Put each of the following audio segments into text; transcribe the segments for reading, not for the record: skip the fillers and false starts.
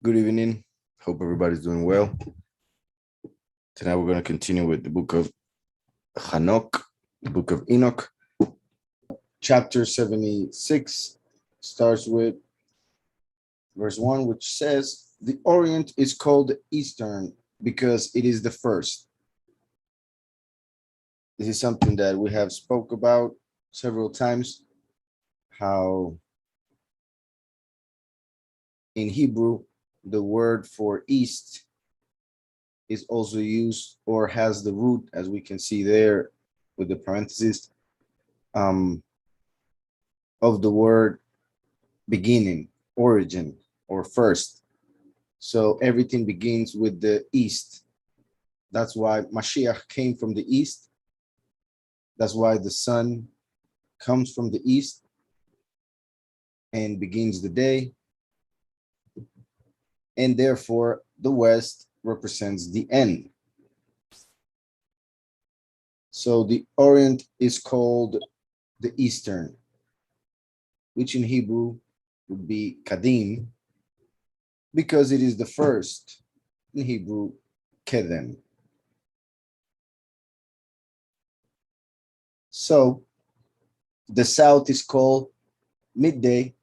Good evening. Hope everybody's doing well. Tonight we're going to continue with the book of Hanok, the book of Enoch. Chapter 76 starts with verse 1, which says, "The Orient is called the Eastern because it is the first." This is something that we have spoke about several times, how in Hebrew, the word for east is also used or has the root, as we can see there with the parentheses, of the word beginning, origin, or first. So everything begins with the east. That's why Mashiach came from the east. That's why the sun comes from the east and begins the day. And therefore, the west represents the end. So the Orient is called the Eastern, which in Hebrew would be Kadim, because it is the first. In Hebrew, Kedem. So the south is called midday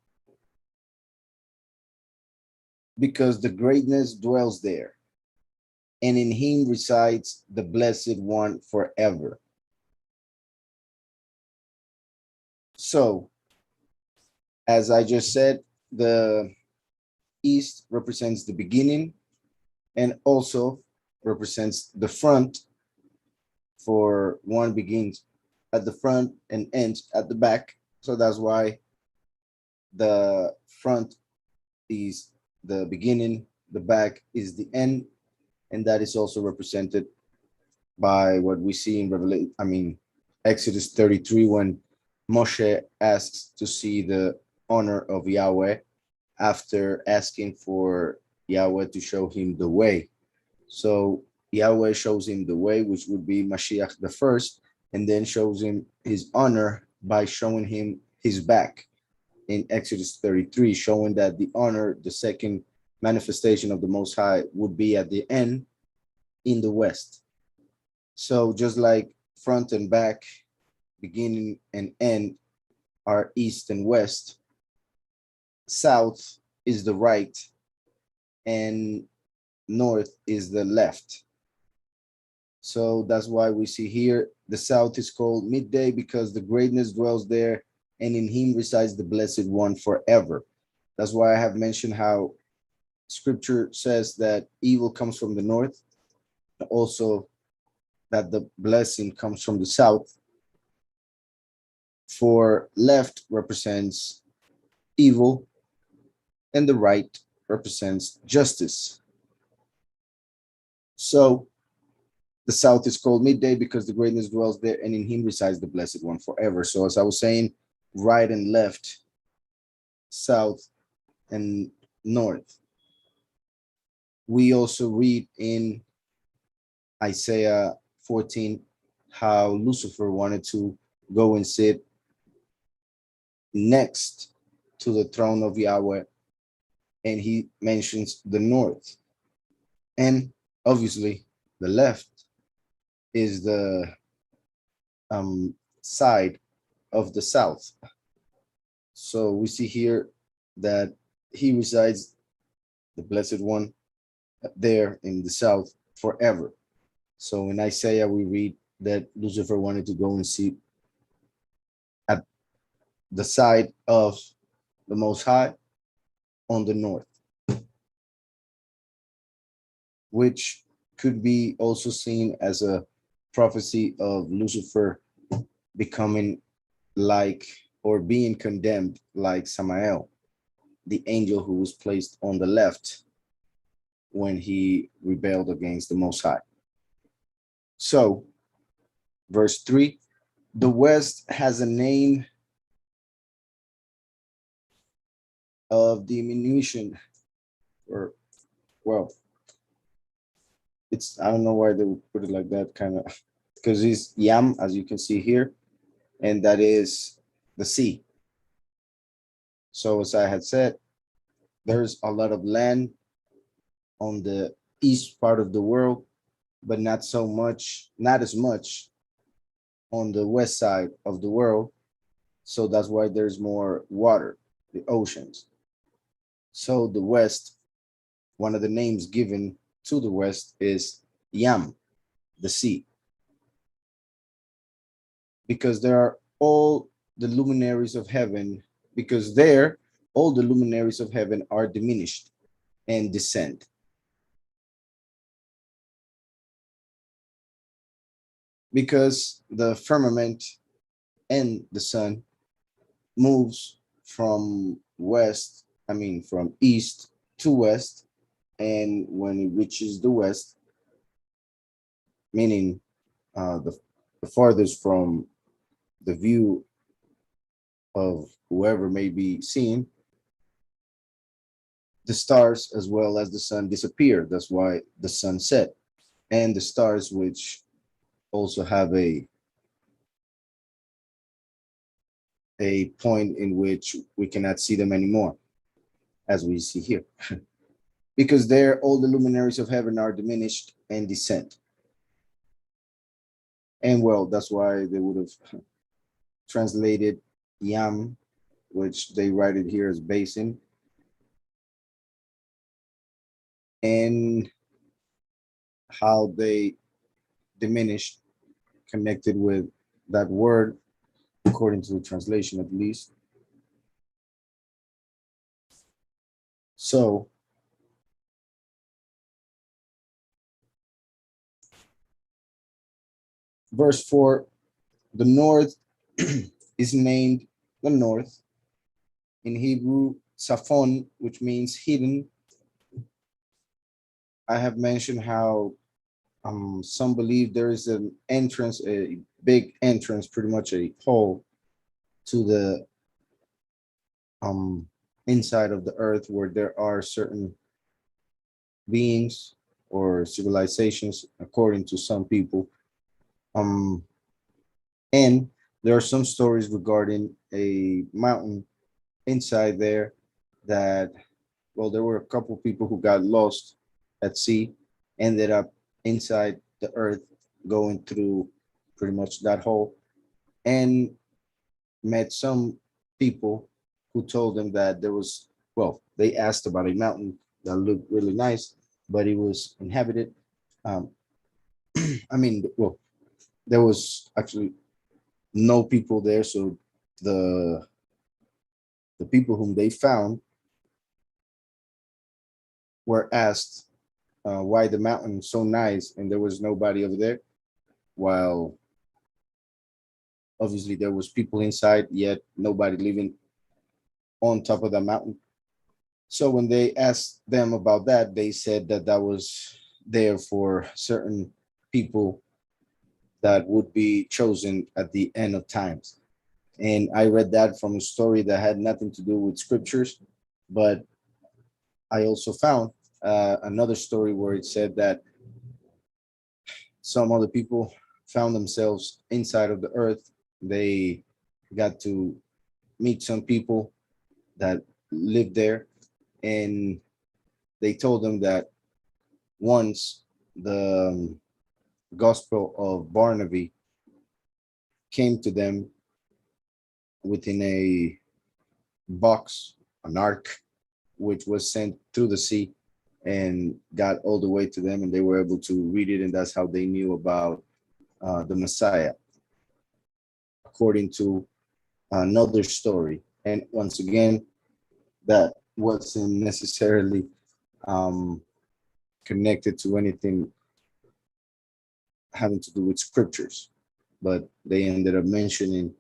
because the greatness dwells there, and in him resides the Blessed One forever. So, as I just said, the east represents the beginning and also represents the front, for one begins at the front and ends at the back. So that's why the front is the beginning, the back is the end, and that is also represented by what we see in Exodus 33, when Moshe asks to see the honor of Yahweh after asking for Yahweh to show him the way. So Yahweh shows him the way, which would be Mashiach the first, and then shows him his honor by showing him his back in Exodus 33, showing that the honor, the second manifestation of the Most High, would be at the end in the west. So just like front and back, beginning and end are east and west, south is the right and north is the left. So that's why we see here the south is called midday because the greatness dwells there, and in him resides the Blessed One forever. That's why I have mentioned how scripture says that evil comes from the north, also that the blessing comes from the south. For left represents evil and the right represents justice. So the south is called midday because the greatness dwells there, and in him resides the Blessed One forever. So as I was saying, right and left, south and north. We also read in Isaiah 14 how Lucifer wanted to go and sit next to the throne of Yahweh, and he mentions the north. And obviously, the left is the side of the south. So we see here that he resides, the Blessed One, there in the south forever. So in Isaiah, we read that Lucifer wanted to go and sit at the side of the Most High on the north, which could be also seen as a prophecy of Lucifer becoming like or being condemned like Samael, the angel who was placed on the left when he rebelled against the Most High. So, verse 3, the west has a name of diminution, or, well, I don't know why they would put it like that, kind of, because it's Yam, as you can see here, and that is the sea. So as I had said, there's a lot of land on the east part of the world, but not as much on the west side of the world. So that's why there's more water, the oceans. So the west, one of the names given to the west is Yam, the sea, because there are all the luminaries of heaven, because there all the luminaries of heaven are diminished and descend. Because the firmament and the sun moves from east to west, and when it reaches the west, meaning the farthest from the view of whoever may be seen, the stars as well as the sun disappear. That's why the sun set, and the stars, which also have a point in which we cannot see them anymore, as we see here. Because there all the luminaries of heaven are diminished and descend. And well, that's why they would have translated Yam, which they write it here as basin, and how they diminished, connected with that word, according to the translation at least. So verse 4, the north is named the north. In Hebrew, Saphon, which means hidden. I have mentioned how some believe there is an entrance, a big entrance, pretty much a hole to the inside of the earth, where there are certain beings or civilizations, according to some people. And there are some stories regarding a mountain inside there that, well, there were a couple people who got lost at sea, ended up inside the earth, going through pretty much that hole, and met some people who told them that there was, well, they asked about a mountain that looked really nice, but it was inhabited. Um, well, there was actually no people there, so the the people whom they found were asked why the mountain so nice and there was nobody over there, while obviously there was people inside, yet nobody living on top of the mountain. So when they asked them about that, they said that that was there for certain people that would be chosen at the end of times. And I read that from a story that had nothing to do with scriptures, but I also found another story where it said that some other people found themselves inside of the earth. They got to meet some people that lived there, and they told them that once the gospel of Barnaby came to them within a box, an ark, which was sent through the sea and got all the way to them, and they were able to read it, and that's how they knew about the Messiah, according to another story. And once again, that wasn't necessarily um, connected to anything having to do with scriptures, but they ended up mentioning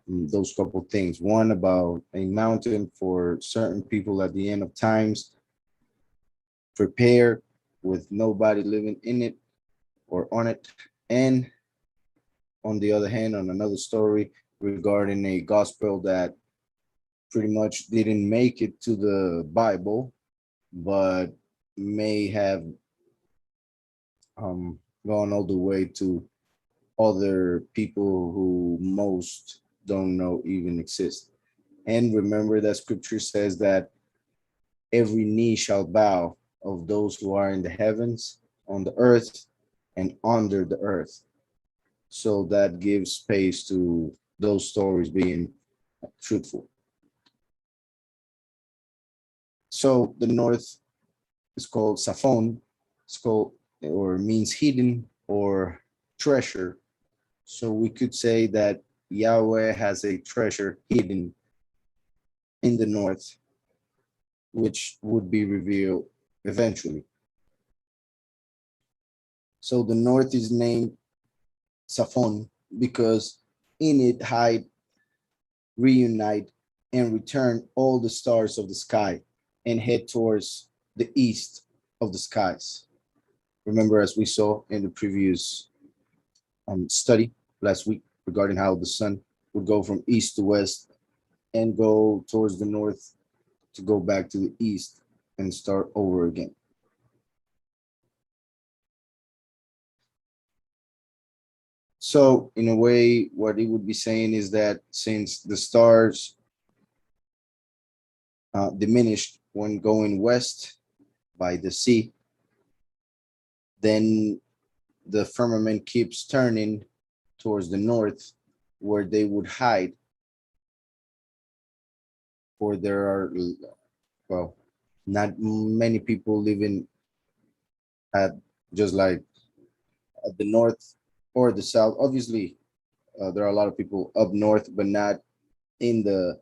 those couple things. One about a mountain for certain people at the end of times, prepared with nobody living in it or on it. And on the other hand, on another story regarding a gospel that pretty much didn't make it to the Bible, but may have gone all the way to other people who most don't know even exist. And remember that scripture says that every knee shall bow of those who are in the heavens, on the earth, and under the earth. So that gives space to those stories being truthful. So the north is called Saphon. It's called, or means hidden or treasure. So we could say that Yahweh has a treasure hidden in the north, which would be revealed eventually. So the north is named Saphon because in it hide, reunite, and return all the stars of the sky and head towards the east of the skies. Remember, as we saw in the previous study last week regarding how the sun would go from east to west and go towards the north to go back to the east and start over again. So in a way, what it would be saying is that since the stars diminished when going west by the sea, then the firmament keeps turning towards the north where they would hide, for there are, well, not many people living at just like at the north or the south. Obviously, there are a lot of people up north, but not in the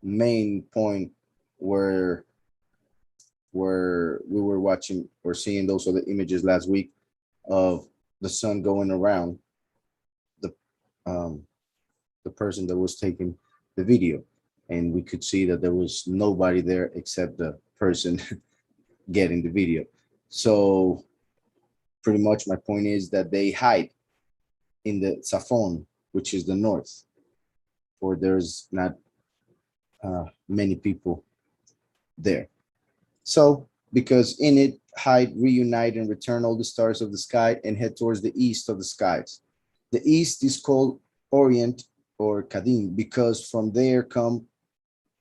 main point where we were watching or seeing those other images last week of the sun going around the um, the person that was taking the video, and we could see that there was nobody there except the person getting the video. So pretty much my point is that they hide in the Safon, which is the north, for there's not many people there. So because in it hide, reunite, and return all the stars of the sky and head towards the east of the skies. The east is called Orient or Kadim because from there come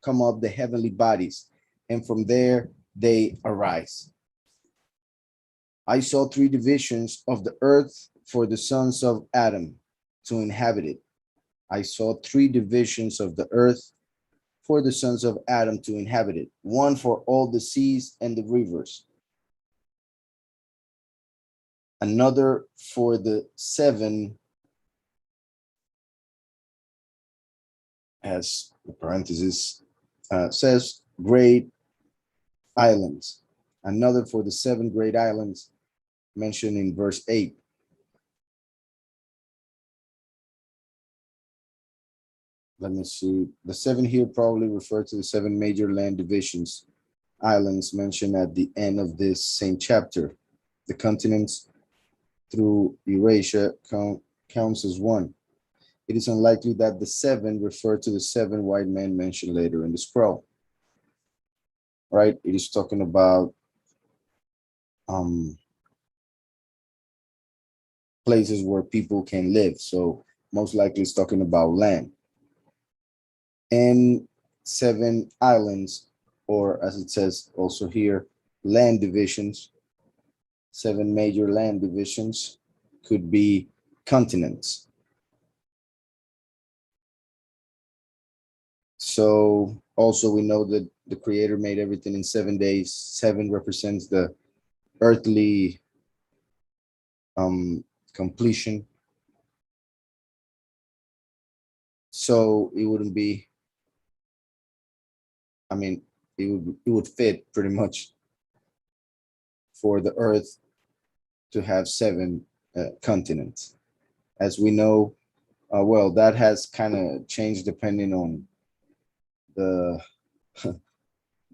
up the heavenly bodies, and from there they arise. I saw three divisions of the earth for the sons of Adam to inhabit it. I saw three divisions of the earth for the sons of Adam to inhabit it, one for all the seas and the rivers, another for the seven, as the parenthesis says, great islands, another for the seven great islands mentioned in verse 8. Let me see. The seven here probably refer to the seven major land divisions, islands mentioned at the end of this same chapter. The continents through Eurasia counts as one. It is unlikely that the seven refer to the seven white men mentioned later in the scroll. Right? It is talking about places where people can live. So most likely it's talking about land. And seven islands, or as it says also here, land divisions, seven major land divisions could be continents. So also we know that the creator made everything in 7 days. Seven represents the earthly completion. So it wouldn't be, I mean, it would fit pretty much for the earth to have seven continents. As we know, well, that has kind of changed depending on the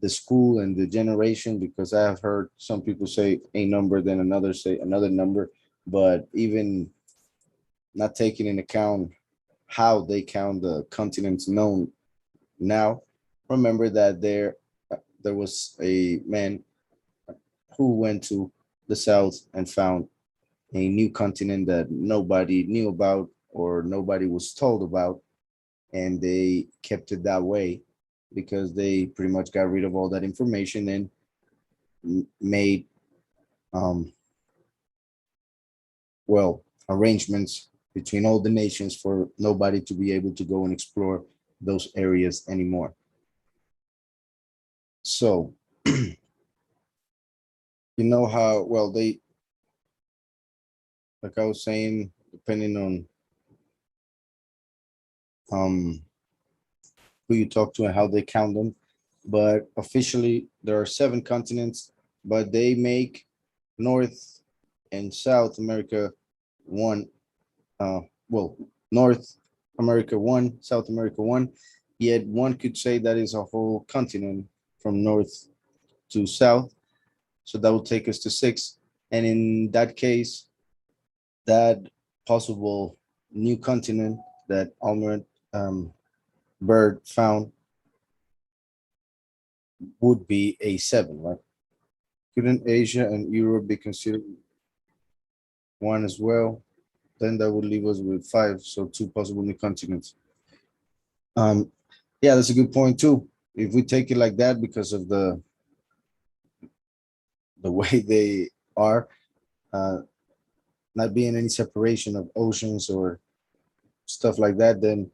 the school and the generation, because I have heard some people say a number, then another say another number, but even not taking into account how they count the continents known now, remember that there was a man who went to the south and found a new continent that nobody knew about or nobody was told about, and they kept it that way because they pretty much got rid of all that information and made arrangements between all the nations for nobody to be able to go and explore those areas anymore. So, you know how, well, they, like I was saying, depending on who you talk to and how they count them, but officially there are 7 continents, but they make North and South America one. Well, North America one, South America one. Yet one could say that is a whole continent from north to south. So that will take us to 6. And in that case, that possible new continent that Almer Bird found would be a 7, right? Couldn't Asia and Europe be considered one as well? Then that would leave us with 5, so 2 possible new continents. Yeah, that's a good point too. If we take it like that, because of the way they are, not being any separation of oceans or stuff like that, then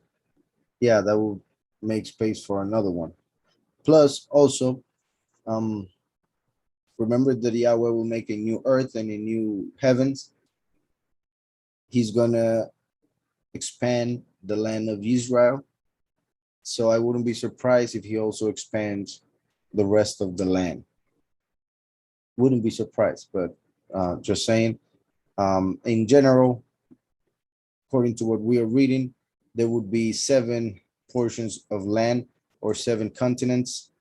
yeah, that will make space for another one. Plus, also, remember that Yahweh will make a new earth and a new heavens. He's gonna expand the land of Israel. So I wouldn't be surprised if he also expands the rest of the land. Wouldn't be surprised, but just saying, in general, according to what we are reading, there would be 7 portions of land or 7 continents.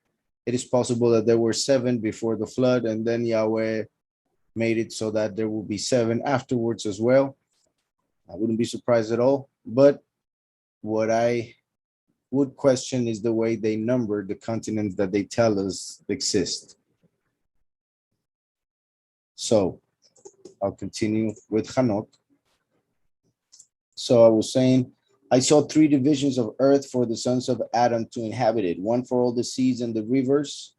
It is possible that there were 7 before the flood, and then Yahweh made it so that there will be 7 afterwards as well. I wouldn't be surprised at all. But what I would question is the way they number the continents that they tell us exist. So I'll continue with Hanok. So I was saying, I saw 3 divisions of earth for the sons of Adam to inhabit it, one for all the seas and the rivers,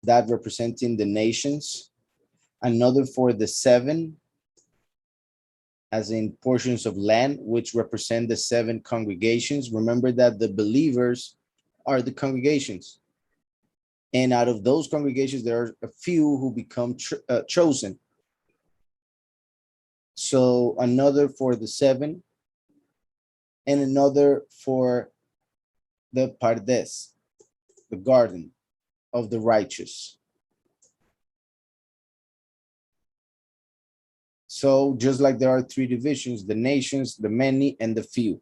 that representing the nations, another for the 7, as in portions of land, which represent the 7 congregations. Remember that the believers are the congregations. And out of those congregations, there are a few who become chosen. So another for the 7, and another for the Pardes, the garden of the righteous. So just like there are 3 divisions, the nations, the many, and the few.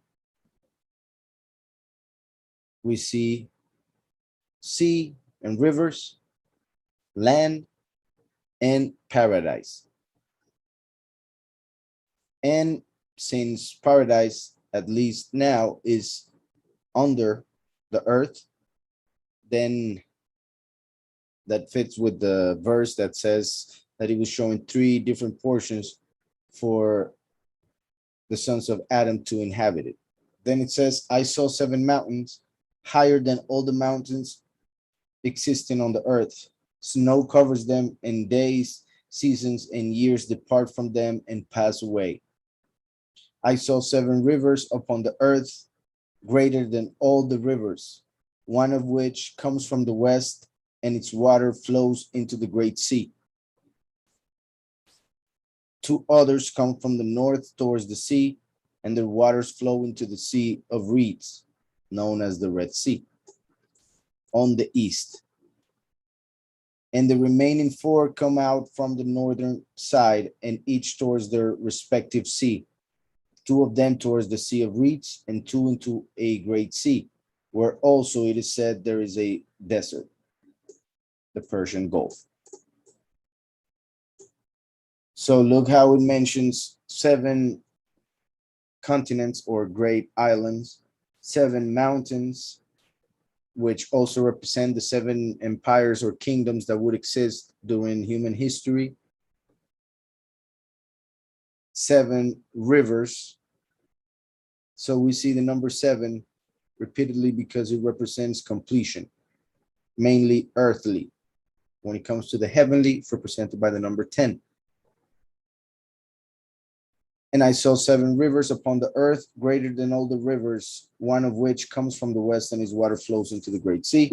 We see sea and rivers, land, and paradise. And since paradise, at least now, is under the earth, then that fits with the verse that says that he was showing 3 different portions for the sons of Adam to inhabit it. Then it says, I saw 7 mountains higher than all the mountains existing on the earth. Snow covers them, and days, seasons, and years depart from them and pass away. I saw 7 rivers upon the earth, greater than all the rivers, one of which comes from the west, and its water flows into the great sea. 2 others come from the north towards the sea, and their waters flow into the sea of reeds, known as the Red Sea, on the east. And the remaining 4 come out from the northern side, and each towards their respective sea. 2 of them towards the Sea of Reeds, and 2 into a great sea, where also it is said there is a desert, the Persian Gulf. So look how it mentions 7 continents or great islands, 7 mountains, which also represent the 7 empires or kingdoms that would exist during human history, 7 rivers. So we see the number 7 repeatedly because it represents completion, mainly earthly, when it comes to the heavenly, represented by the number 10. And I saw 7 rivers upon the earth, greater than all the rivers, one of which comes from the west, and his water flows into the great sea.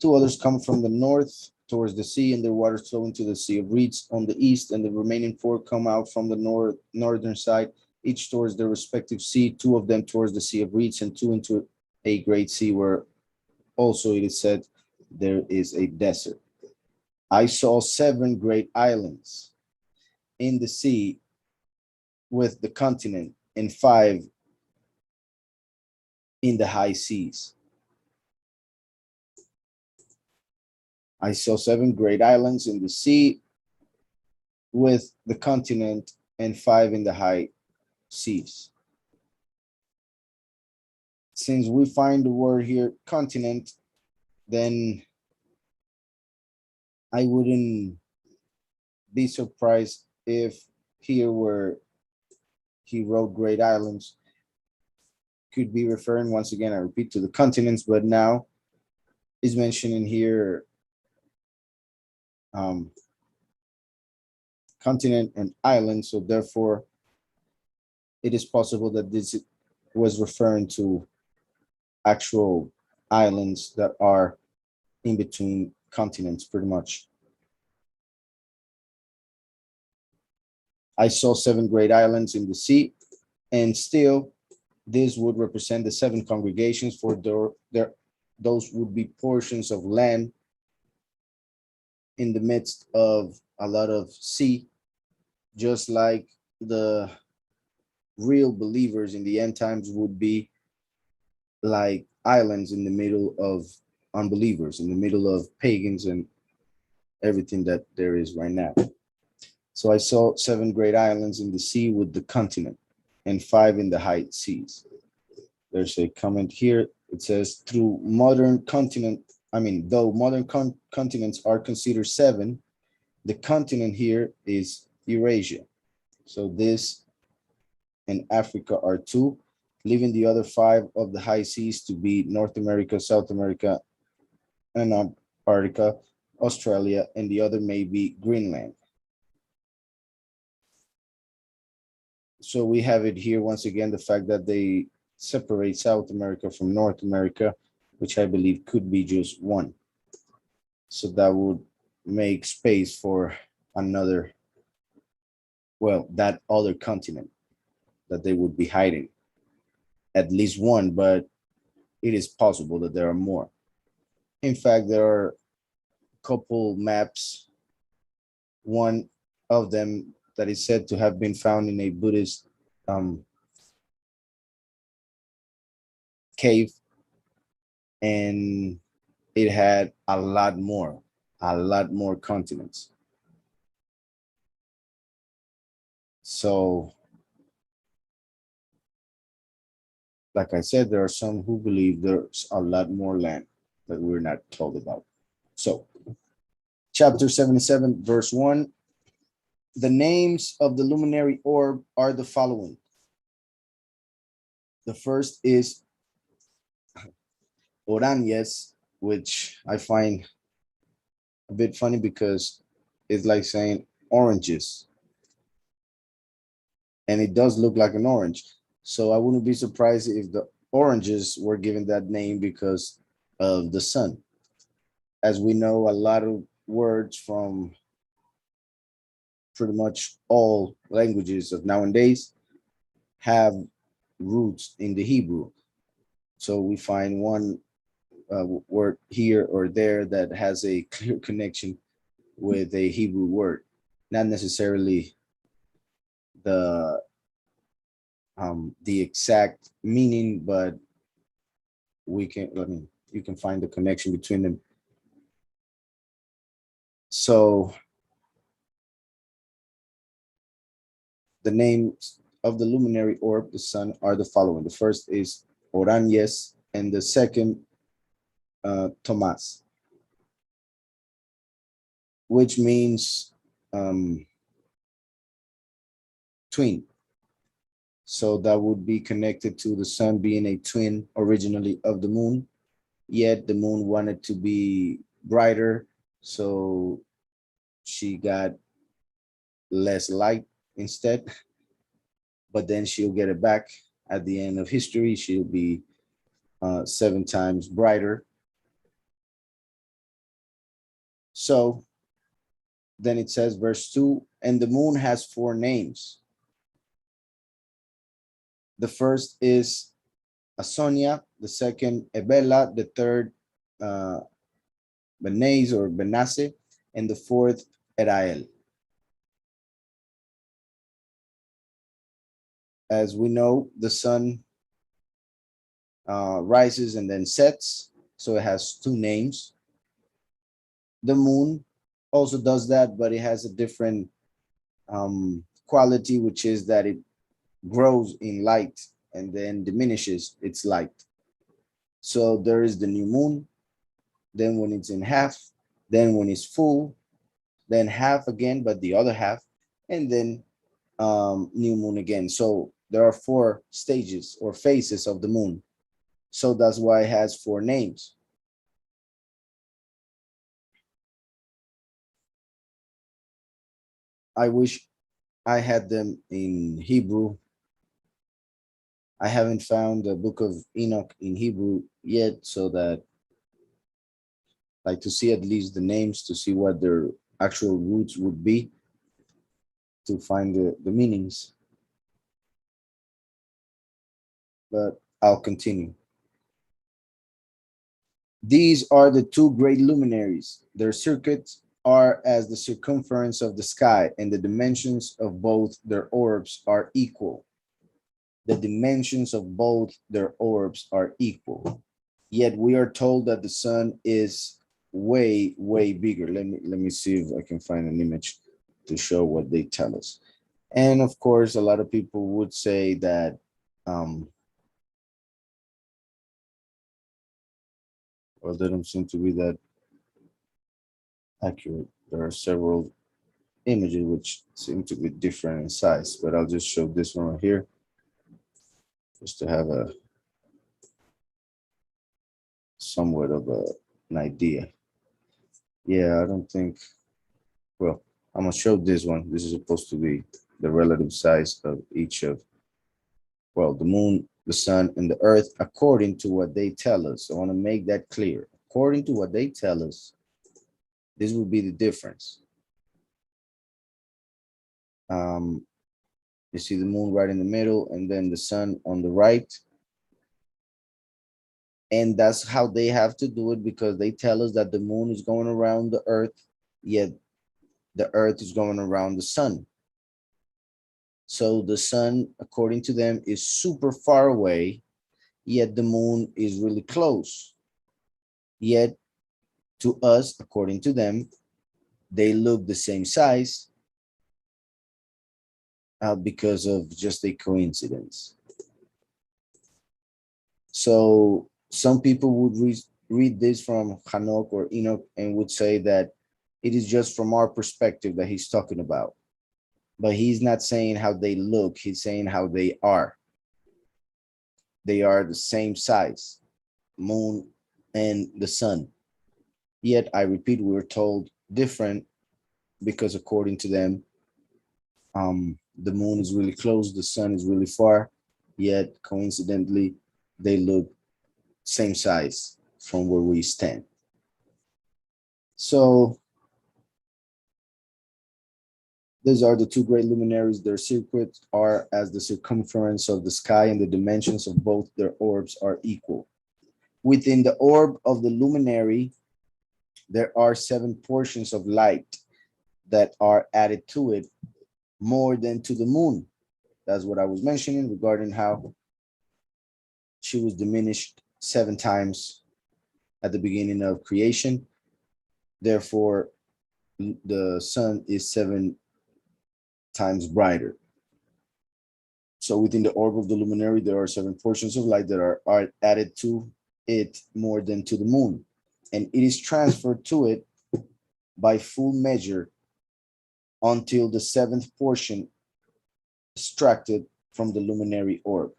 2 others come from the north towards the sea, and their waters flow into the sea of reeds on the east, and the remaining 4 come out from the northern side, each towards their respective sea, 2 of them towards the sea of reeds, and 2 into a great sea, where also it is said there is a desert. I saw 7 great islands in the sea with the continent, and 5 in the high seas. I saw 7 great islands in the sea with the continent, and 5 in the high seas. Since we find the word here, continent, then I wouldn't be surprised if here where he wrote great islands could be referring, once again, I repeat, to the continents, but now is mentioning here continent and island. So therefore, it is possible that this was referring to actual islands that are in between continents, pretty much. I saw 7 great islands in the sea, and still this would represent the 7 congregations, for those would be portions of land in the midst of a lot of sea, just like the real believers in the end times would be like islands in the middle of unbelievers, in the middle of pagans and everything that there is right now. So I saw 7 great islands in the sea with the continent, and 5 in the high seas. There's a comment here. It says, though modern continents are considered 7, the continent here is Eurasia. So this and Africa are 2, leaving the other 5 of the high seas to be North America, South America, Antarctica, Australia, and the other may be Greenland. So we have it here once again, the fact that they separate South America from North America, which I believe could be just one. So that would make space for another, well, that other continent that they would be hiding. At least one, but it is possible that there are more. In fact, there are a couple maps, one of them that is said to have been found in a Buddhist cave, and it had a lot more continents. So, like I said, there are some who believe there's a lot more land that we're not told about. So, chapter 77, verse 1. The names of the luminary orb are the following. The first is Oranyes, which I find a bit funny because it's like saying oranges. And it does look like an orange. So I wouldn't be surprised if the oranges were given that name because of the sun. As we know, a lot of words from pretty much all languages of nowadays have roots in the Hebrew. So we find one word here or there that has a clear connection with a Hebrew word, not necessarily the exact meaning, but you can find the connection between them. So the names of the luminary orb, the sun, are the following. The first is Oranyes, and the second, Tomas, which means twin. So that would be connected to the sun being a twin originally of the moon, yet the moon wanted to be brighter. So she got less light instead, but then she'll get it back at the end of history. She'll be 7 times brighter. So then it says, verse 2, and the moon has 4 names. The first is Asonia, the second Ebela, the third Benaz or Benase, and the fourth Erael. As we know, the sun rises and then sets, so it has 2 names. The moon also does that, but it has a different quality, which is that it grows in light and then diminishes its light. So there is the new moon, then when it's in half, then when it's full, then half again, but the other half, and then new moon again. So there are 4 stages or phases of the moon. So that's why it has 4 names. I wish I had them in Hebrew. I haven't found the Book of Enoch in Hebrew yet, so that like to see at least the names to see what their actual roots would be to find the meanings. But I'll continue. These are the 2 great luminaries. Their circuits are as the circumference of the sky, and the dimensions of both their orbs are equal. The dimensions of both their orbs are equal. Yet we are told that the sun is way, way bigger. Let me see if I can find an image to show what they tell us. And of course, a lot of people would say that well, they don't seem to be that accurate. There are several images which seem to be different in size, but I'll just show this one right here just to have a somewhat of an idea. Yeah, I don't think, well, I'm gonna show this one. This is supposed to be the relative size of each of, well, the moon, the sun, and the earth, according to what they tell us. I want to make that clear. According to what they tell us, this would be the difference. You see the moon right in the middle, and then the sun on the right. And that's how they have to do it, because they tell us that the moon is going around the earth, yet the earth is going around the sun. So the sun, according to them, is super far away, yet the moon is really close. Yet to us, according to them, they look the same size because of just a coincidence. So some people would read this from Hanoch or Enoch and would say that it is just from our perspective that he's talking about. But he's not saying how they look, he's saying how they are. They are the same size, moon and the sun. Yet, I repeat, we were told different because according to them, the moon is really close, the sun is really far, yet coincidentally, they look same size from where we stand. So these are the 2 great luminaries. Their circuits are as the circumference of the sky, and the dimensions of both their orbs are equal. Within the orb of the luminary, there are 7 portions of light that are added to it, more than to the moon. That's what I was mentioning regarding how she was diminished 7 times at the beginning of creation. Therefore, the sun is 7 times brighter. So within the orb of the luminary, there are 7 portions of light that are added to it more than to the moon. And it is transferred to it by full measure until the 7th portion extracted from the luminary orb.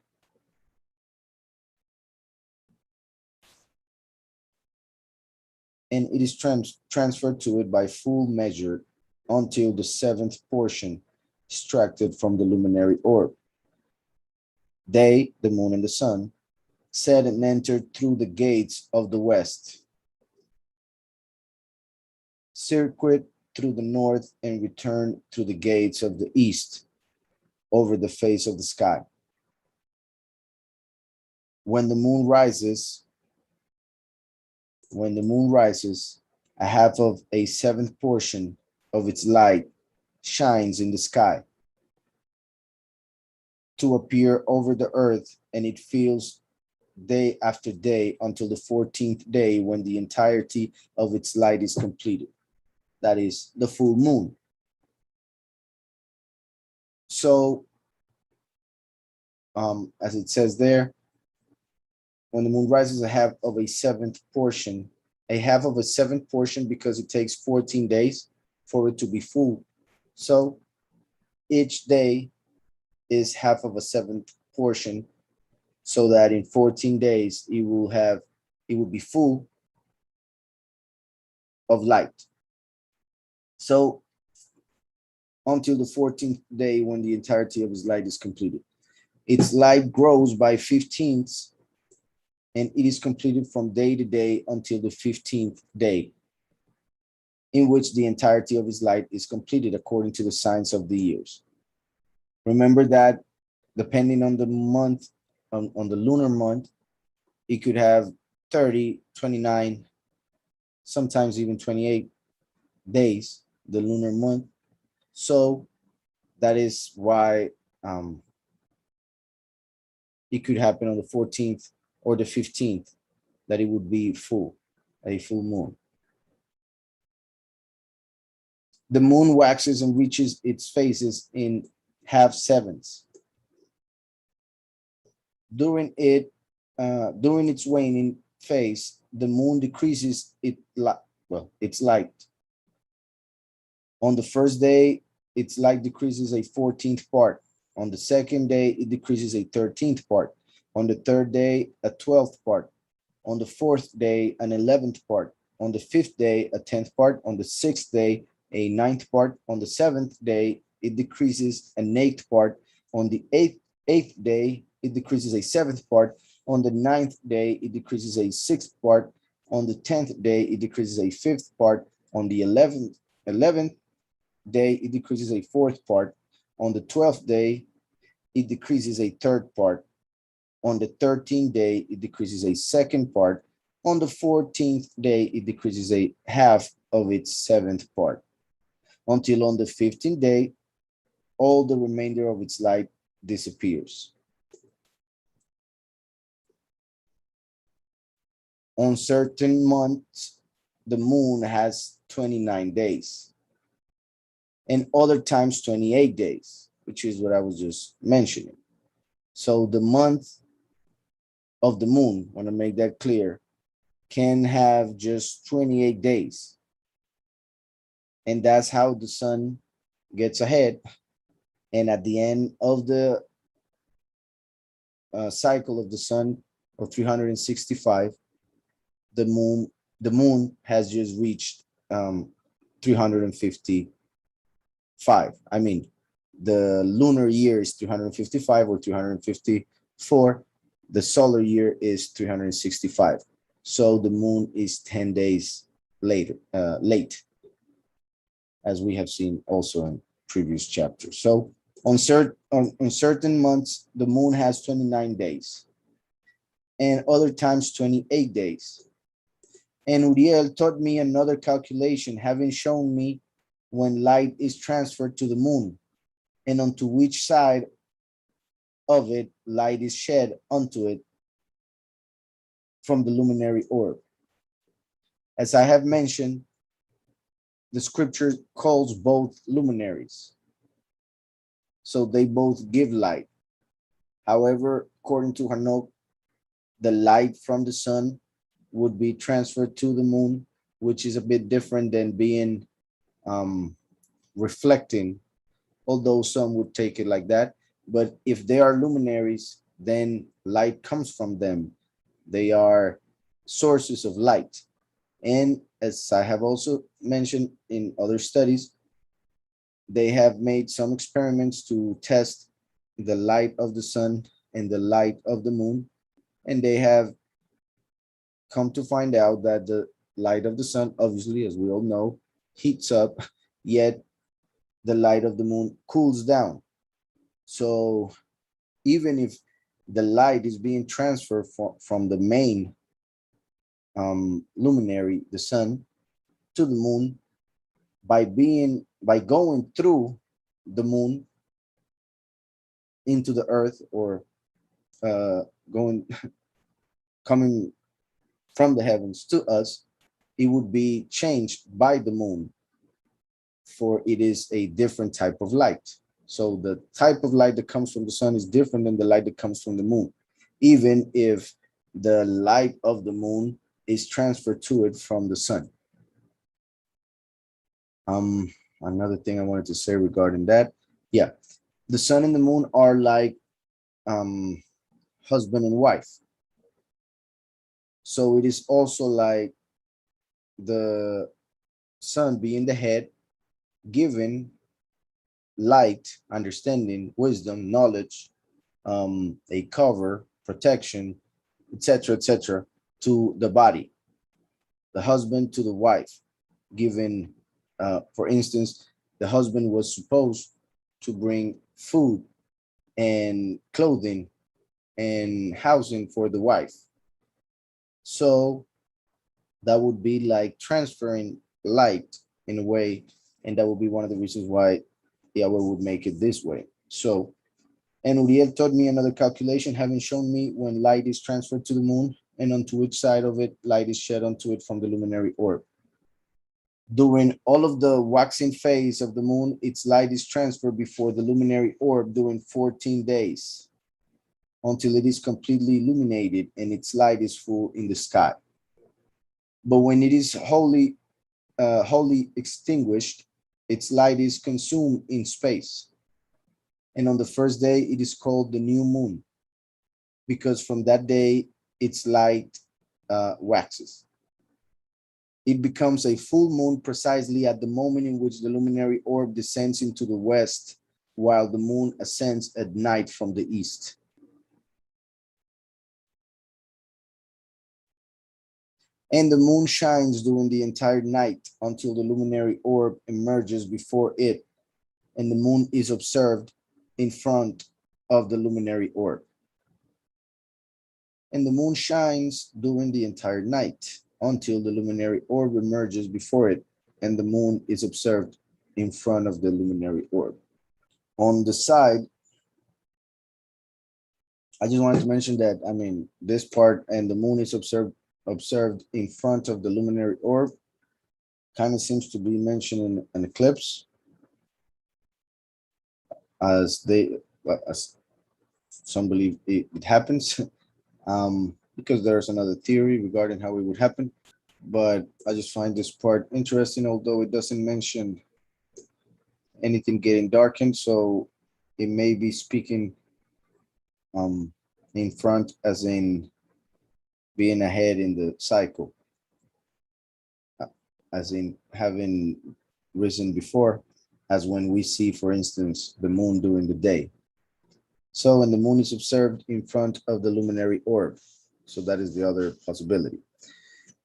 And it is transferred to it by full measure until the seventh portion extracted from the luminary orb. They, the moon and the sun, set and entered through the gates of the west, circuit through the north, and returned through the gates of the east over the face of the sky. When the moon rises, a half of a seventh portion of its light shines in the sky to appear over the earth, and it fills day after day until the 14th day, when the entirety of its light is completed. That is the full moon. So, as it says there, when the moon rises, a half of a seventh portion, because it takes 14 days for it to be full. So each day is half of a seventh portion, so that in 14 days it will be full of light. So until the 14th day, when the entirety of its light is completed. Its light grows by 15ths, and it is completed from day to day until the 15th day, in which the entirety of its light is completed according to the signs of the years. Remember that depending on the month, on the lunar month, it could have 30, 29, sometimes even 28 days, the lunar month. So that is why it could happen on the 14th or the 15th, that it would be full, a full moon. The moon waxes and reaches its phases in half sevens. During its waning phase, the moon decreases its light. On the first day, its light decreases a 14th part. On the second day, it decreases a 13th part. On the third day, a 12th part. On the fourth day, an 11th part. On the fifth day, a 10th part. On the sixth day, a 9th part. On the seventh day, it decreases an 8th part. On the eighth day, it decreases a 7th part. On the 9th day, it decreases a 6th part. On the 10th day, it decreases a 5th part. On the 11th day, it decreases a 4th part. On the 12th day, it decreases a 3rd part. On the 13th day, it decreases a 2nd part. On the 14th day, it decreases a half of its 7th part, until on the 15th day, all the remainder of its light disappears. On certain months, the moon has 29 days, and other times 28 days, which is what I was just mentioning. So the month of the moon, I want to make that clear, can have just 28 days. And that's how the sun gets ahead. And at the end of the cycle of the sun of 365, the moon has just reached 355. I mean, the lunar year is 355 or 354. The solar year is 365. So the moon is 10 days late, as we have seen also in previous chapters. So on certain months, the moon has 29 days, and other times 28 days. And Uriel taught me another calculation, having shown me when light is transferred to the moon, and onto which side of it light is shed onto it from the luminary orb. As I have mentioned, the scripture calls both luminaries, so they both give light. However, according to Hanoch, the light from the sun would be transferred to the moon, which is a bit different than being reflecting, although some would take it like that. But if they are luminaries, then light comes from them. They are sources of light. And as I have also mentioned in other studies, they have made some experiments to test the light of the sun and the light of the moon, and they have come to find out that the light of the sun, obviously, as we all know, heats up, yet the light of the moon cools down. So even if the light is being transferred from the main luminary, the sun, to the moon, by going through the moon into the earth, or going coming from the heavens to us, it would be changed by the moon, for it is a different type of light. So the type of light that comes from the sun is different than the light that comes from the moon, even if the light of the moon is transferred to it from the sun. Another thing I wanted to say regarding that, yeah, the sun and the moon are like husband and wife. So it is also like the sun being the head, giving light, understanding, wisdom, knowledge, a cover, protection, etc., to the body, the husband to the wife, given, for instance, the husband was supposed to bring food and clothing and housing for the wife. So that would be like transferring light in a way, and that would be one of the reasons why Yahweh would make it this way. So, and Uriel taught me another calculation, having shown me when light is transferred to the moon and onto which side of it light is shed onto it from the luminary orb. During all of the waxing phase of the moon, its light is transferred before the luminary orb during 14 days until it is completely illuminated and its light is full in the sky. But when it is wholly extinguished, its light is consumed in space. And on the first day, it is called the new moon, because from that day, its light waxes. It becomes a full moon precisely at the moment in which the luminary orb descends into the west, while the moon ascends at night from the east. And the moon shines during the entire night until the luminary orb emerges before it, and the moon is observed in front of the luminary orb. And the moon shines during the entire night until the luminary orb emerges before it, and the moon is observed in front of the luminary orb. On the side, I just wanted to mention that, I mean, this part, and the moon is observed in front of the luminary orb, kind of seems to be mentioned in an eclipse, as some believe it happens, because there's another theory regarding how it would happen. But I just find this part interesting, although it doesn't mention anything getting darkened. So it may be speaking in front, as in being ahead in the cycle, as in having risen before, as when we see, for instance, the moon during the day. So when the moon is observed in front of the luminary orb. So that is the other possibility.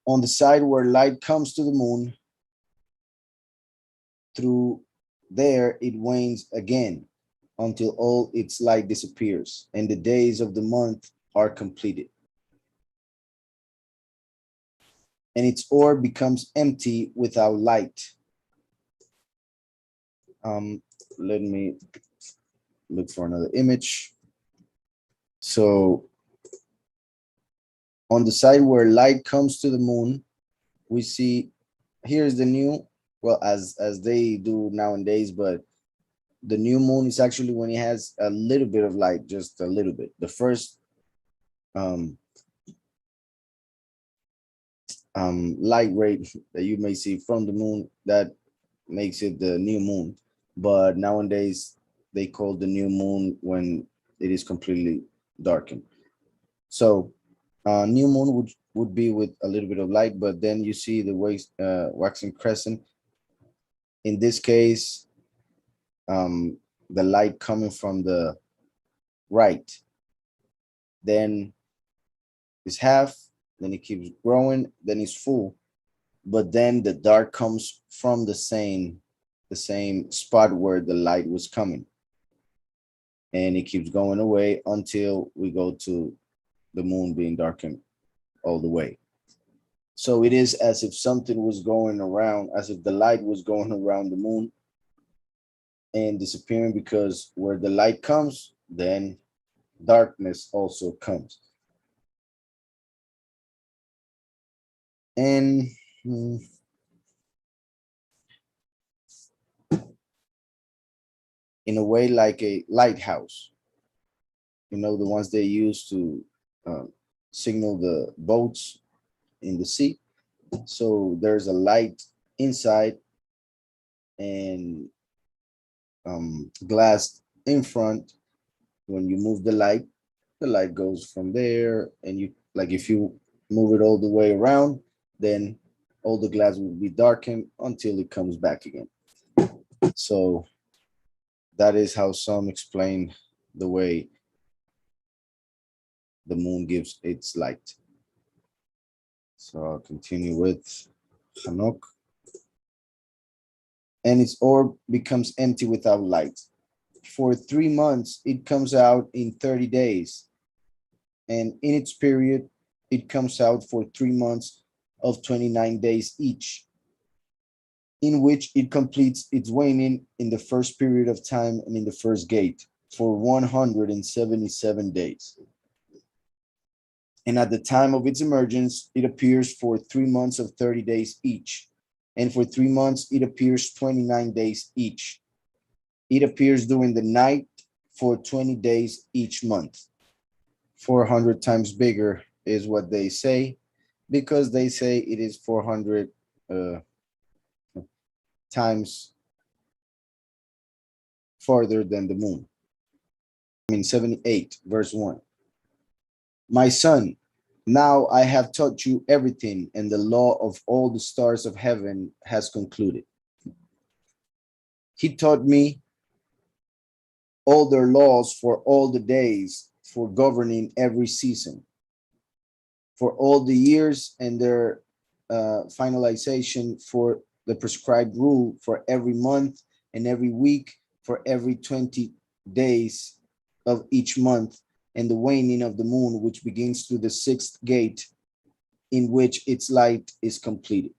On the side where light comes to the moon, through there it wanes again until all its light disappears and the days of the month are completed. And its orb becomes empty without light. Let me look for another image. So on the side where light comes to the moon, we see, here's the new, well, as they do nowadays, but the new moon is actually when it has a little bit of light, just a little bit. The first light rate that you may see from the moon, that makes it the new moon. But nowadays they call the new moon when it is completely darkened. So new moon would be with a little bit of light, but then you see the waxing crescent. In this case, the light coming from the right. Then it's half, then it keeps growing, then it's full. But then the dark comes from the same spot where the light was coming. And it keeps going away until we go to the moon being darkened all the way. So it is as if something was going around, as if the light was going around the moon and disappearing, because where the light comes, then darkness also comes. And in a way, like a lighthouse, the ones they use to signal the boats in the sea. So there's a light inside and glass in front. When you move the light goes from there, and you, like, if you move it all the way around, then all the glass will be darkened until it comes back again. So that is how some explain the way the moon gives its light. So I'll continue with Hanok. And its orb becomes empty without light. For 3 months, it comes out in 30 days. And in its period, it comes out for 3 months of 29 days each, in which it completes its waning in the first period of time and in the first gate for 177 days. And at the time of its emergence, it appears for 3 months of 30 days each. And for 3 months, it appears 29 days each. It appears during the night for 20 days each month. 400 times bigger is what they say, because they say it is 400 times farther than the moon. 78, verse 1. My son, now I have taught you everything, and the law of all the stars of heaven has concluded. He taught me all their laws for all the days, for governing every season, for all the years, and their finalization, for the prescribed rule, for every month and every week, for every 20 days of each month, and the waning of the moon, which begins through the 6th gate, in which its light is completed.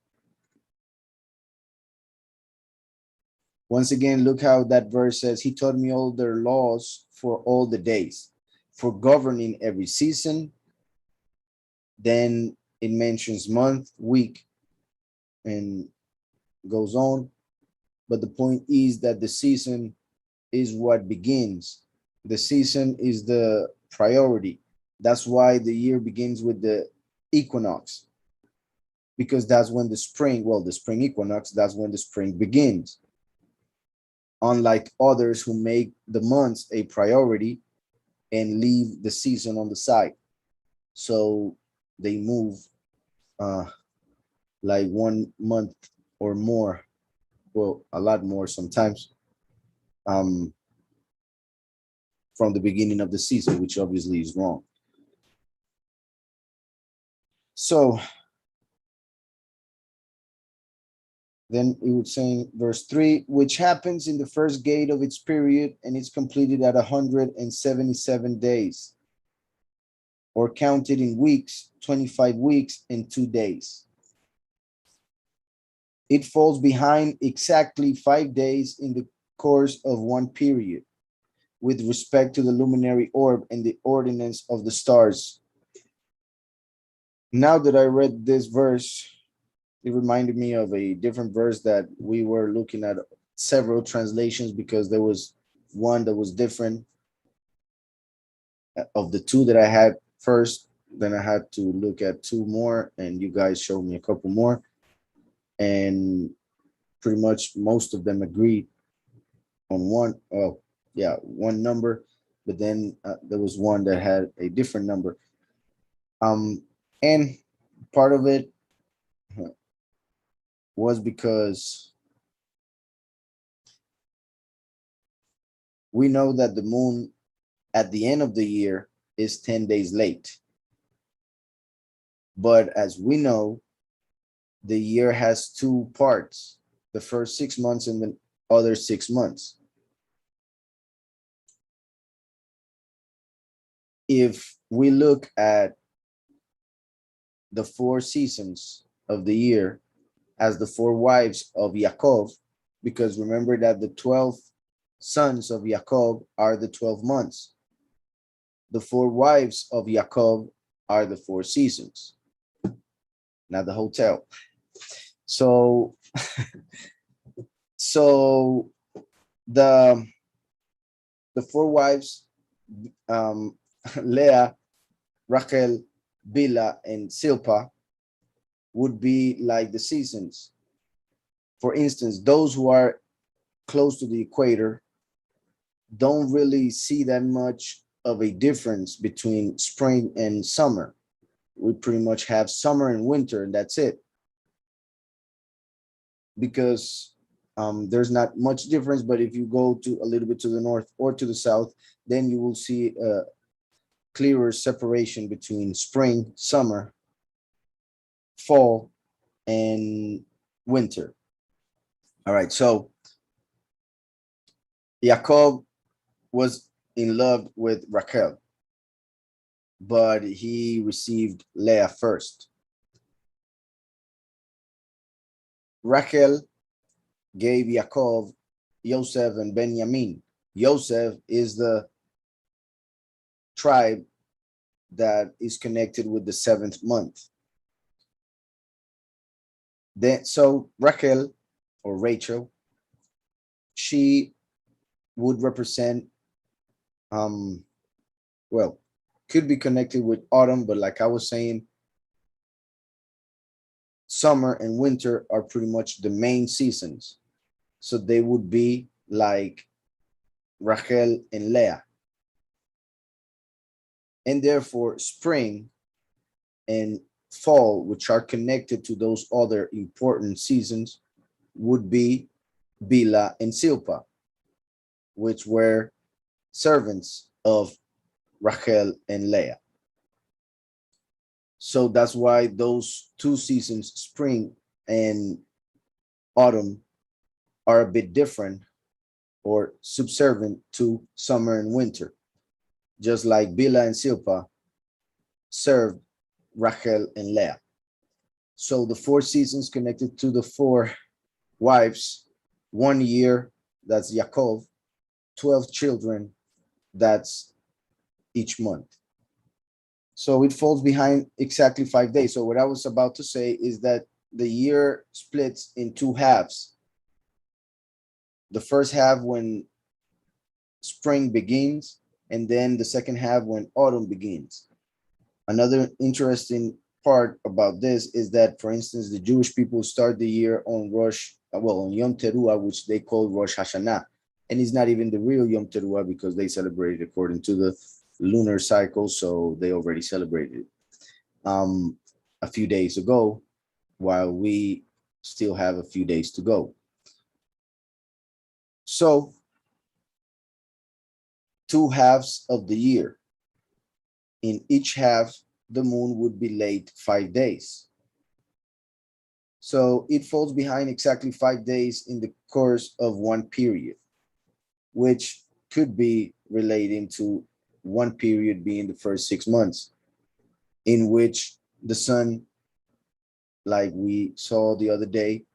Once again, look how that verse says, he taught me all their laws for all the days, for governing every season. Then it mentions month, week, and goes on. But the point is that the season is what begins. The season is the priority. That's why the year begins with the equinox, because that's when the spring equinox, that's when the spring begins. Unlike others who make the months a priority and leave the season on the side. So they move like 1 month or more, well, a lot more sometimes, from the beginning of the season, which obviously is wrong. So then it would say in verse 3, which happens in the first gate of its period, and is completed at 177 days, or counted in weeks, 25 weeks and 2 days. It falls behind exactly 5 days in the course of one period, with respect to the luminary orb and the ordinance of the stars. Now that I read this verse, it reminded me of a different verse that we were looking at several translations, because there was one that was different of the two that I had first. Then I had to look at 2 more, and you guys showed me a couple more. And pretty much most of them agreed on one number, but then there was one that had a different number. And part of it was because we know that the moon at the end of the year is 10 days late. But as we know, the year has two parts, the first 6 months and the other 6 months. If we look at the 4 seasons of the year as the 4 wives of Yaakov, because remember that the 12 sons of Yaakov are the 12 months. The 4 wives of Yaakov are the 4 seasons, not the hotel. So, so the 4 wives, Leah, Rachel, Bila, and Silpa, would be like the seasons. For instance, those who are close to the equator don't really see that much of a difference between spring and summer. We pretty much have summer and winter, and that's it. Because there's not much difference, but if you go to a little bit to the north or to the south, then you will see a clearer separation between spring, summer, fall, and winter. All right, so Yaakov was in love with Rachel, but he received Leah first. Rachel gave Yaakov Yosef and Benjamin. Yosef is the tribe that is connected with the 7th month. Then, so Rachel, or Rachel, she would represent, well, could be connected with autumn, but like I was saying, summer and winter are pretty much the main seasons. So they would be like Rachel and Leah. And therefore, spring and fall, which are connected to those other important seasons, would be Bila and Silpa, which were servants of Rachel and Leah. So that's why those 2 seasons, spring and autumn, are a bit different or subservient to summer and winter, just like Bila and Silpa served Rachel and Leah. So the 4 seasons connected to the 4 wives, 1 year, that's Yaakov, 12 children, that's each month. So it falls behind exactly 5 days. So what I was about to say is that the year splits in 2 halves. The first half when spring begins, and then the second half when autumn begins. Another interesting part about this is that, for instance, the Jewish people start the year on on Yom Teruah, which they call Rosh Hashanah. And it's not even the real Yom Teruah because they celebrate it according to the lunar cycle, so they already celebrated a few days ago, while we still have a few days to go. So 2 halves of the year. In each half, the moon would be late 5 days. So it falls behind exactly 5 days in the course of one period, which could be relating to one period being the first 6 months, in which the sun, like we saw the other day,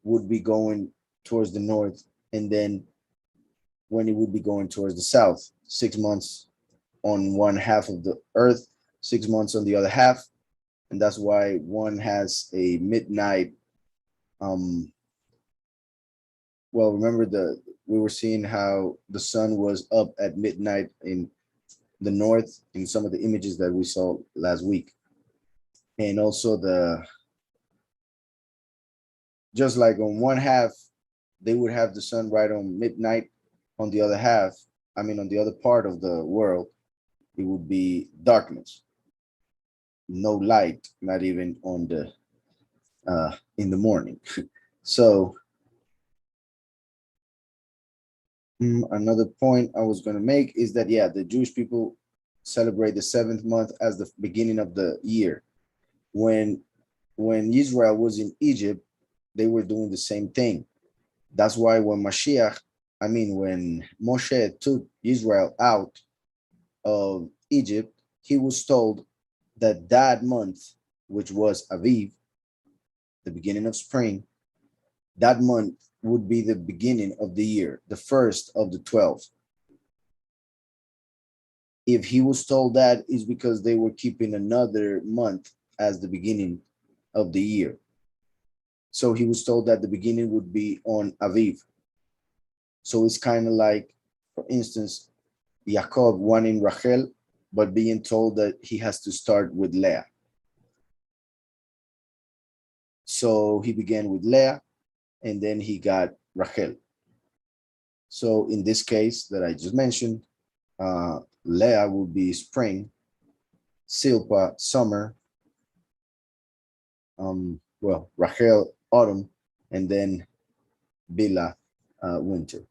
would be going towards the north, and then when it would be going towards the south, 6 months on one half of the earth, 6 months on the other half. And that's why one has a midnight. Well, remember we were seeing how the sun was up at midnight in the north in some of the images that we saw last week. And also just like on one half, they would have the sun right on midnight. On the other half, on the other part of the world, it would be darkness. No light, not even on the in the morning. So Another point I was going to make is that, yeah, the Jewish people celebrate the seventh month as the beginning of the year. When Israel was in Egypt, they were doing the same thing. That's why when when Moshe took Israel out of Egypt, he was told that that month, which was Aviv, the beginning of spring, that month would be the beginning of the year, the first of the 12. If he was told that, is because they were keeping another month as the beginning of the year. So he was told that the beginning would be on Aviv. So it's kind of like, for instance, Yaakov wanting Rachel, but being told that he has to start with Leah. So he began with Leah, and then he got Rachel. So in this case that I just mentioned, Leah would be spring, Silpa summer, Rachel autumn, and then Bila winter.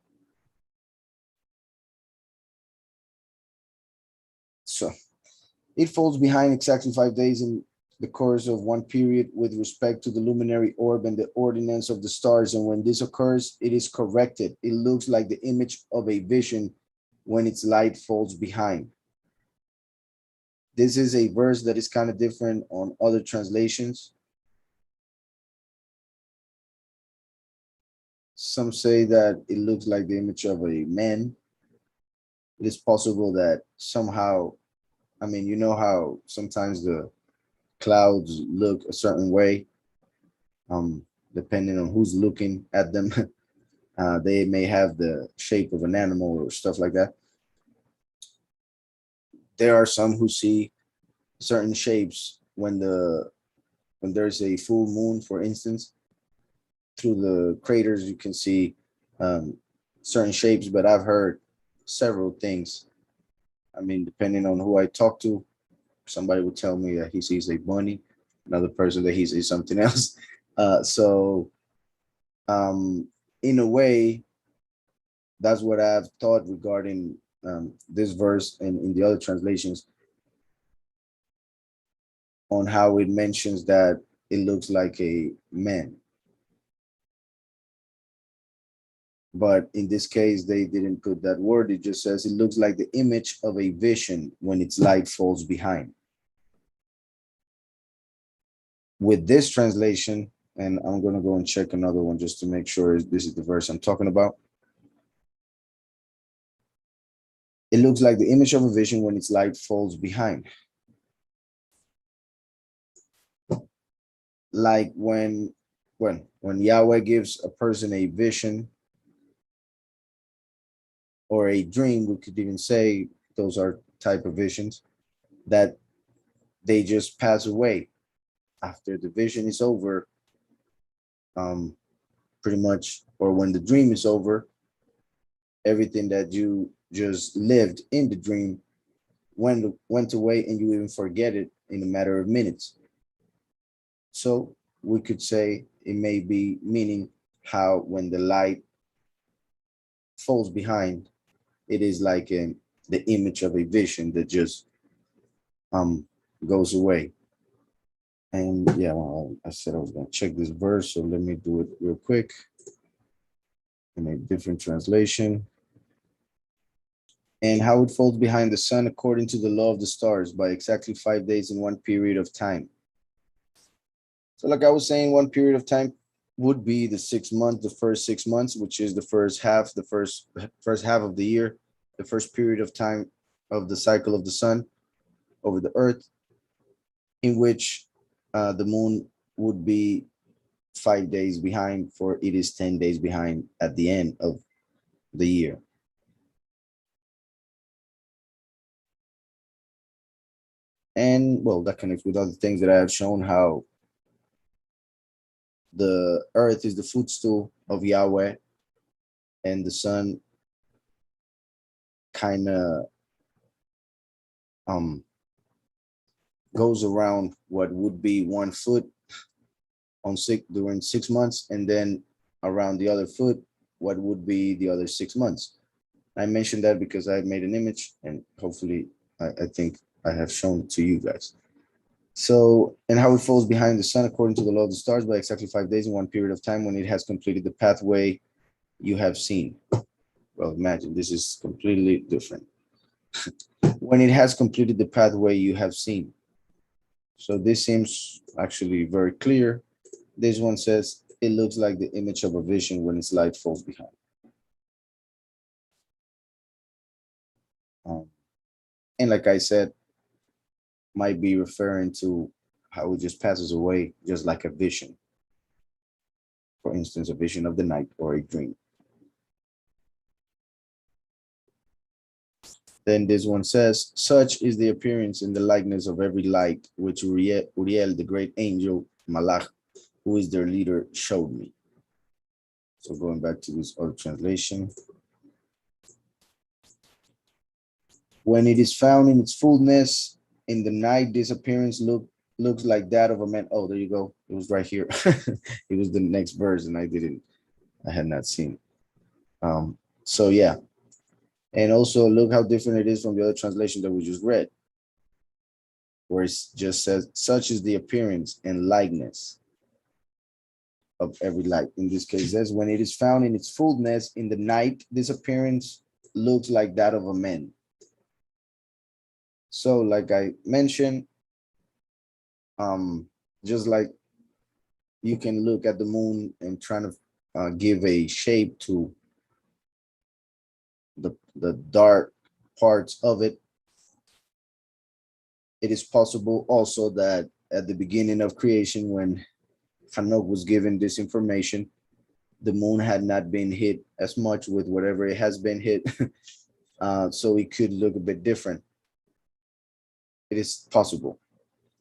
So it falls behind exactly 5 days in the course of one period with respect to the luminary orb and the ordinance of the stars. And when this occurs, it is corrected. It looks like the image of a vision when its light falls behind. This is a verse that is kind of different on other translations. Some say that it looks like the image of a man. It is possible that somehow, you know how sometimes the clouds look a certain way, depending on who's looking at them. They may have the shape of an animal or stuff like that. There are some who see certain shapes when there's a full moon, for instance. Through the craters, you can see certain shapes, but I've heard several things. Depending on who I talk to, somebody will tell me that he sees a bunny, another person that he sees something else. So in a way, that's what I've thought regarding this verse and in the other translations, on how it mentions that it looks like a man. But in this case, they didn't put that word. It just says it looks like the image of a vision when its light falls behind. With this translation, and I'm going to go and check another one just to make sure this is the verse I'm talking about. It looks like the image of a vision when its light falls behind. Like when Yahweh gives a person a vision or a dream, we could even say those are type of visions, that they just pass away after the vision is over, pretty much, or when the dream is over, everything that you just lived in the dream went away, and you even forget it in a matter of minutes. So we could say it may be meaning how when the light falls behind, it is like the image of a vision that just goes away. And yeah, well, I said I was going to check this verse, so let me do it real quick in a different translation. And how it falls behind the sun according to the law of the stars by exactly 5 days in one period of time. So like I was saying, one period of time would be the 6 months, the first 6 months, which is the first half of the year, the first period of time of the cycle of the sun over the earth, in which the moon would be 5 days behind, for it is 10 days behind at the end of the year. And well, that connects with other things that I have shown, how the earth is the footstool of Yahweh, and the sun kind of goes around what would be 1 foot during 6 months, and then around the other foot what would be the other 6 months. I mentioned that because I made an image, and hopefully I think I have shown it to you guys. So, and how it falls behind the sun according to the law of the stars by exactly 5 days in one period of time when it has completed the pathway you have seen. Well, imagine this is completely different. When it has completed the pathway you have seen. So this seems actually very clear. This one says it looks like the image of a vision when its light falls behind. And like I said, might be referring to how it just passes away, just like a vision. For instance, a vision of the night or a dream. Then this one says, such is the appearance in the likeness of every light, which Uriel, the great angel, Malach, who is their leader, showed me. So going back to this other translation. When it is found in its fullness, in the night, this appearance looks like that of a man. Oh, there you go. It was right here. It was the next verse, and I had not seen. So yeah. And also look how different it is from the other translation that we just read, where it just says, such is the appearance and likeness of every light. In this case, it says, when it is found in its fullness in the night, this appearance looks like that of a man. So like I mentioned, just like you can look at the moon and trying to give a shape to the dark parts of it, it is possible also that at the beginning of creation, when Hanoch was given this information, the moon had not been hit as much with whatever it has been hit. So it could look a bit different. It is possible.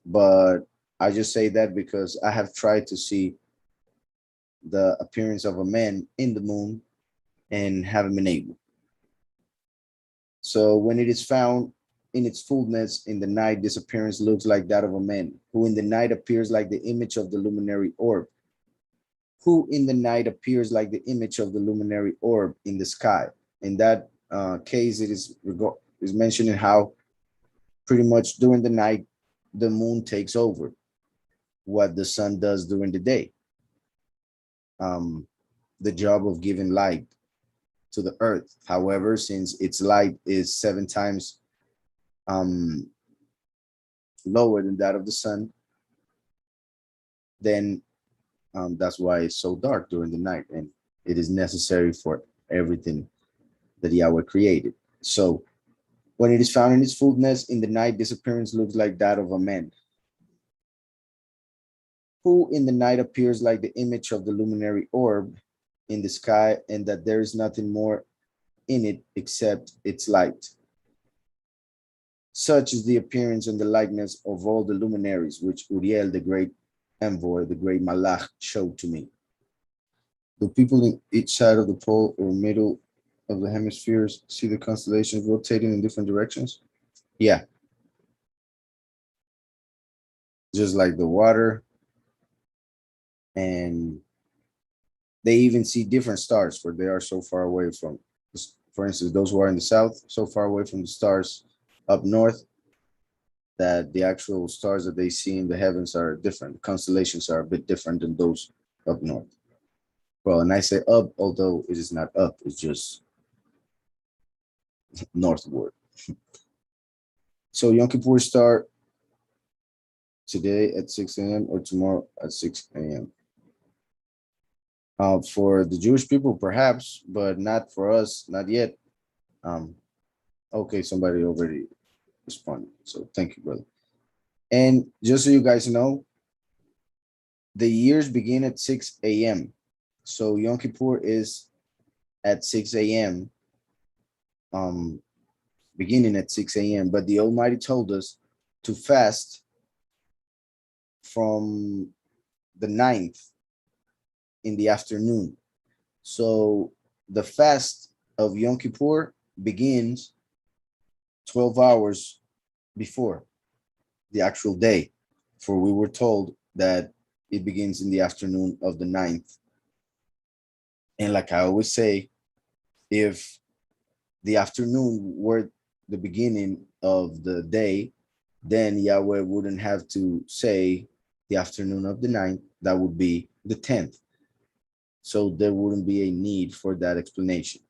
But I just say that because I have tried to see the appearance of a man in the moon and haven't been able. So when it is found in its fullness in the night, this appearance looks like that of a man, who in the night appears like the image of the luminary orb, who in the night appears like the image of the luminary orb in the sky. In that case, it is mentioning how pretty much during the night, the moon takes over what the sun does during the day. The job of giving light to the earth. However, since its light is 7 times lower than that of the sun, then that's why it's so dark during the night, and it is necessary for everything that Yahweh created. So when it is found in its fullness in the night, this appearance looks like that of a man, who in the night appears like the image of the luminary orb in the sky, and that there is nothing more in it except its light. Such is the appearance and the likeness of all the luminaries, which Uriel, the great envoy, the great Malach, showed to me. Do people in each side of the pole or middle of the hemispheres see the constellations rotating in different directions? Yeah. Just like the water. And they even see different stars, for they are so far away from, for instance, those who are in the south, so far away from the stars up north, that the actual stars that they see in the heavens are different. The constellations are a bit different than those up north. Well, and I say up, although it is not up, it's just northward. So Yom Kippur start today at 6 a.m. or tomorrow at 6 a.m. For the Jewish people, perhaps, but not for us, not yet. Okay, somebody already responded. So thank you, brother. And just so you guys know, the years begin at 6 a.m. So Yom Kippur is at 6 a.m. Beginning at 6 a.m. But the Almighty told us to fast from the 9th in the afternoon. So the fast of Yom Kippur begins 12 hours before the actual day, for we were told that it begins in the afternoon of the 9th. And like I always say, if the afternoon were the beginning of the day, then Yahweh wouldn't have to say the afternoon of the ninth. That would be the 10th. So there wouldn't be a need for that explanation.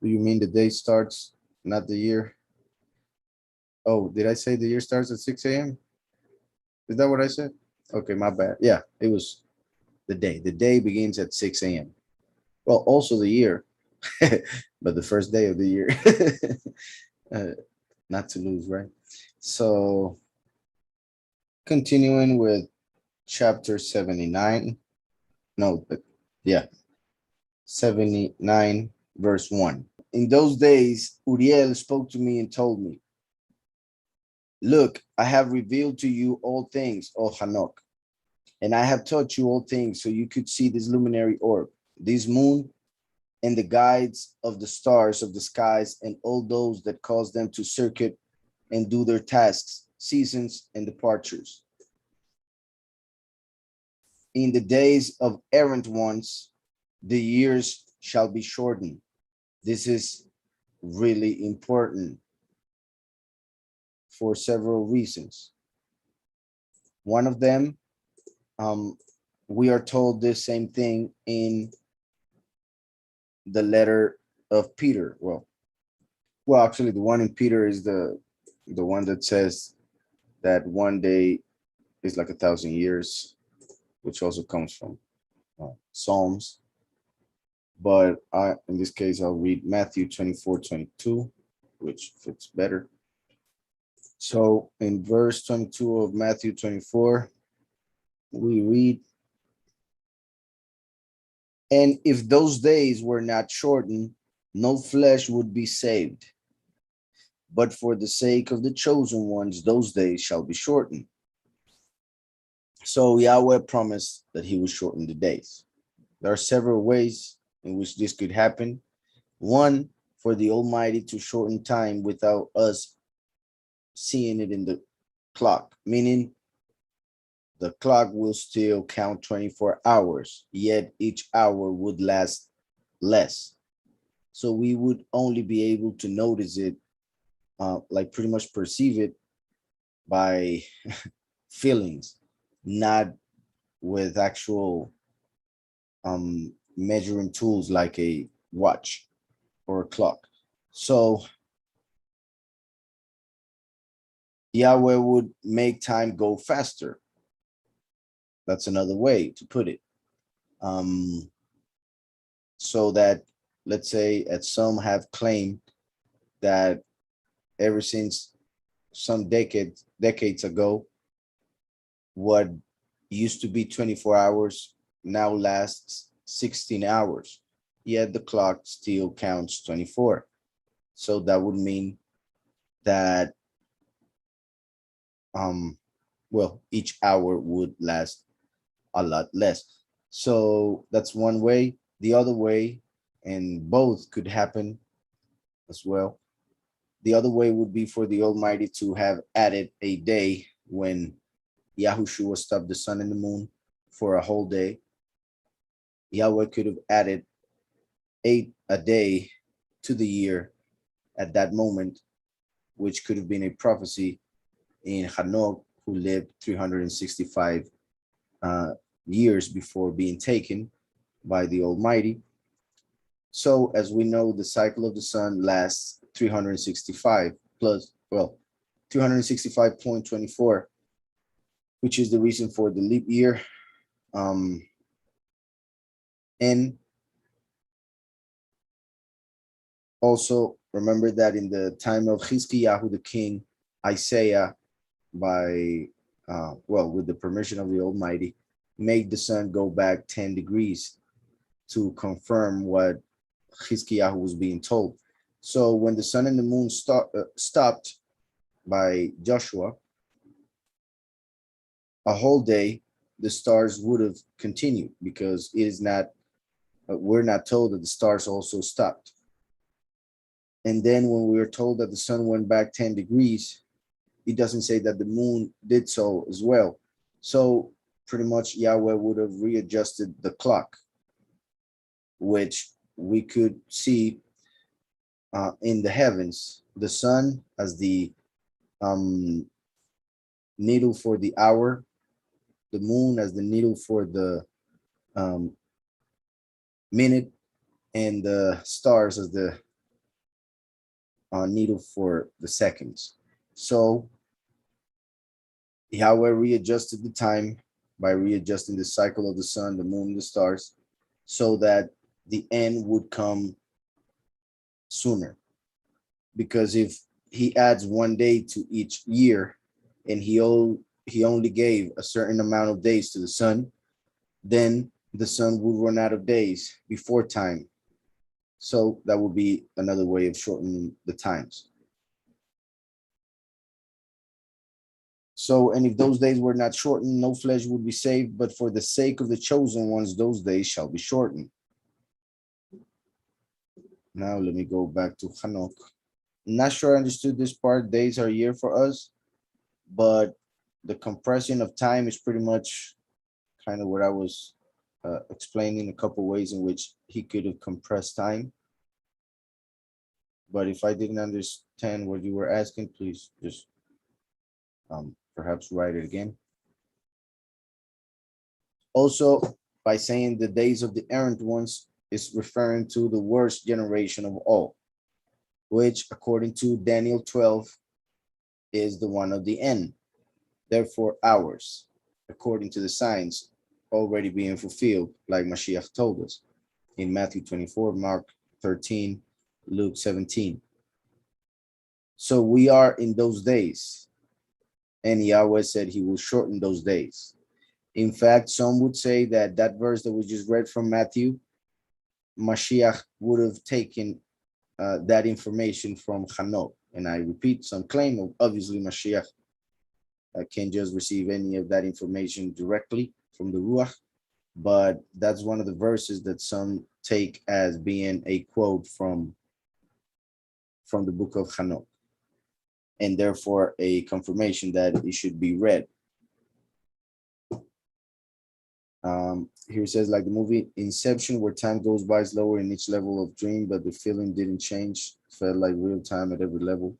Do you mean the day starts, not the year? Oh, did I say the year starts at 6 a.m.? Is that what I said? Okay, my bad. Yeah, it was the day. The day begins at 6 a.m. Well, also the year, but the first day of the year. Not to lose, right? So, continuing with chapter 79. No, but yeah, 79, verse 1. In those days, Uriel spoke to me and told me, look, I have revealed to you all things, O Hanoch, and I have taught you all things so you could see this luminary orb, this moon, and the guides of the stars of the skies, and all those that cause them to circuit and do their tasks, seasons, and departures. In the days of errant ones, the years shall be shortened. This is really important for several reasons. One of them, we are told this same thing in the letter of Peter. Well, actually, the one in Peter is the one that says that one day is like 1,000 years, which also comes from Psalms. But in this case, I'll read Matthew 24:22, which fits better. So in verse 22 of Matthew 24, we read, and if those days were not shortened, no flesh would be saved. But for the sake of the chosen ones, those days shall be shortened. So Yahweh promised that he would shorten the days. There are several ways in which this could happen. One, for the Almighty to shorten time without us seeing it in the clock, meaning the clock will still count 24 hours, yet each hour would last less. So we would only be able to notice it, like pretty much perceive it by feelings, not with actual measuring tools like a watch or a clock. So Yahweh would make time go faster. That's another way to put it. So that, let's say, as some have claimed that ever since some decades ago, what used to be 24 hours now lasts 16 hours, yet the clock still counts 24. So that would mean that well, each hour would last a lot less. So that's one way. The other way, and both could happen as well. The other way would be for the Almighty to have added a day when Yahushua stopped the sun and the moon for a whole day. Yahweh could have added a day to the year at that moment, which could have been a prophecy in Hanoch, who lived 365 years before being taken by the Almighty. So as we know, the cycle of the sun lasts 365 plus, well, 365.24, which is the reason for the leap year. And also remember that in the time of Chizkiyahu the king, Isaiah, by, with the permission of the Almighty, made the sun go back 10 degrees to confirm what Chizkiyahu was being told. So when the sun and the moon stopped by Joshua, a whole day, the stars would have continued, because it is not, we're not told that the stars also stopped. And then when we are told that the sun went back 10 degrees, it doesn't say that the moon did so as well. So pretty much Yahweh would have readjusted the clock, which we could see in the heavens, the sun as the um, needle for the hour, the moon as the needle for the um, minute, and the stars as the needle for the seconds. So Yahweh readjusted the time by readjusting the cycle of the sun, the moon, the stars, so that the end would come sooner. Because if he adds 1 day to each year, and he only gave a certain amount of days to the sun, then the sun would run out of days before time. So that would be another way of shortening the times. So, and if those days were not shortened, no flesh would be saved, but for the sake of the chosen ones, those days shall be shortened. Now let me go back to Hanok. Not sure I understood this part. Days are year for us, but the compression of time is pretty much kind of what I was explaining, a couple ways in which he could have compressed time. But if I didn't understand what you were asking, please just perhaps write it again. Also, by saying the days of the errant ones is referring to the worst generation of all, which according to Daniel 12 is the one of the end. Therefore, ours, according to the signs already being fulfilled, like Mashiach told us in Matthew 24, Mark 13, Luke 17. So we are in those days, and Yahweh said he will shorten those days. In fact, some would say that that verse that we just read from Matthew, Mashiach would have taken that information from Hanoch. And I repeat, some claim, obviously Mashiach can just receive any of that information directly from the Ruach, but that's one of the verses that some take as being a quote from the book of Hanoch, and therefore a confirmation that it should be read. Here it says, like the movie Inception, where time goes by slower in each level of dream, but the feeling didn't change, felt like real time at every level.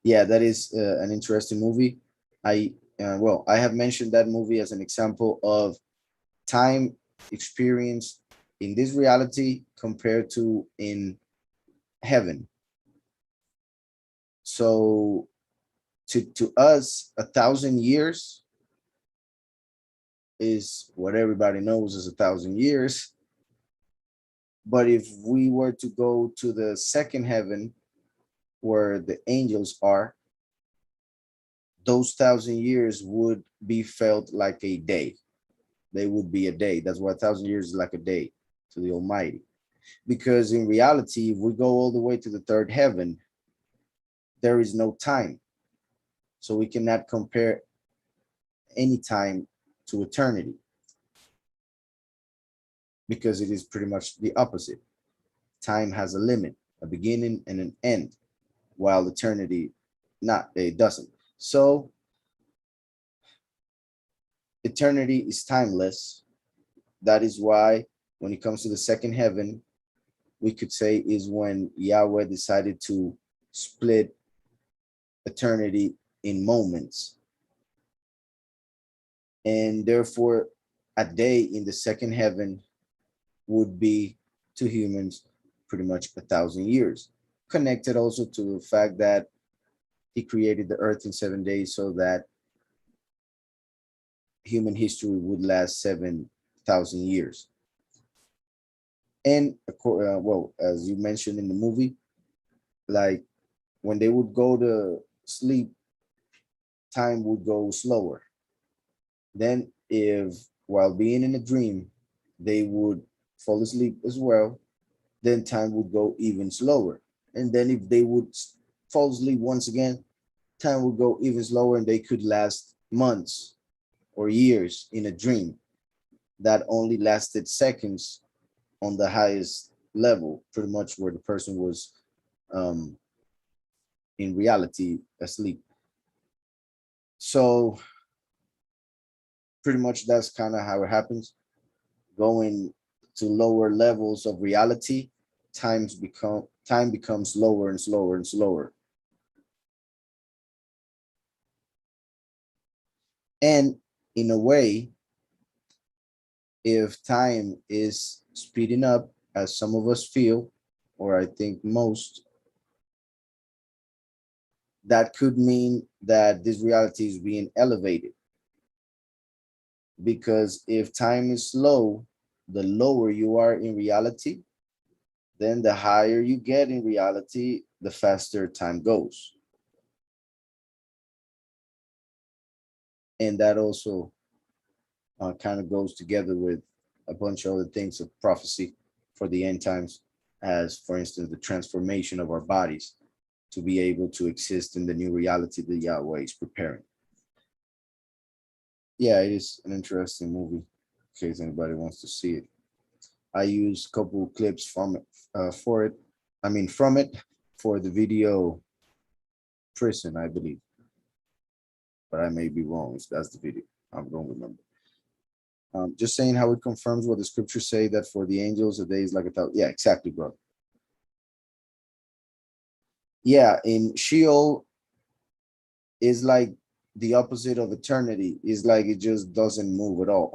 Yeah, that is an interesting movie. I have mentioned that movie as an example of time experienced in this reality compared to in heaven. So to us, 1,000 years is what everybody knows is 1,000 years. But if we were to go to the second heaven where the angels are, those 1,000 years would be felt like a day. They would be a day. That's why 1,000 years is like a day to the Almighty. Because in reality, if we go all the way to the third heaven, there is no time. So we cannot compare any time to eternity, because it is pretty much the opposite. Time has a limit, a beginning and an end, while eternity it doesn't. So eternity is timeless. That is why when it comes to the second heaven, we could say is when Yahweh decided to split eternity in moments. And therefore, a day in the second heaven would be to humans pretty much 1,000 years. Connected also to the fact that he created the earth in 7 days so that human history would last 7,000 years. And as you mentioned in the movie, like when they would go to sleep, time would go slower. Then if while being in a dream, they would fall asleep as well, then time would go even slower. And then if they would fall asleep once again, time would go even slower, and they could last months or years in a dream that only lasted seconds on the highest level, pretty much where the person was in reality asleep. So pretty much that's kind of how it happens. Going to lower levels of reality, time becomes slower and slower and slower. And in a way, if time is speeding up, as some of us feel, or I think most, that could mean that this reality is being elevated. Because if time is slow, the lower you are in reality, then the higher you get in reality, the faster time goes. And that also kind of goes together with a bunch of other things of prophecy for the end times, as for instance, the transformation of our bodies to be able to exist in the new reality that Yahweh is preparing. Yeah, it is an interesting movie in case anybody wants to see it. I use a couple of clips from it from it for the video Prison, I believe. But I may be wrong if that's the video. I don't remember. Just saying how it confirms what the scriptures say, that for the angels a day is like 1,000. Yeah, exactly, bro. Yeah, in Sheol is like the opposite of eternity. Is like it just doesn't move at all.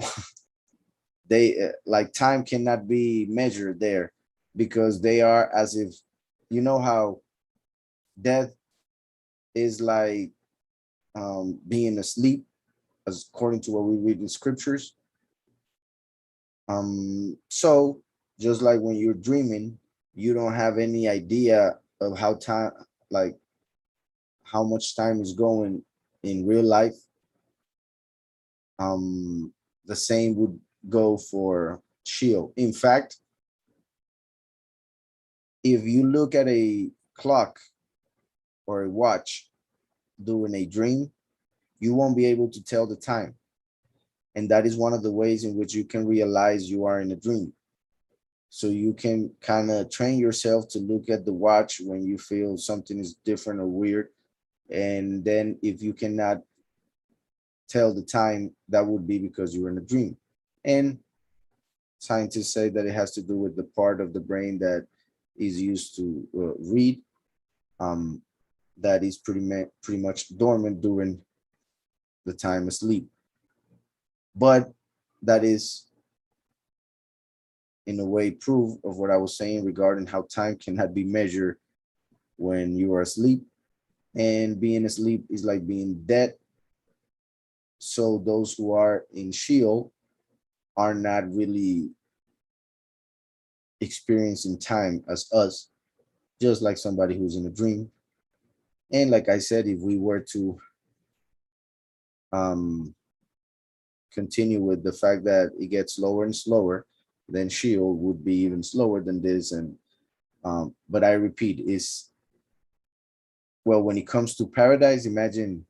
They like time cannot be measured there, because they are as if, you know how death is like being asleep, as according to what we read in scriptures. So just like when you're dreaming, you don't have any idea of how time, like how much time is going in real life. The same would go for Sheol. In fact, if you look at a clock or a watch during a dream, you won't be able to tell the time. And that is one of the ways in which you can realize you are in a dream. So you can kind of train yourself to look at the watch when you feel something is different or weird. And then if you cannot tell the time, that would be because you were in a dream. And scientists say that it has to do with the part of the brain that is used to read, that is pretty much dormant during the time of sleep. But that is in a way proof of what I was saying regarding how time cannot be measured when you are asleep, and being asleep is like being dead. So those who are in Sheol are not really experiencing time as us, just like somebody who's in a dream. And like I said, if we were to continue with the fact that it gets slower and slower, then Sheol would be even slower than this. And but I repeat, is well, when it comes to paradise, imagine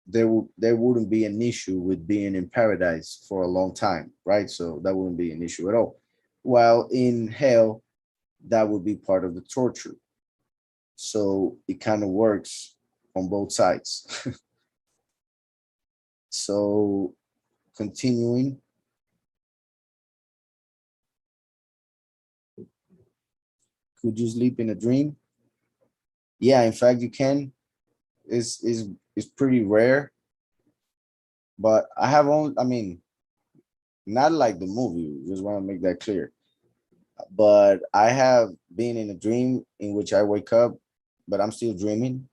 there wouldn't be an issue with being in paradise for a long time, right? So that wouldn't be an issue at all. While in hell, that would be part of the torture. So it kind of works on both sides. So continuing, could you sleep in a dream? Yeah, in fact, you can. Is pretty rare, but I have only, I mean, not like the movie. Just want to make that clear. But I have been in a dream in which I wake up, but I'm still dreaming.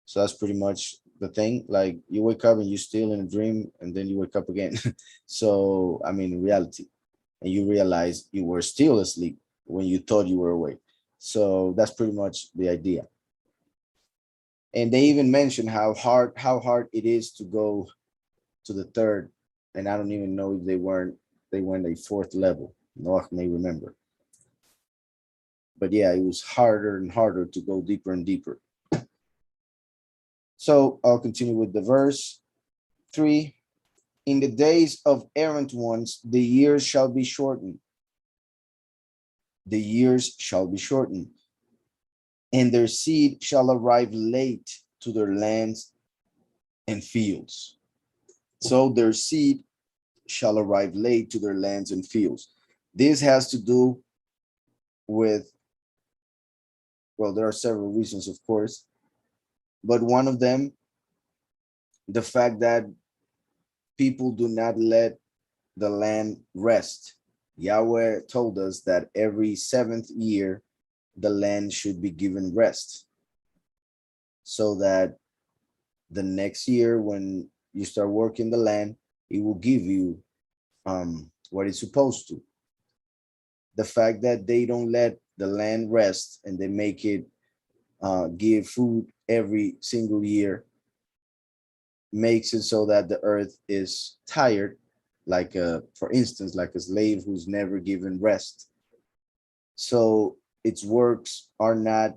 So that's pretty much the thing. Like you wake up and you're still in a dream, and then you wake up again. So I mean, in reality, and you realize you were still asleep when you thought you were awake. So that's pretty much the idea. And they even mention how hard it is to go to the third, and I don't even know if they went a fourth level. Noach may remember. But yeah, it was harder and harder to go deeper and deeper. So I'll continue with the verse 3. In the days of errant ones, the years shall be shortened. The years shall be shortened, and their seed shall arrive late to their lands and fields. So their seed shall arrive late to their lands and fields. This has to do with, well, there are several reasons, of course, but one of them, the fact that people do not let the land rest. Yahweh told us that every seventh year, the land should be given rest, so that the next year, when you start working the land, it will give you what it's supposed to. The fact that they don't let the land rest and they make it give food every single year makes it so that the earth is tired, like for instance, like a slave who's never given rest. So its works are not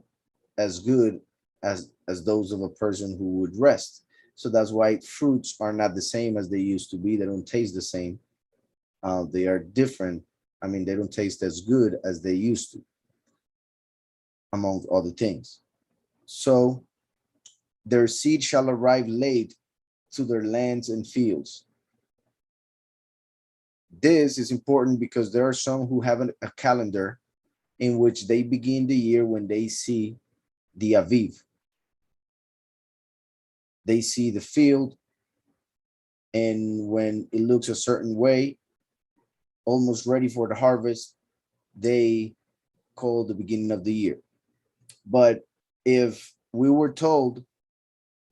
as good as those of a person who would rest. So that's why fruits are not the same as they used to be. They don't taste the same. They are different. I mean, they don't taste as good as they used to, among other things. So their seed shall arrive late to their lands and fields. This is important because there are some who have a calendar in which they begin the year when they see the Aviv. They see the field, and when it looks a certain way, almost ready for the harvest, they call the beginning of the year. But if we were told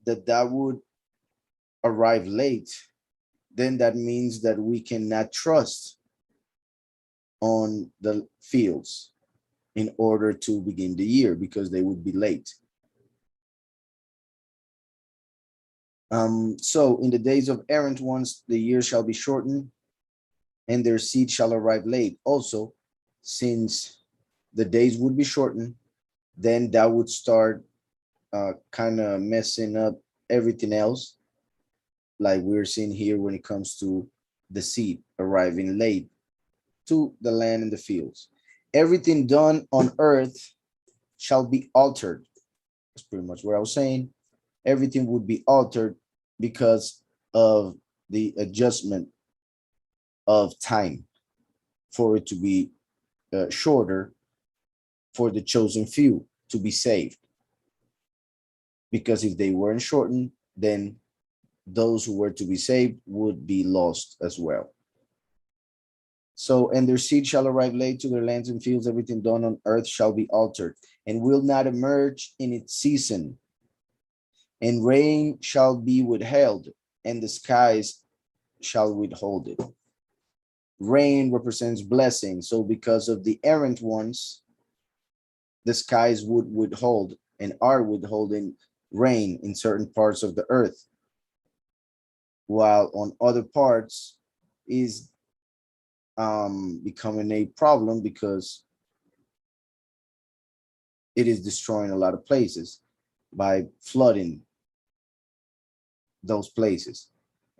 that that would arrive late, then that means that we cannot trust on the fields in order to begin the year, because they would be late. So in the days of errant ones, the year shall be shortened, and their seed shall arrive late. Also, since the days would be shortened, then that would start kind of messing up everything else, like we're seeing here when it comes to the seed arriving late to the land and the fields. Everything done on earth shall be altered. That's pretty much what I was saying. Everything would be altered because of the adjustment of time for it to be shorter for the chosen few to be saved. Because if they weren't shortened, then those who were to be saved would be lost as well. So, and their seed shall arrive late to their lands and fields. Everything done on earth shall be altered and will not emerge in its season. And rain shall be withheld, and the skies shall withhold it. Rain represents blessing. So because of the errant ones, the skies would withhold and are withholding rain in certain parts of the earth, while on other parts is becoming a problem because it is destroying a lot of places by flooding those places.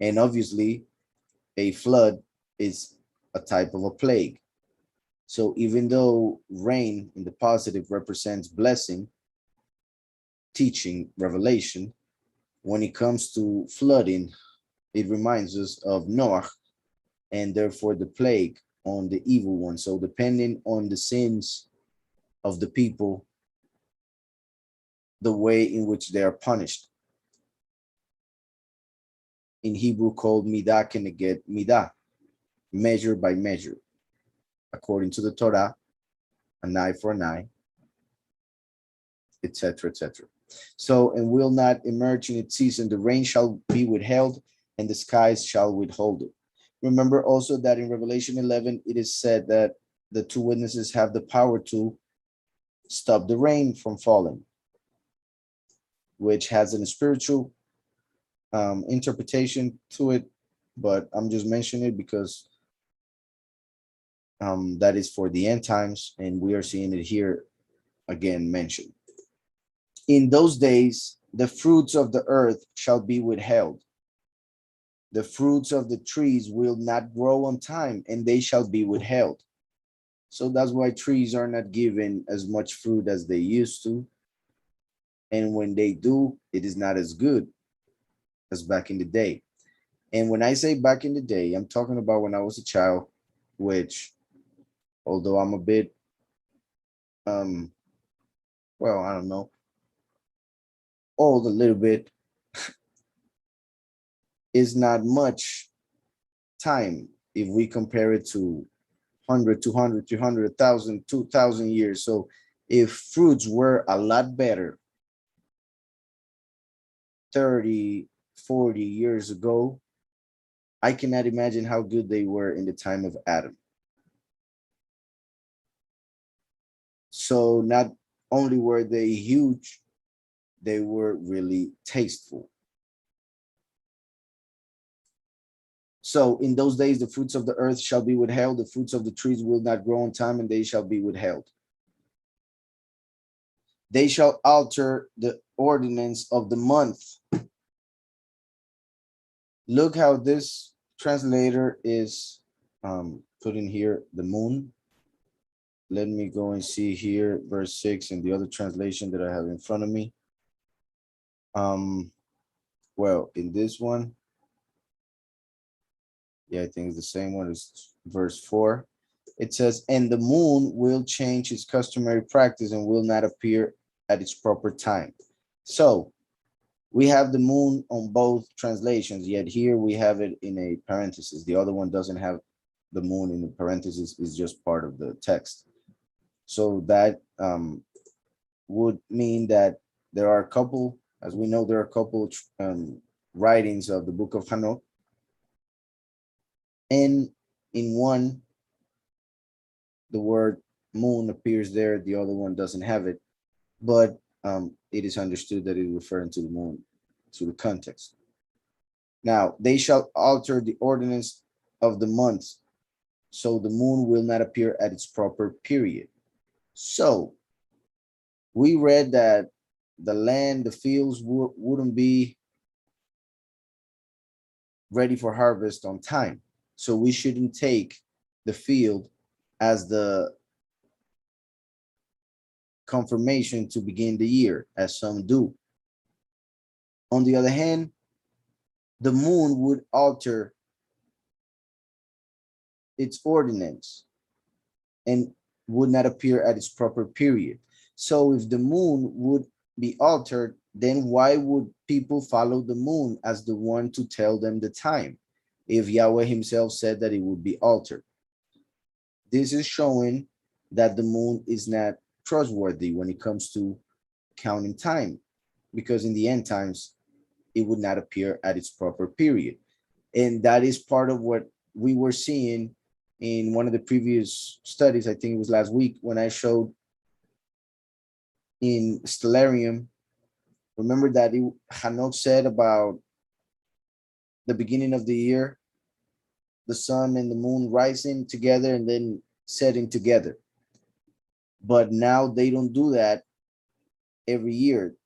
And obviously, a flood is a type of a plague. So even though rain in the positive represents blessing, teaching, revelation, when it comes to flooding, it reminds us of Noah, and therefore the plague on the evil one. So depending on the sins of the people, the way in which they are punished. In Hebrew called midah keneged midah, measure by measure. According to the Torah, an eye for an eye, etc., etc. So, and will not emerge in its season, the rain shall be withheld, and the skies shall withhold it. Remember also that in Revelation 11, it is said that the two witnesses have the power to stop the rain from falling, which has a spiritual interpretation to it, but I'm just mentioning it because that is for the end times, and we are seeing it here again mentioned. In those days, the fruits of the earth shall be withheld. The fruits of the trees will not grow on time, and they shall be withheld. So that's why trees are not given as much fruit as they used to. And when they do, it is not as good as back in the day. And when I say back in the day, I'm talking about when I was a child, which, although I'm a bit well, I don't know, old a little bit, is not much time if we compare it to 100, 200, 300, 1,000, 2,000 years. So if fruits were a lot better 30, 40 years ago, I cannot imagine how good they were in the time of Adam. So not only were they huge, they were really tasteful. So in those days, the fruits of the earth shall be withheld. The fruits of the trees will not grow on time, and they shall be withheld. They shall alter the ordinance of the month. Look how this translator is putting here the moon. Let me go and see here verse 6 in the other translation that I have in front of me. Well, in this one, yeah, I think it's the same one as verse 4. It says, and the moon will change its customary practice and will not appear at its proper time. So we have the moon on both translations, yet here we have it in a parenthesis. The other one doesn't have the moon in the parenthesis, is just part of the text. So that would mean that there are a couple, as we know, there are a couple writings of the Book of Enoch. And in one, the word moon appears there, the other one doesn't have it, but it is understood that it is referring to the moon, to the context. Now, they shall alter the ordinance of the months, so the moon will not appear at its proper period. So we read that the land, the fields wouldn't be ready for harvest on time. So we shouldn't take the field as the confirmation to begin the year, as some do. On the other hand, the moon would alter its ordinance and would not appear at its proper period. So if the moon would be altered, then why would people follow the moon as the one to tell them the time, if Yahweh himself said that it would be altered? This is showing that the moon is not trustworthy when it comes to counting time, because in the end times, it would not appear at its proper period. And that is part of what we were seeing in one of the previous studies. I think it was last week when I showed in Stellarium. Remember that Hanoch said about the beginning of the year, the sun and the moon rising together and then setting together. But now they don't do that every year.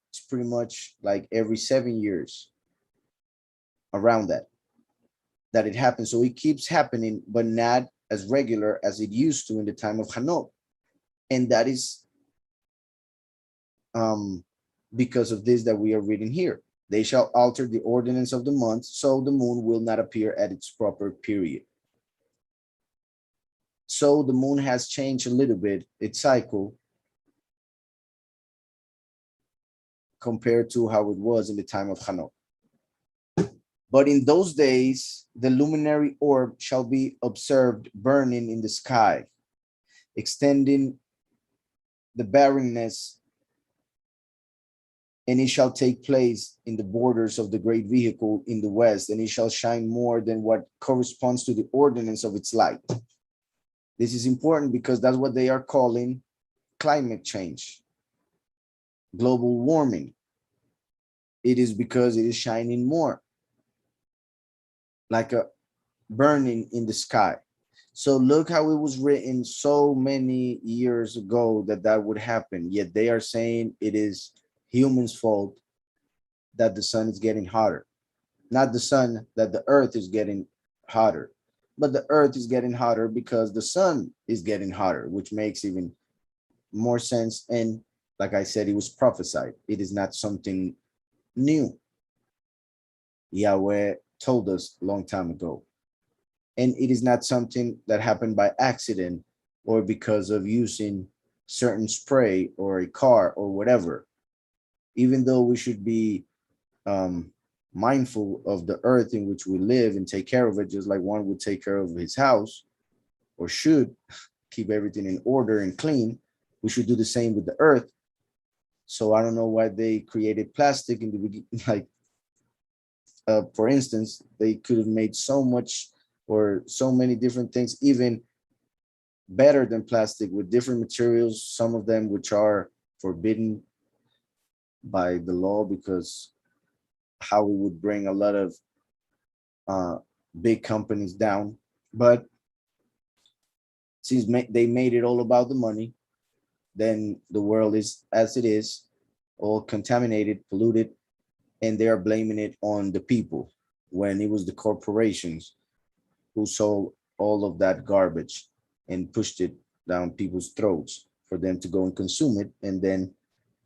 It's pretty much like every 7 years around that it happens. So it keeps happening, but not as regular as it used to in the time of Hanoch. And that is because of this that we are reading here. They shall alter the ordinance of the month, so the moon will not appear at its proper period. So the moon has changed a little bit its cycle compared to how it was in the time of Hanoch. But in those days, the luminary orb shall be observed burning in the sky, extending the barrenness, and it shall take place in the borders of the great vehicle in the west, and it shall shine more than what corresponds to the ordinance of its light. This is important because that's what they are calling climate change, global warming. It is because it is shining more, like a burning in the sky. So look how it was written so many years ago that that would happen, yet they are saying it is humans' fault that the sun is getting hotter. Not the sun, that the earth is getting hotter, but the earth is getting hotter because the sun is getting hotter, which makes even more sense. And like I said, it was prophesied. It is not something new. Yahweh told us a long time ago. And it is not something that happened by accident or because of using certain spray or a car or whatever, even though we should be mindful of the earth in which we live and take care of it, just like one would take care of his house, or should keep everything in order and clean, we should do the same with the earth. So I don't know why they created plastic in the beginning. Like, for instance, they could have made so much or so many different things, even better than plastic, with different materials, some of them which are forbidden by the law, because how it would bring a lot of big companies down. But since they made it all about the money, then the world is as it is, all contaminated, polluted, and they are blaming it on the people, when it was the corporations who sold all of that garbage and pushed it down people's throats for them to go and consume it, and then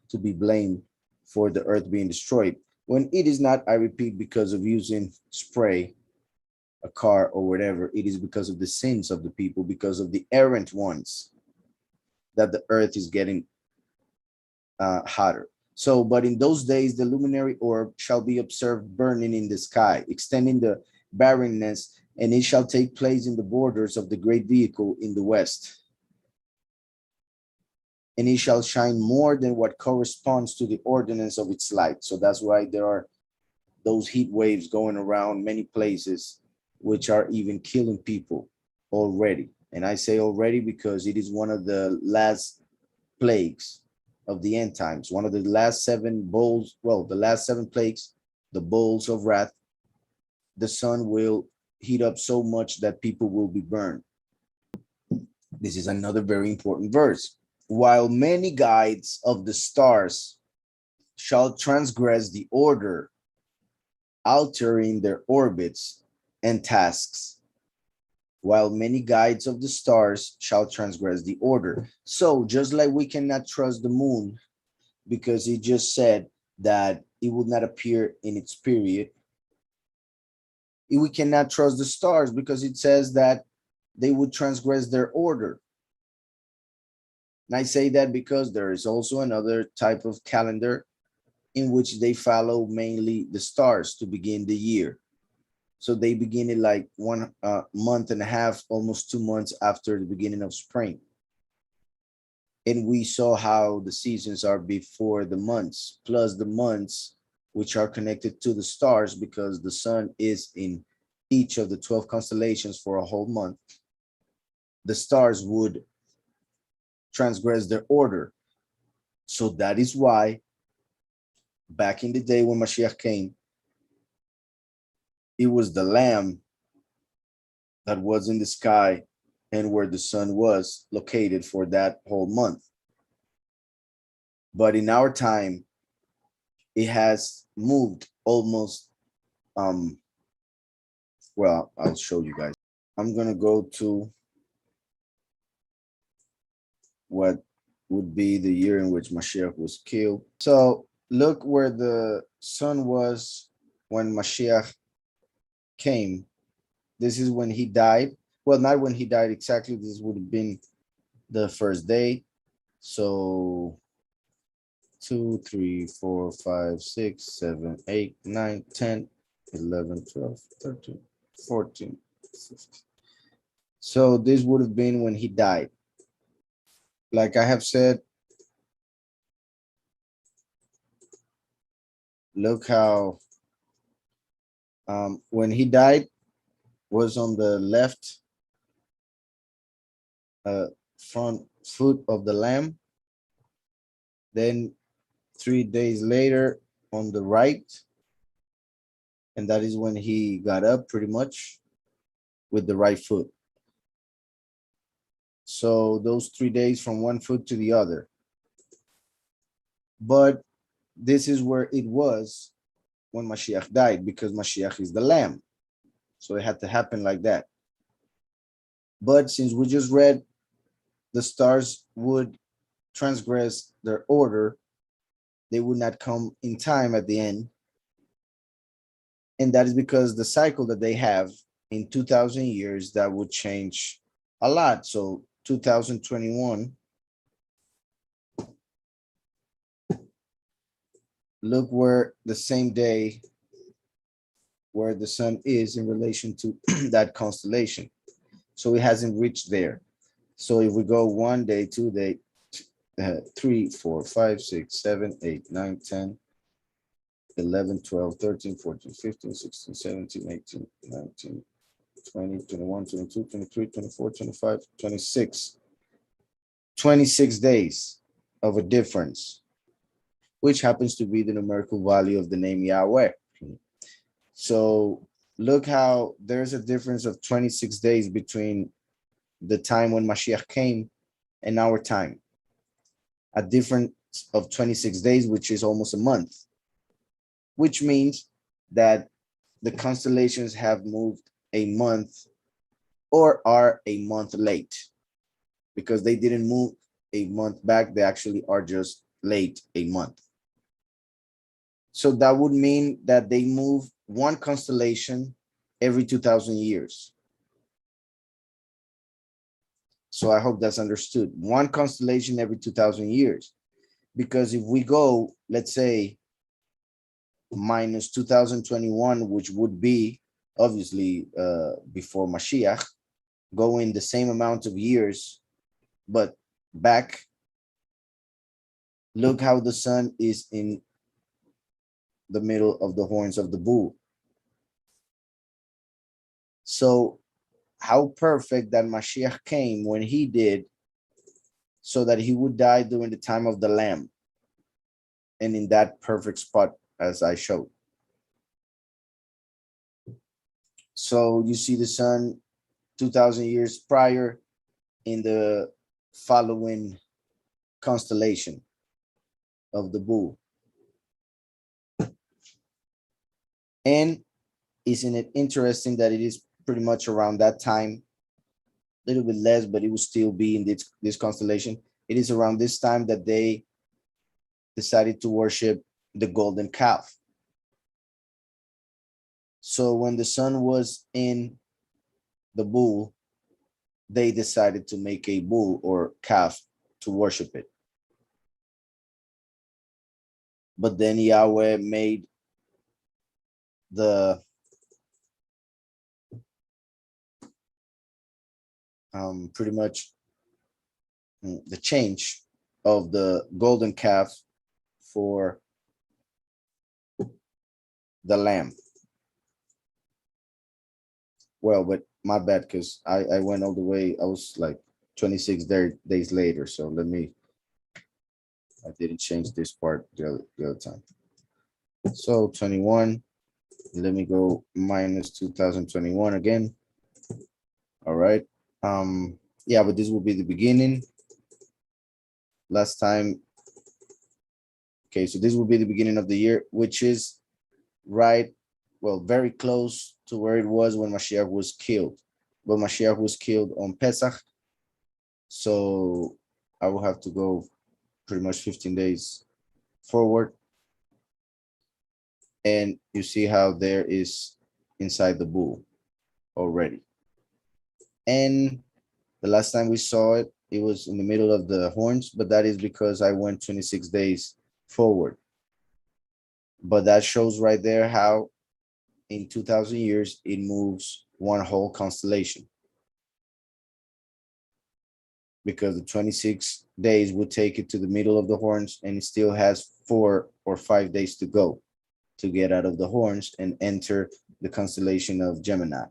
to be blamed for the earth being destroyed, when it is not, I repeat, because of using spray, a car, or whatever. It is because of the sins of the people, because of the errant ones, that the earth is getting hotter. So, but in those days, the luminary orb shall be observed burning in the sky, extending the barrenness, and it shall take place in the borders of the great vehicle in the west. And it shall shine more than what corresponds to the ordinance of its light. So that's why there are those heat waves going around many places, which are even killing people already. And I say already because it is one of the last plagues of the end times, one of the last seven bowls, well, the last seven plagues, the bowls of wrath. The sun will heat up so much that people will be burned. This is another very important verse. While many guides of the stars shall transgress the order, altering their orbits and tasks, while many guides of the stars shall transgress the order. So just like we cannot trust the moon because it just said that it would not appear in its period, we cannot trust the stars because it says that they would transgress their order. And I say that because there is also another type of calendar in which they follow mainly the stars to begin the year. So they begin it like 1 month and a half, almost 2 months after the beginning of spring. And we saw how the seasons are before the months, plus the months which are connected to the stars, because the sun is in each of the 12 constellations for a whole month. The stars would transgress their order. So that is why back in the day when Mashiach came, it was the lamb that was in the sky and where the sun was located for that whole month. But in our time, it has moved almost, well, I'll show you guys. I'm going to go to what would be the year in which Mashiach was killed. So look where the sun was when Mashiach came. This is when he died. Well, not when he died exactly. This would have been the first day. So 2, 3, 4, 5, 6, 7, 8, 9, 10, 11, 12, 13, 14, 15. So this would have been when he died. Like I have said, look how when he died was on the left front foot of the lamb. Then 3 days later on the right. And that is when he got up pretty much with the right foot. So those 3 days from one foot to the other. But this is where it was when Mashiach died, because Mashiach is the lamb. So it had to happen like that. But since we just read the stars would transgress their order, they would not come in time at the end. And that is because the cycle that they have in 2000 years, that would change a lot. So 2021 look where the same day where the sun is in relation to that constellation. So it hasn't reached there. So if we go 1 day, 2 day, 3, 4, 5, 6, 7, 8, 9, 10, 11, 12, 13, 14, 15, 16, 17, 18, 19, 20, 21, 22, 23, 24, 25, 26. 26 days of a difference, which happens to be the numerical value of the name Yahweh. So look how there's a difference of 26 days between the time when Mashiach came and our time. A difference of 26 days, which is almost a month, which means that the constellations have moved a month or are a month late because they didn't move a month back. They actually are just late a month. So that would mean that they move one constellation every 2,000 years. So I hope that's understood. One constellation every 2,000 years. Because if we go, let's say, minus 2021, which would be obviously before Mashiach, going the same amount of years, but back, look how the sun is in the middle of the horns of the bull. So how perfect that Mashiach came when he did, so that he would die during the time of the Lamb, and in that perfect spot as I showed. So you see the sun 2,000 years prior in the following constellation of the bull. And isn't it interesting that it is pretty much around that time, a little bit less, but it will still be in this constellation. It is around this time that they decided to worship the golden calf. So when the sun was in the bull, they decided to make a bull or calf to worship it. But then Yahweh made the pretty much the change of the golden calf for the lamb. Well, but my bad, because I went all the way. I was like 26 days later. So I didn't change this part the other time. So 21, let me go minus 2021 again. All right. Yeah, but this will be the beginning. Last time. Okay, so this will be the beginning of the year, which is right, well, very close to where it was when Mashiach was killed. But Mashiach was killed on Pesach. So I will have to go pretty much 15 days forward. And you see how there is inside the bull already. And the last time we saw it, it was in the middle of the horns, but that is because I went 26 days forward. But that shows right there how in 2,000 years, it moves one whole constellation. Because the 26 days would take it to the middle of the horns, and it still has 4 or 5 days to go to get out of the horns and enter the constellation of Gemini.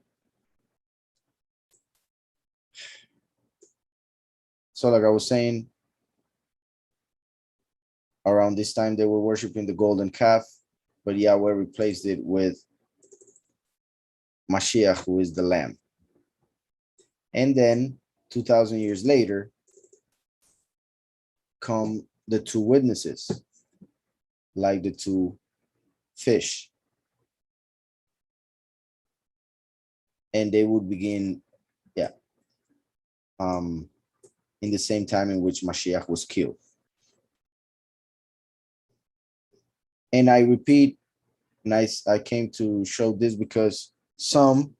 So like I was saying, around this time they were worshiping the golden calf, but Yahweh replaced it with Mashiach, who is the lamb. And then 2,000 years later come the two witnesses, like the two fish. And they would begin, in the same time in which Mashiach was killed. And I repeat, and I came to show this because some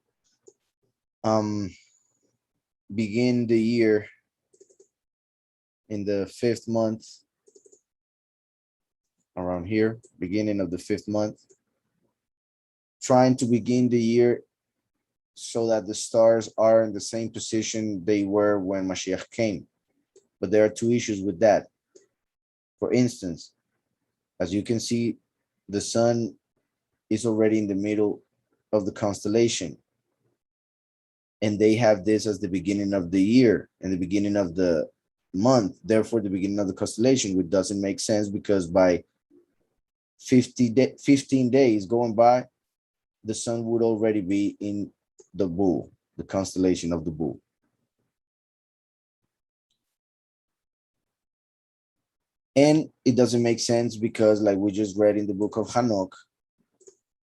begin the year in the 5th month around here, beginning of the 5th month, trying to begin the year so that the stars are in the same position they were when Mashiach came. But there are two issues with that. For instance, as you can see, the sun is already in the middle of the constellation. And they have this as the beginning of the year and the beginning of the month, therefore the beginning of the constellation, which doesn't make sense because by 15 days going by, the sun would already be in the bull, the constellation of the bull. And it doesn't make sense because, like we just read in the book of Hanoch,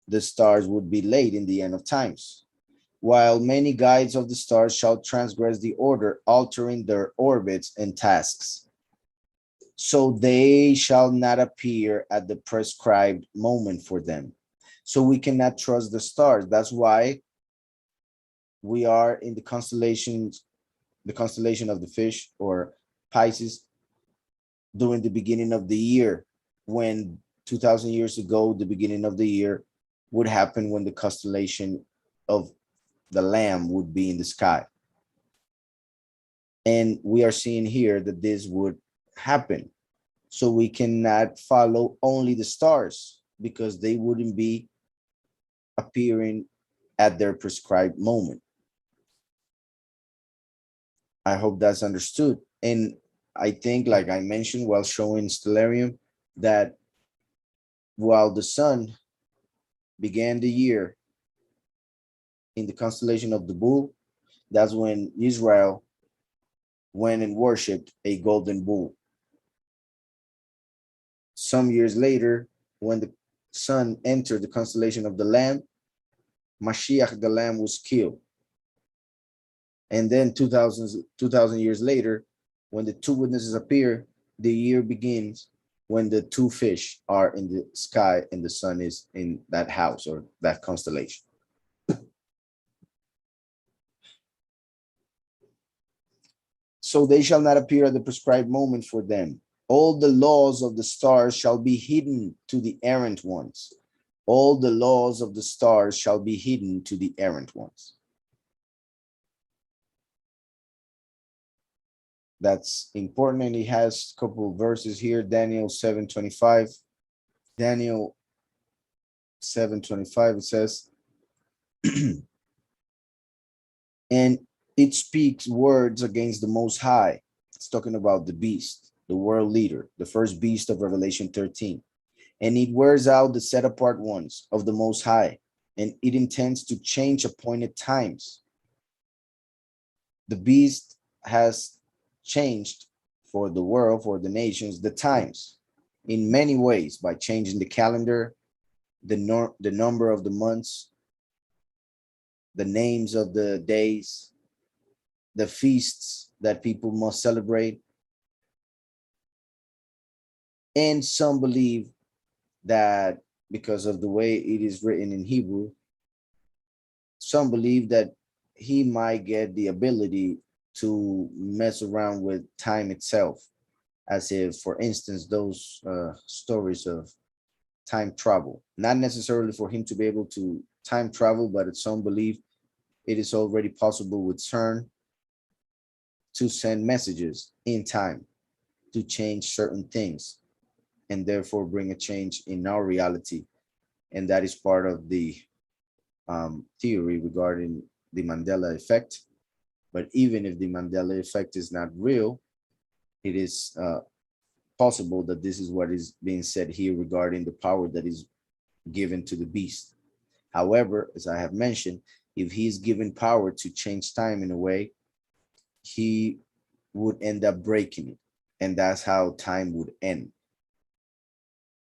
the stars would be late in the end of times. While many guides of the stars shall transgress the order, altering their orbits and tasks. So they shall not appear at the prescribed moment for them. So we cannot trust the stars. That's why we are in the constellation of the fish or Pisces during the beginning of the year, when 2,000 years ago, the beginning of the year would happen when the constellation of the Lamb would be in the sky. And we are seeing here that this would happen. So we cannot follow only the stars because they wouldn't be appearing at their prescribed moment. I hope that's understood. And I think, like I mentioned while showing Stellarium, that while the sun began the year in the constellation of the bull, that's when Israel went and worshipped a golden bull. Some years later, when the sun entered the constellation of the Lamb, Mashiach the Lamb was killed. And then 2,000 years later, when the two witnesses appear, the year begins when the two fish are in the sky and the sun is in that house or that constellation. So they shall not appear at the prescribed moments for them. All the laws of the stars shall be hidden to the errant ones. All the laws of the stars shall be hidden to the errant ones. That's important, and he has a couple of verses here. Daniel 7:25. Daniel 7:25, it says, and it speaks words against the Most High. It's talking about the beast, the world leader, the first beast of Revelation 13. And it wears out the set apart ones of the Most High, and it intends to change appointed times. The beast has changed for the world, for the nations, the times in many ways by changing the calendar, the number of the months, the names of the days, the feasts that people must celebrate. And some believe that because of the way it is written in Hebrew, some believe that he might get the ability to mess around with time itself, as if, for instance, those stories of time travel, not necessarily for him to be able to time travel, but some believe it is already possible with CERN to send messages in time to change certain things and therefore bring a change in our reality. And that is part of the theory regarding the Mandela effect. But even if the Mandela effect is not real, it is possible that this is what is being said here regarding the power that is given to the beast. However, as I have mentioned, if he is given power to change time in a way, he would end up breaking it. And that's how time would end.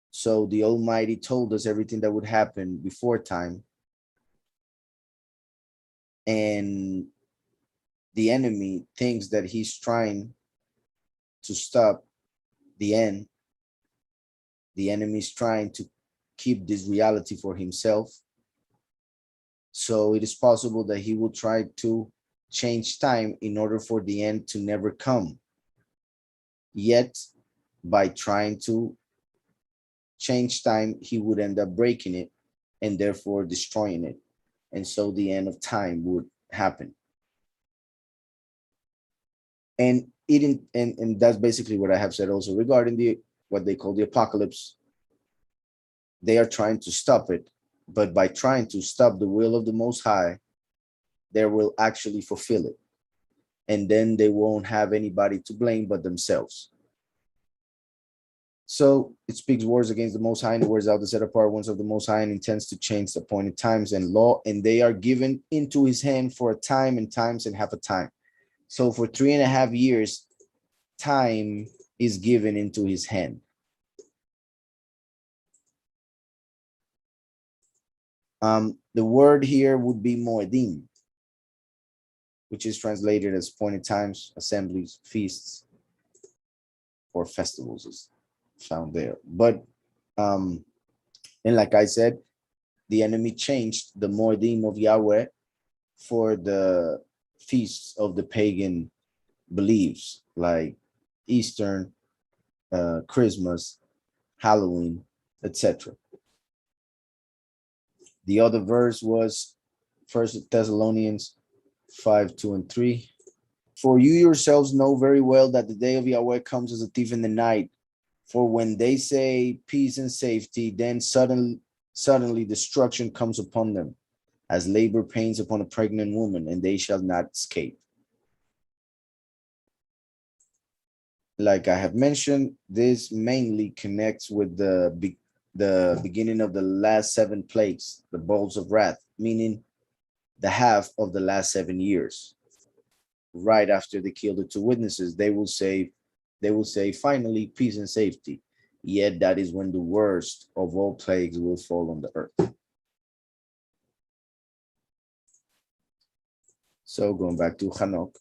So the Almighty told us everything that would happen before time. And the enemy thinks that he's trying to stop the end. The enemy is trying to keep this reality for himself. So it is possible that he will try to change time in order for the end to never come. Yet, by trying to change time, he would end up breaking it and therefore destroying it. And so the end of time would happen. And and that's basically what I have said also regarding the what they call the apocalypse. They are trying to stop it, but by trying to stop the will of the Most High, they will actually fulfill it. And then they won't have anybody to blame but themselves. So it speaks words against the Most High and words out the set apart ones of the Most High and intends to change the appointed times and law, and they are given into his hand for a time and times and half a time. So for 3.5 years, time is given into his hand. The word here would be moedim, which is translated as appointed times, assemblies, feasts, or festivals is found there. But and like I said, the enemy changed the moedim of Yahweh for the feasts of the pagan beliefs, like Eastern, Christmas, Halloween, etc. The other verse was 1 Thessalonians 5:2-3. For you yourselves know very well that the day of Yahweh comes as a thief in the night. For when they say peace and safety, then suddenly destruction comes upon them, as labor pains upon a pregnant woman, and they shall not escape. Like I have mentioned, this mainly connects with the beginning of the last 7 plagues, the bowls of wrath, meaning the half of the last 7 years. Right after they kill the 2 witnesses, they will say, finally, peace and safety. Yet that is when the worst of all plagues will fall on the earth. So going back to Hanok,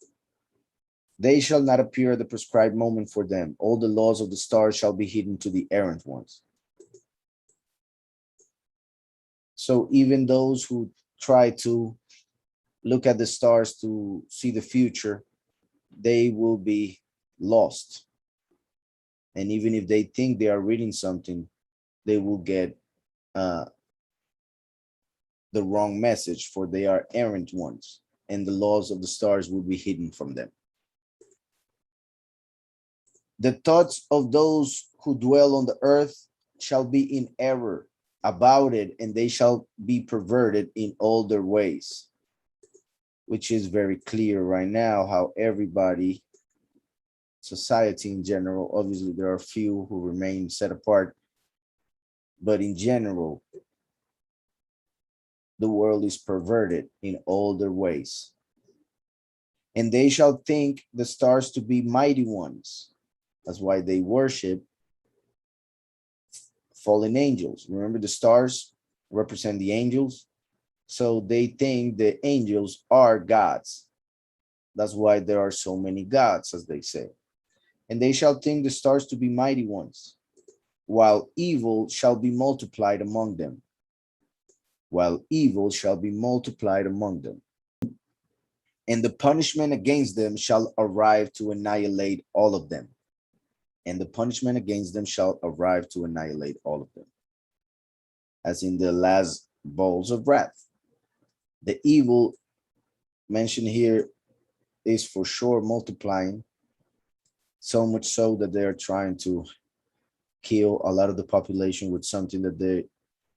they shall not appear at the prescribed moment for them. All the laws of the stars shall be hidden to the errant ones. So even those who try to look at the stars to see the future, they will be lost. And even if they think they are reading something, they will get the wrong message, for they are errant ones, and the laws of the stars will be hidden from them. The thoughts of those who dwell on the earth shall be in error about it, and they shall be perverted in all their ways, which is very clear right now how everybody, society in general, obviously there are few who remain set apart, but in general, the world is perverted in all their ways. And they shall think the stars to be mighty ones. That's why they worship fallen angels. Remember, the stars represent the angels. So they think the angels are gods. That's why there are so many gods, as they say. And they shall think the stars to be mighty ones, while evil shall be multiplied among them. While evil shall be multiplied among them. And the punishment against them shall arrive to annihilate all of them. And the punishment against them shall arrive to annihilate all of them. As in the last bowls of wrath. The evil mentioned here is for sure multiplying, so much so that they are trying to kill a lot of the population with something that they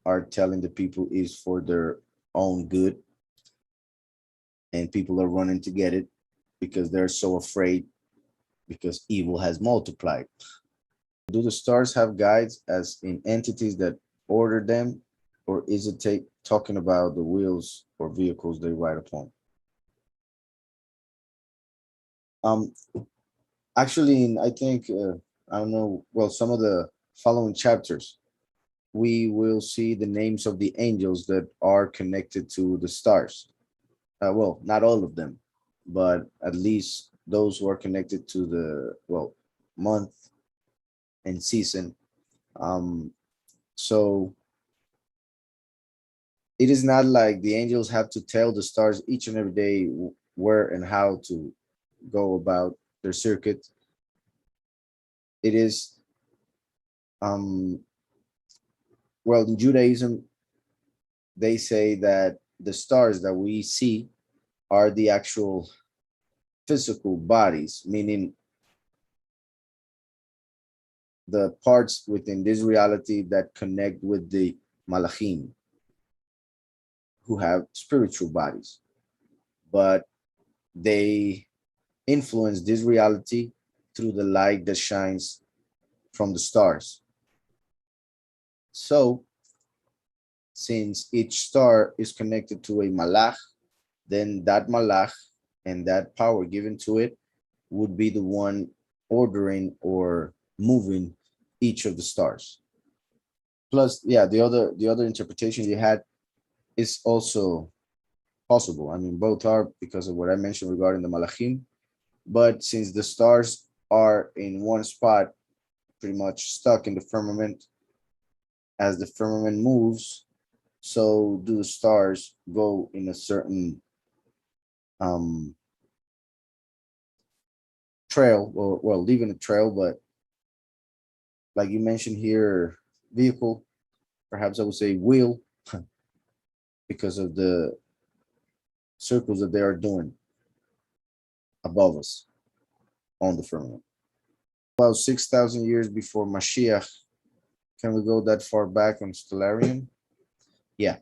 are telling the people is for their own good. And people are running to get it because they're so afraid, because evil has multiplied. Do the stars have guides as in entities that order them, or is it talking about the wheels or vehicles they ride upon? Actually, I think I don't know. Well, some of the following chapters, we will see the names of the angels that are connected to the stars. Well, not all of them, but at least those who are connected to the month and season. So it is not like the angels have to tell the stars each and every day where and how to go about their circuit. It is Well, in Judaism, they say that the stars that we see are the actual physical bodies, meaning the parts within this reality that connect with the malachim, who have spiritual bodies, but they influence this reality through the light that shines from the stars. So, since each star is connected to a malach, then that malach and that power given to it would be the one ordering or moving each of the stars. Plus, yeah, the other interpretation you had is also possible. I mean, both are because of what I mentioned regarding the malachim. But since the stars are in one spot, pretty much stuck in the firmament, as the firmament moves, so do the stars go in a certain trail, or well, leaving a trail, but like you mentioned here, vehicle, perhaps I would say wheel, because of the circles that they are doing above us on the firmament. About 6,000 years before Mashiach. Can we go that far back on Stellarium? Yeah.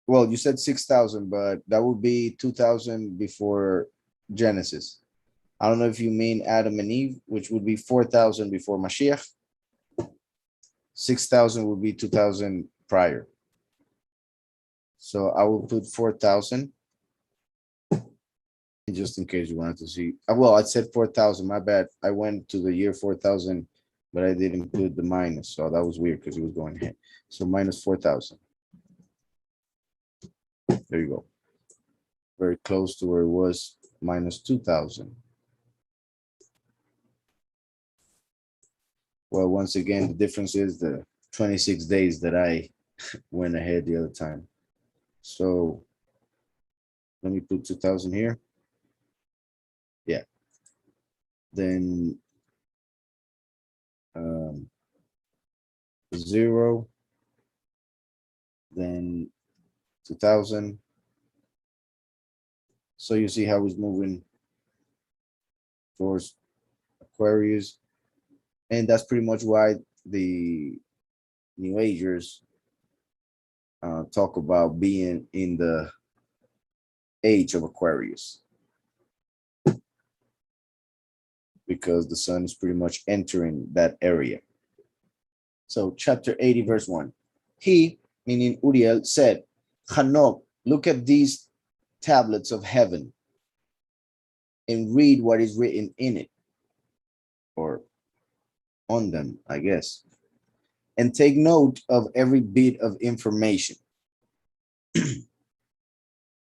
Well, you said 6,000, but that would be 2,000 before Genesis. I don't know if you mean Adam and Eve, which would be 4,000 before Mashiach. 6,000 would be 2,000 prior. So I will put 4,000 just in case you wanted to see. Well, I said 4,000. My bad. I went to the year 4,000, but I didn't put the minus. So that was weird because it was going ahead. So minus 4,000. There you go. Very close to where it was, minus 2,000. Well, once again, the difference is the 26 days that I went ahead the other time. So let me put 2,000 here. Yeah. Then 0. Then 2,000. So you see how it's moving towards Aquarius. And that's pretty much why the New Agers talk about being in the age of Aquarius, because the sun is pretty much entering that area. So chapter 80, verse 1. He, meaning Uriel, said, Hanok, look at these tablets of heaven and read what is written in it, or on them, I guess, and take note of every bit of information.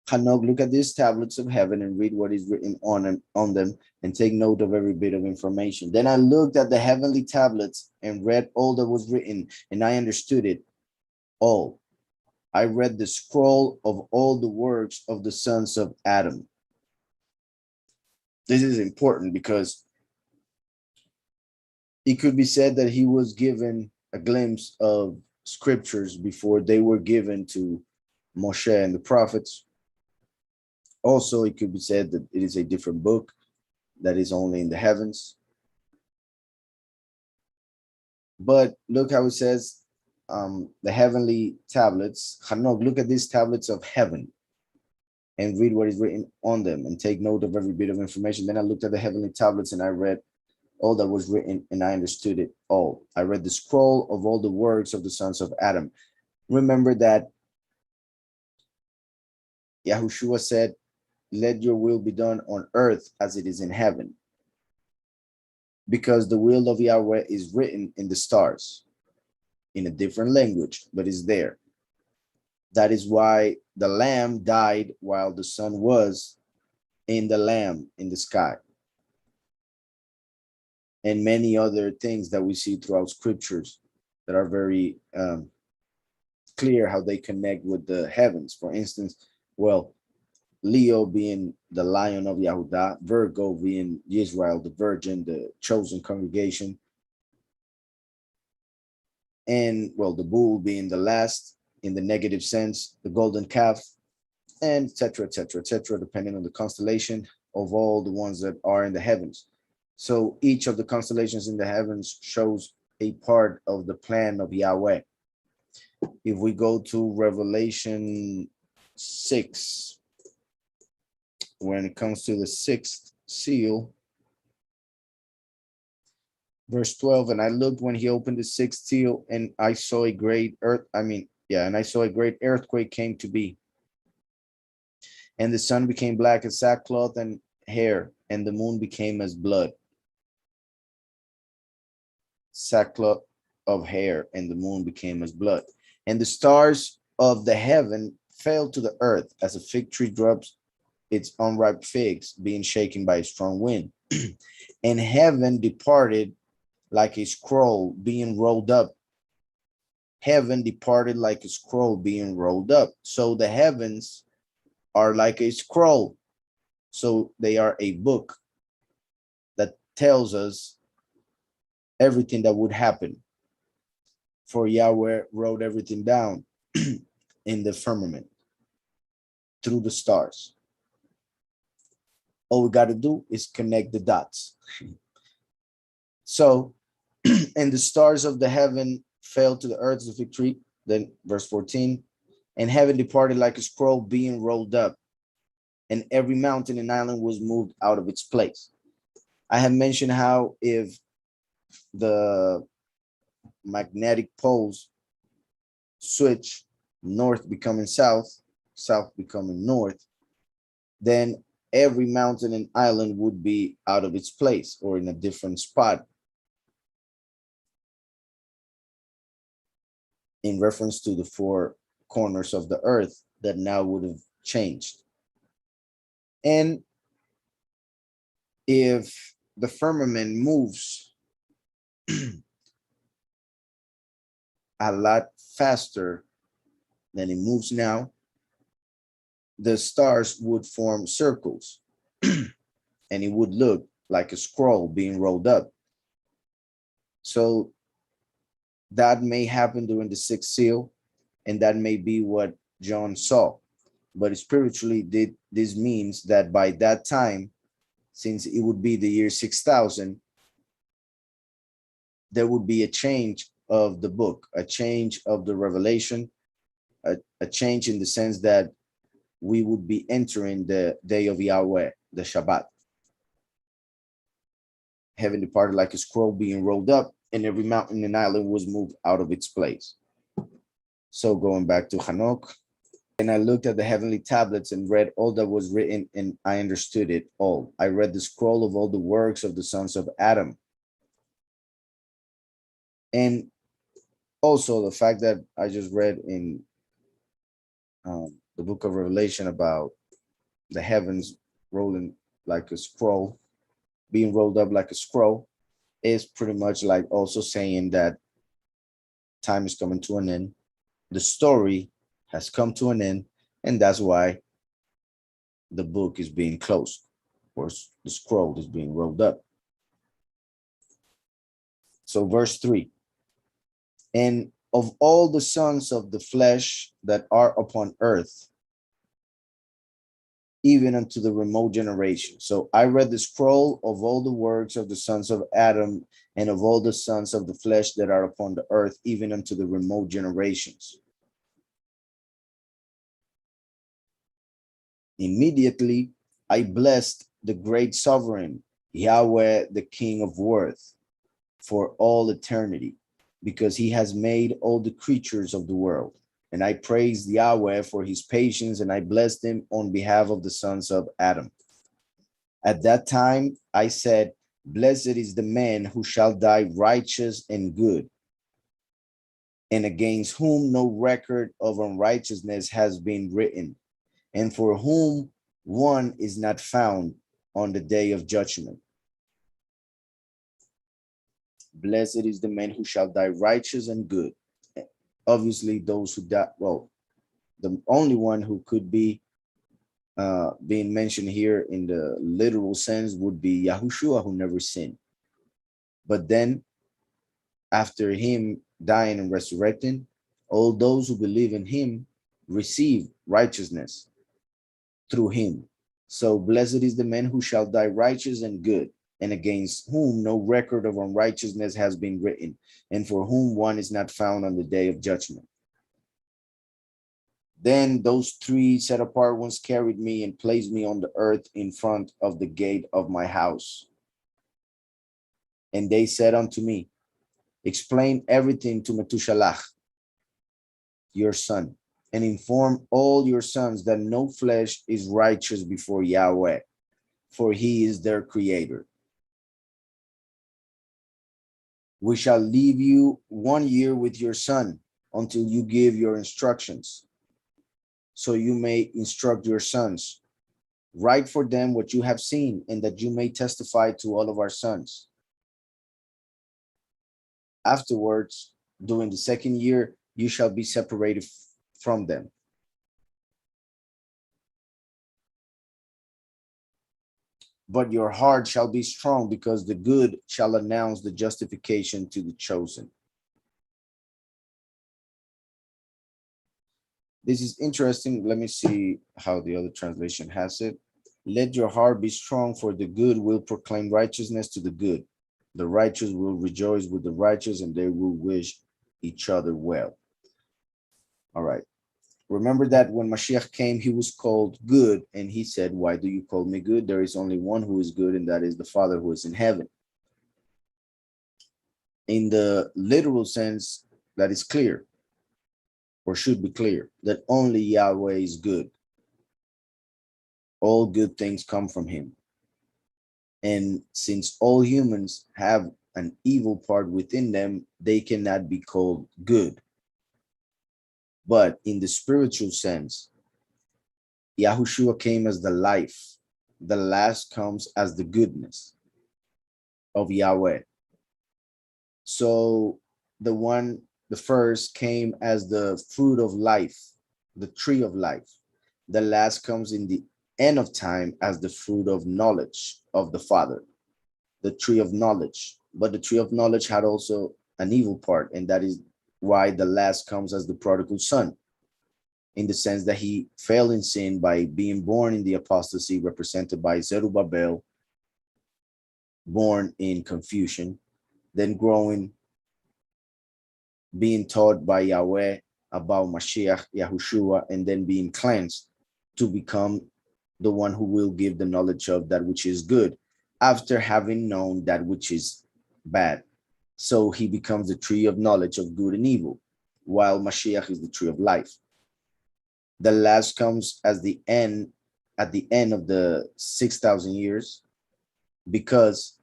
Hanok, look at these tablets of heaven and read what is written on them, and take note of every bit of information. Then I looked at the heavenly tablets and read all that was written, and I understood it all. I read the scroll of all the works of the sons of Adam. This is important because it could be said that he was given a glimpse of scriptures before they were given to Moshe and the prophets. Also, it could be said that it is a different book that is only in the heavens. But look how it says, the heavenly tablets. Hanok, look at these tablets of heaven and read what is written on them and take note of every bit of information. Then I looked at the heavenly tablets and I read all that was written and I understood it all. I read the scroll of all the works of the sons of Adam. Remember that Yahushua said, let your will be done on earth as it is in heaven. Because the will of Yahweh is written in the stars in a different language, but is there. That is why the lamb died while the sun was in the lamb in the sky. And many other things that we see throughout scriptures that are very clear how they connect with the heavens. For instance, well, Leo being the lion of Yahudah, Virgo being Israel, the virgin, the chosen congregation. And well, the bull being the last in the negative sense, the golden calf, and etc., etc., etc., depending on the constellation of all the ones that are in the heavens. So each of the constellations in the heavens shows a part of the plan of Yahweh. If we go to Revelation 6, when it comes to the sixth seal, verse 12, and I looked when he opened the sixth seal, and I saw a great and I saw a great earthquake came to be. And the sun became black as sackcloth and hair, and the moon became as blood. Sackcloth of hair, and the moon became as blood. And the stars of the heaven fell to the earth as a fig tree drops its unripe figs, being shaken by a strong wind. And heaven departed like a scroll being rolled up. Heaven departed like a scroll being rolled up. So the heavens are like a scroll. So they are a book that tells us everything that would happen. For Yahweh wrote everything down in the firmament through the stars. All we got to do is connect the dots. So, and the stars of the heaven fell to the earth as a fig tree. Then verse 14, and heaven departed like a scroll being rolled up, and every mountain and island was moved out of its place. I have mentioned how if the magnetic poles switch, north becoming south, south becoming north, then every mountain and island would be out of its place or in a different spot, in reference to the four corners of the earth that now would have changed. And if the firmament moves a lot faster than it moves now, the stars would form circles and it would look like a scroll being rolled up. So that may happen during the sixth seal, and that may be what John saw. But spiritually, this means that by that time, since it would be the year 6000, there would be a change of the book, a change of the revelation, a change in the sense that we would be entering the day of Yahweh, the Shabbat. Heaven departed like a scroll being rolled up, and every mountain and island was moved out of its place. So going back to Hanoch, and I looked at the heavenly tablets and read all that was written, and I understood it all. I read the scroll of all the works of the sons of Adam. And also the fact that I just read in the book of Revelation about the heavens rolling like a scroll, being rolled up like a scroll, is pretty much like also saying that time is coming to an end. The story has come to an end, and that's why the book is being closed, or the scroll is being rolled up. So verse 3, and of all the sons of the flesh that are upon earth, even unto the remote generation. So I read the scroll of all the works of the sons of Adam and of all the sons of the flesh that are upon the earth, even unto the remote generations. Immediately I blessed the great sovereign, Yahweh, the King of worth, for all eternity, because he has made all the creatures of the world. And I praised Yahweh for his patience, and I blessed him on behalf of the sons of Adam. At that time, I said, blessed is the man who shall die righteous and good, and against whom no record of unrighteousness has been written, and for whom one is not found on the day of judgment. Blessed is the man who shall die righteous and good. Obviously, those who die, well, the only one who could be being mentioned here in the literal sense would be Yahushua, who never sinned. But then after him dying and resurrecting, all those who believe in him receive righteousness through him. So blessed is the man who shall die righteous and good, and against whom no record of unrighteousness has been written, and for whom one is not found on the day of judgment. Then those three set apart ones carried me and placed me on the earth in front of the gate of my house. And they said unto me, explain everything to Methuselah, your son, and inform all your sons that no flesh is righteous before Yahweh, for he is their creator. We shall leave you 1 year with your son until you give your instructions, so you may instruct your sons. Write for them what you have seen, and that you may testify to all of our sons. Afterwards, during the 2nd year, you shall be separated from them. But your heart shall be strong, because the good shall announce the justification to the chosen. This is interesting. Let me see how the other translation has it. Let your heart be strong, for the good will proclaim righteousness to the good. The righteous will rejoice with the righteous, and they will wish each other well. All right. Remember that when Mashiach came, he was called good, and he said, why do you call me good? There is only one who is good, and that is the Father who is in heaven. In the literal sense, that is clear, or should be clear, that only Yahweh is good. All good things come from him. And since all humans have an evil part within them, they cannot be called good. But in the spiritual sense, Yahushua came as the life. The last comes as the goodness of Yahweh. So the first came as the fruit of life, the tree of life. The last comes in the end of time as the fruit of knowledge of the Father, the tree of knowledge. But the tree of knowledge had also an evil part, and that is why the last comes as the prodigal son, in the sense that he fell in sin by being born in the apostasy, represented by Zerubbabel, born in confusion, then growing, being taught by Yahweh about Mashiach, Yahushua, and then being cleansed to become the one who will give the knowledge of that which is good after having known that which is bad. So he becomes the tree of knowledge of good and evil, while Mashiach is the tree of life. The last comes as the end, at the end of the 6,000 years, because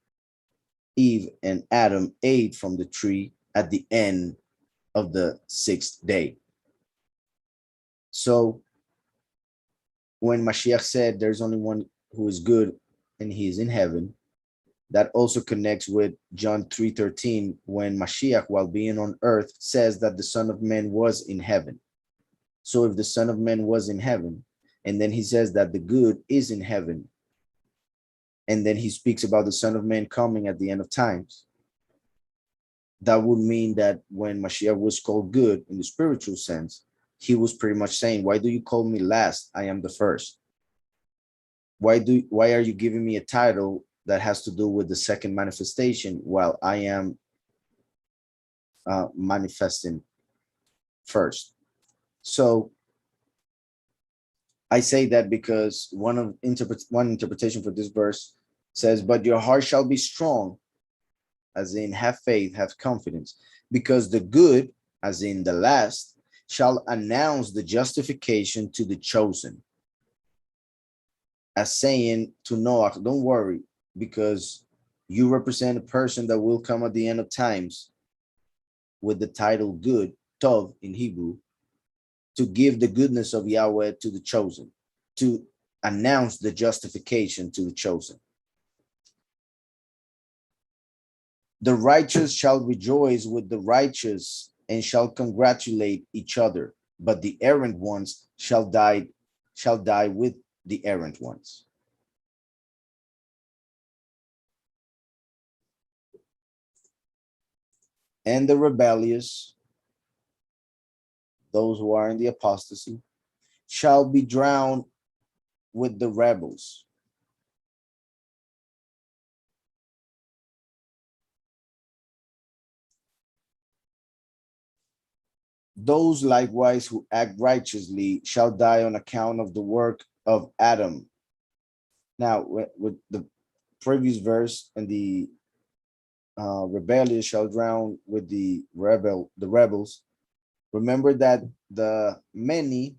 Eve and Adam ate from the tree at the end of the 6th day. So when Mashiach said there's only one who is good and he is in heaven, that also connects with John 3:13, when Mashiach, while being on earth, says that the Son of Man was in heaven. So if the Son of Man was in heaven, and then he says that the good is in heaven, and then he speaks about the Son of Man coming at the end of times, that would mean that when Mashiach was called good in the spiritual sense, he was pretty much saying, why do you call me last? I am the first. Why are you giving me a title that has to do with the second manifestation while I am manifesting first? So I say that because one interpretation for this verse says, but your heart shall be strong, as in have faith, have confidence, because the good, as in the last, shall announce the justification to the chosen, as saying to Noah, don't worry, because you represent a person that will come at the end of times with the title good, Tov in Hebrew, to give the goodness of Yahweh to the chosen, to announce the justification to the chosen. The righteous shall rejoice with the righteous and shall congratulate each other, but the errant ones shall die with the errant ones. and the rebellious, those who are in the apostasy, shall be drowned with the rebels. Those likewise who act righteously shall die on account of the work of Adam. Now, with the previous verse and the rebellious shall drown with the rebels. Remember that the many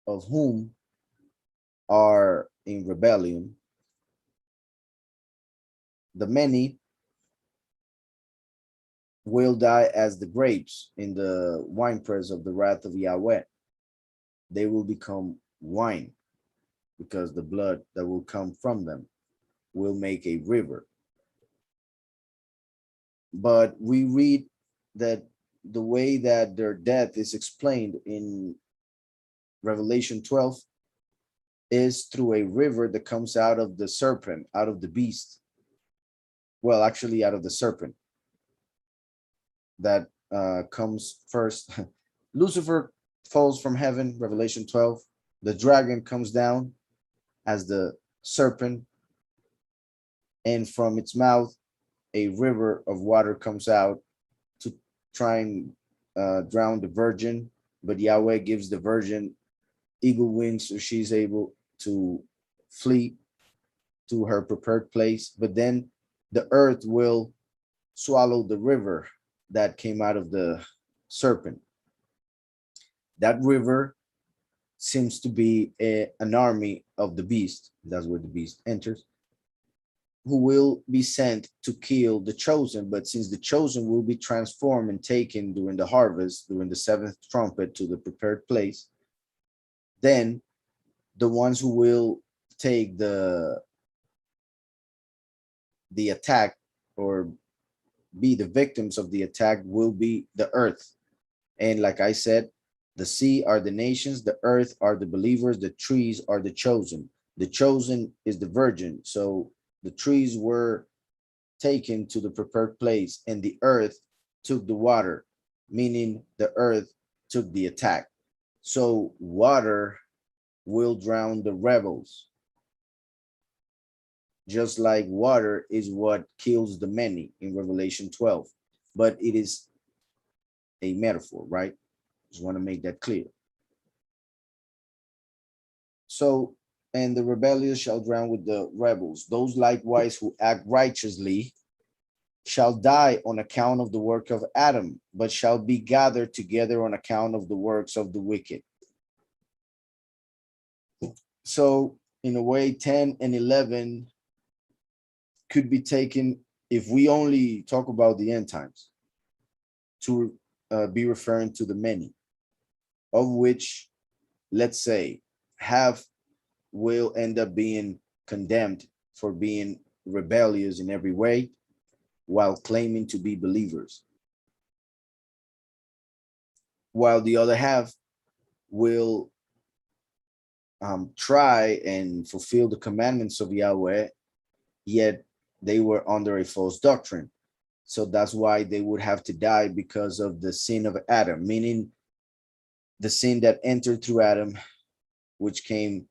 of whom are in rebellion, the many will die as the grapes in the winepress of the wrath of Yahweh. They will become wine because the blood that will come from them will make a river. But we read that the way that their death is explained in Revelation 12 is through a river that comes out of the serpent, out of the beast. Well, actually, out of the serpent that comes first. Lucifer falls from heaven, Revelation 12. The dragon comes down as the serpent, and from its mouth, a river of water comes out to try and drown the virgin. But Yahweh gives the virgin eagle wings so she's able to flee to her prepared place. But then the earth will swallow the river that came out of the serpent. That river seems to be an army of the beast. That's where the beast enters, who will be sent to kill the chosen. But since the chosen will be transformed and taken during the harvest, during the seventh trumpet to the prepared place, then the ones who will take the attack or be the victims of the attack will be the earth. And like I said, the sea are the nations, the earth are the believers, the trees are the chosen. The chosen is the virgin. So the trees were taken to the prepared place, and the earth took the water, meaning the earth took the attack. So water will drown the rebels, just like water is what kills the many in Revelation 12. But it is a metaphor, right? Just want to make that clear. So, and the rebellious shall drown with the rebels. Those likewise who act righteously shall die on account of the work of Adam, but shall be gathered together on account of the works of the wicked. So, in a way, 10 and 11 could be taken, if we only talk about the end times, to be referring to the many, of which, let's say, half will end up being condemned for being rebellious in every way while claiming to be believers, while the other half will try and fulfill the commandments of Yahweh, yet they were under a false doctrine. So that's why they would have to die, because of the sin of Adam, meaning the sin that entered through Adam, which came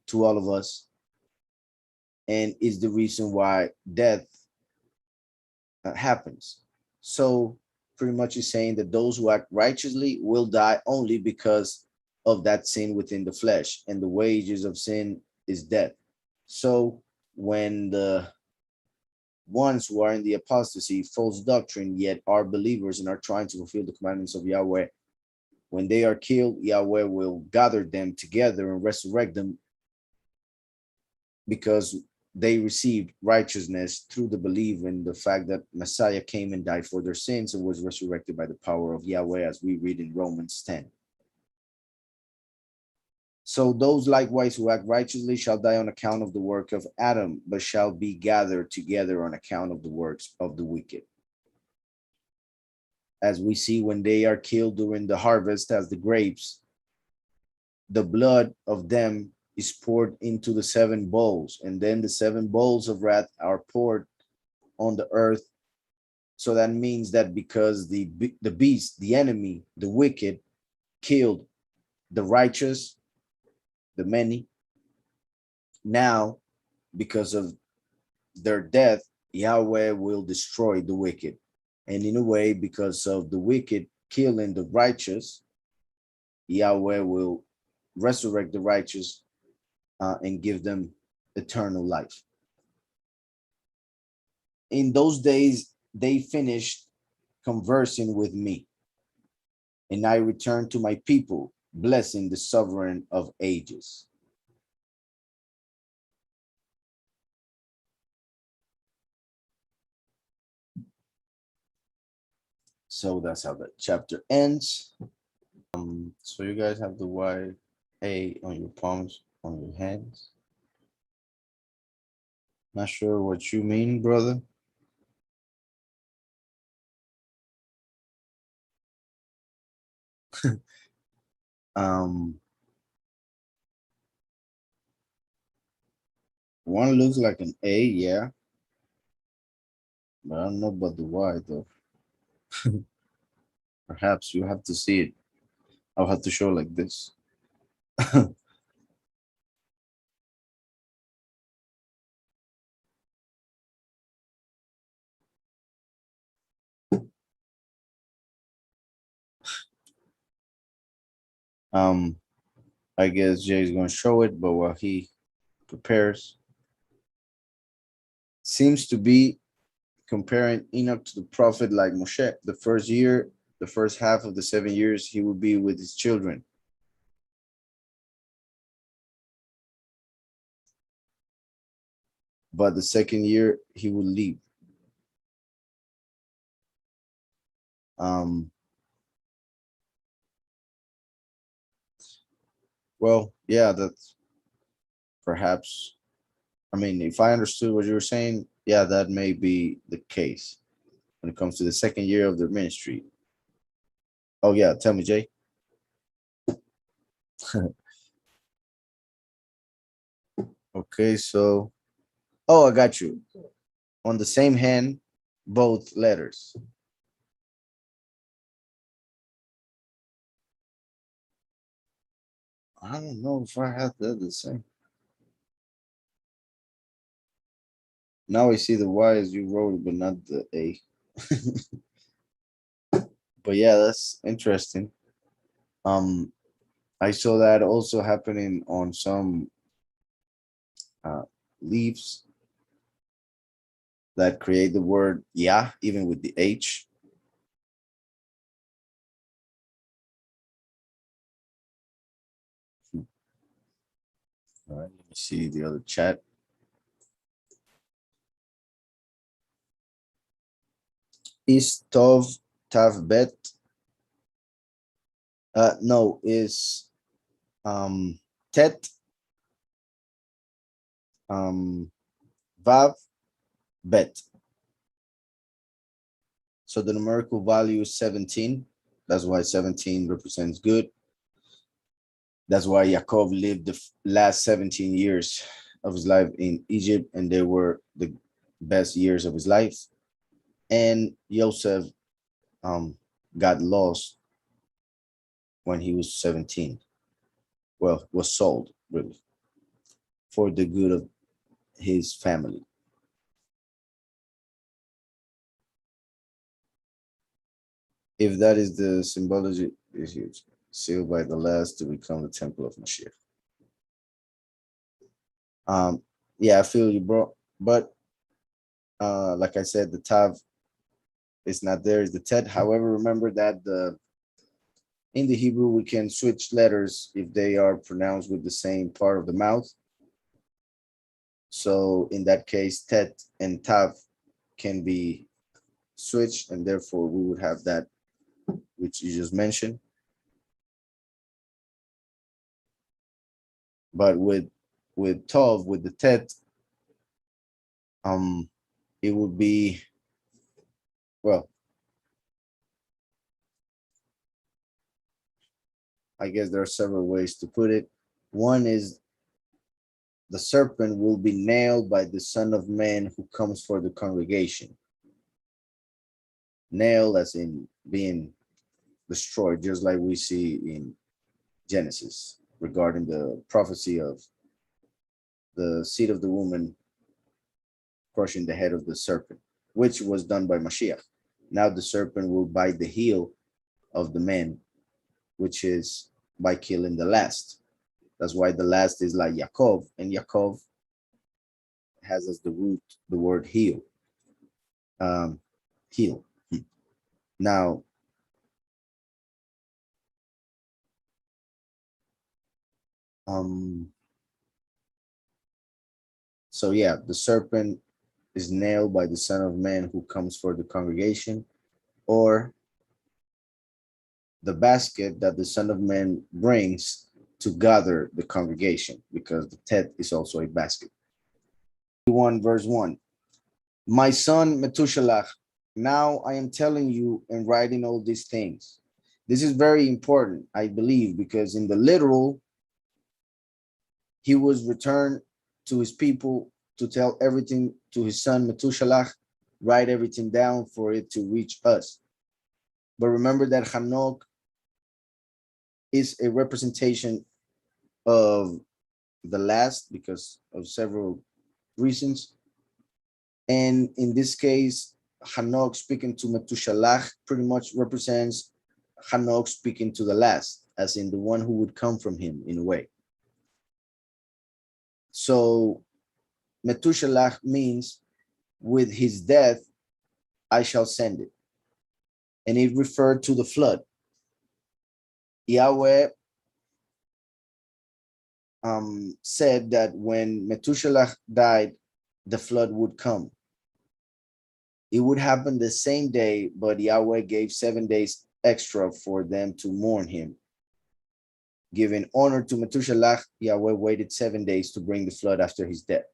to all of us, and is the reason why death happens. So pretty much is saying that those who act righteously will die only because of that sin within the flesh, and the wages of sin is death. So when the ones who are in the apostasy, false doctrine, yet are believers and are trying to fulfill the commandments of Yahweh, when they are killed, Yahweh will gather them together and resurrect them, because they received righteousness through the belief in the fact that Messiah came and died for their sins and was resurrected by the power of Yahweh, as we read in Romans 10. So those likewise who act righteously shall die on account of the work of Adam, but shall be gathered together on account of the works of the wicked. As we see, when they are killed during the harvest as the grapes, the blood of them is poured into the 7 bowls, and then the 7 bowls of wrath are poured on the earth So that means that because the beast, the enemy, the wicked, killed the righteous, the many, now because of their death, Yahweh will destroy the wicked. And in a way, because of the wicked killing the righteous, Yahweh will resurrect the righteous and give them eternal life. In those days, they finished conversing with me, and I returned to my people, blessing the sovereign of ages. So that's how the chapter ends. So you guys have the YA on your palms, on your hands. Not sure what you mean, brother. um, One looks like an A, yeah, but I don't know about the Y though. Perhaps you have to see it. I'll have to show like this. um, I guess Jay's gonna show it, but while he prepares, seems to be comparing Enoch to the prophet like Moshe. The first year, the first half of the 7 years, he will be with his children. But the second year, he will leave. Um, well, yeah, that's perhaps, I mean, if I understood what you were saying, yeah, that may be the case when it comes to the second year of their ministry. Oh, yeah, tell me, Jay. Okay, so, oh, I got you. On the same hand, both letters. I don't know if I have that the same. Now I see the Y as you wrote it, but not the A. But yeah, that's interesting. Um, I saw that also happening on some uh, leaves that create the word Yah, even with the H. All right, let me see the other chat. Is Tov Tav Bet? No, is Tet Vav Bet. So the numerical value is 17. That's why 17 represents good. That's why Yaakov lived the last 17 years of his life in Egypt, and they were the best years of his life. And Joseph got lost when he was 17. Well, was sold really for the good of his family. If that is the symbology, is huge. Sealed by the last to become the temple of Mashiach. Um, yeah, I feel you, bro. But like I said, the Tav is not there. Is the Tet. However, remember that the in the Hebrew we can switch letters if they are pronounced with the same part of the mouth. So in that case, Tet and Tav can be switched, and therefore we would have that which you just mentioned. But with Tov, with the Tet, um, it would be, well, I guess there are several ways to put it. One is the serpent will be nailed by the Son of Man who comes for the congregation. nail as in being destroyed, just like we see in Genesis regarding the prophecy of the seed of the woman crushing the head of the serpent, which was done by Mashiach. Now the serpent will bite the heel of the man, which is by killing the last. That's why the last is like Yaakov, and Yaakov has as the root the word heel. Heel. Now, so yeah, the serpent is nailed by the Son of Man who comes for the congregation, or the basket that the Son of Man brings to gather the congregation, because the tent is also a basket. 1 verse 1. My son Methuselah, now I am telling you and writing all these things. This is very important, I believe, because in the literal, he was returned to his people to tell everything to his son Methuselah, write everything down for it to reach us. But remember that Hanoch is a representation of the last because of several reasons. And in this case, Hanoch speaking to Methuselah pretty much represents Hanoch speaking to the last, as in the one who would come from him in a way. So Methuselah means with his death, I shall send it. And it referred to the flood. Yahweh said that when Methuselah died, the flood would come. It would happen the same day, but Yahweh gave 7 days extra for them to mourn him. Giving honor to Methuselah, Yahweh waited 7 days to bring the flood after his death,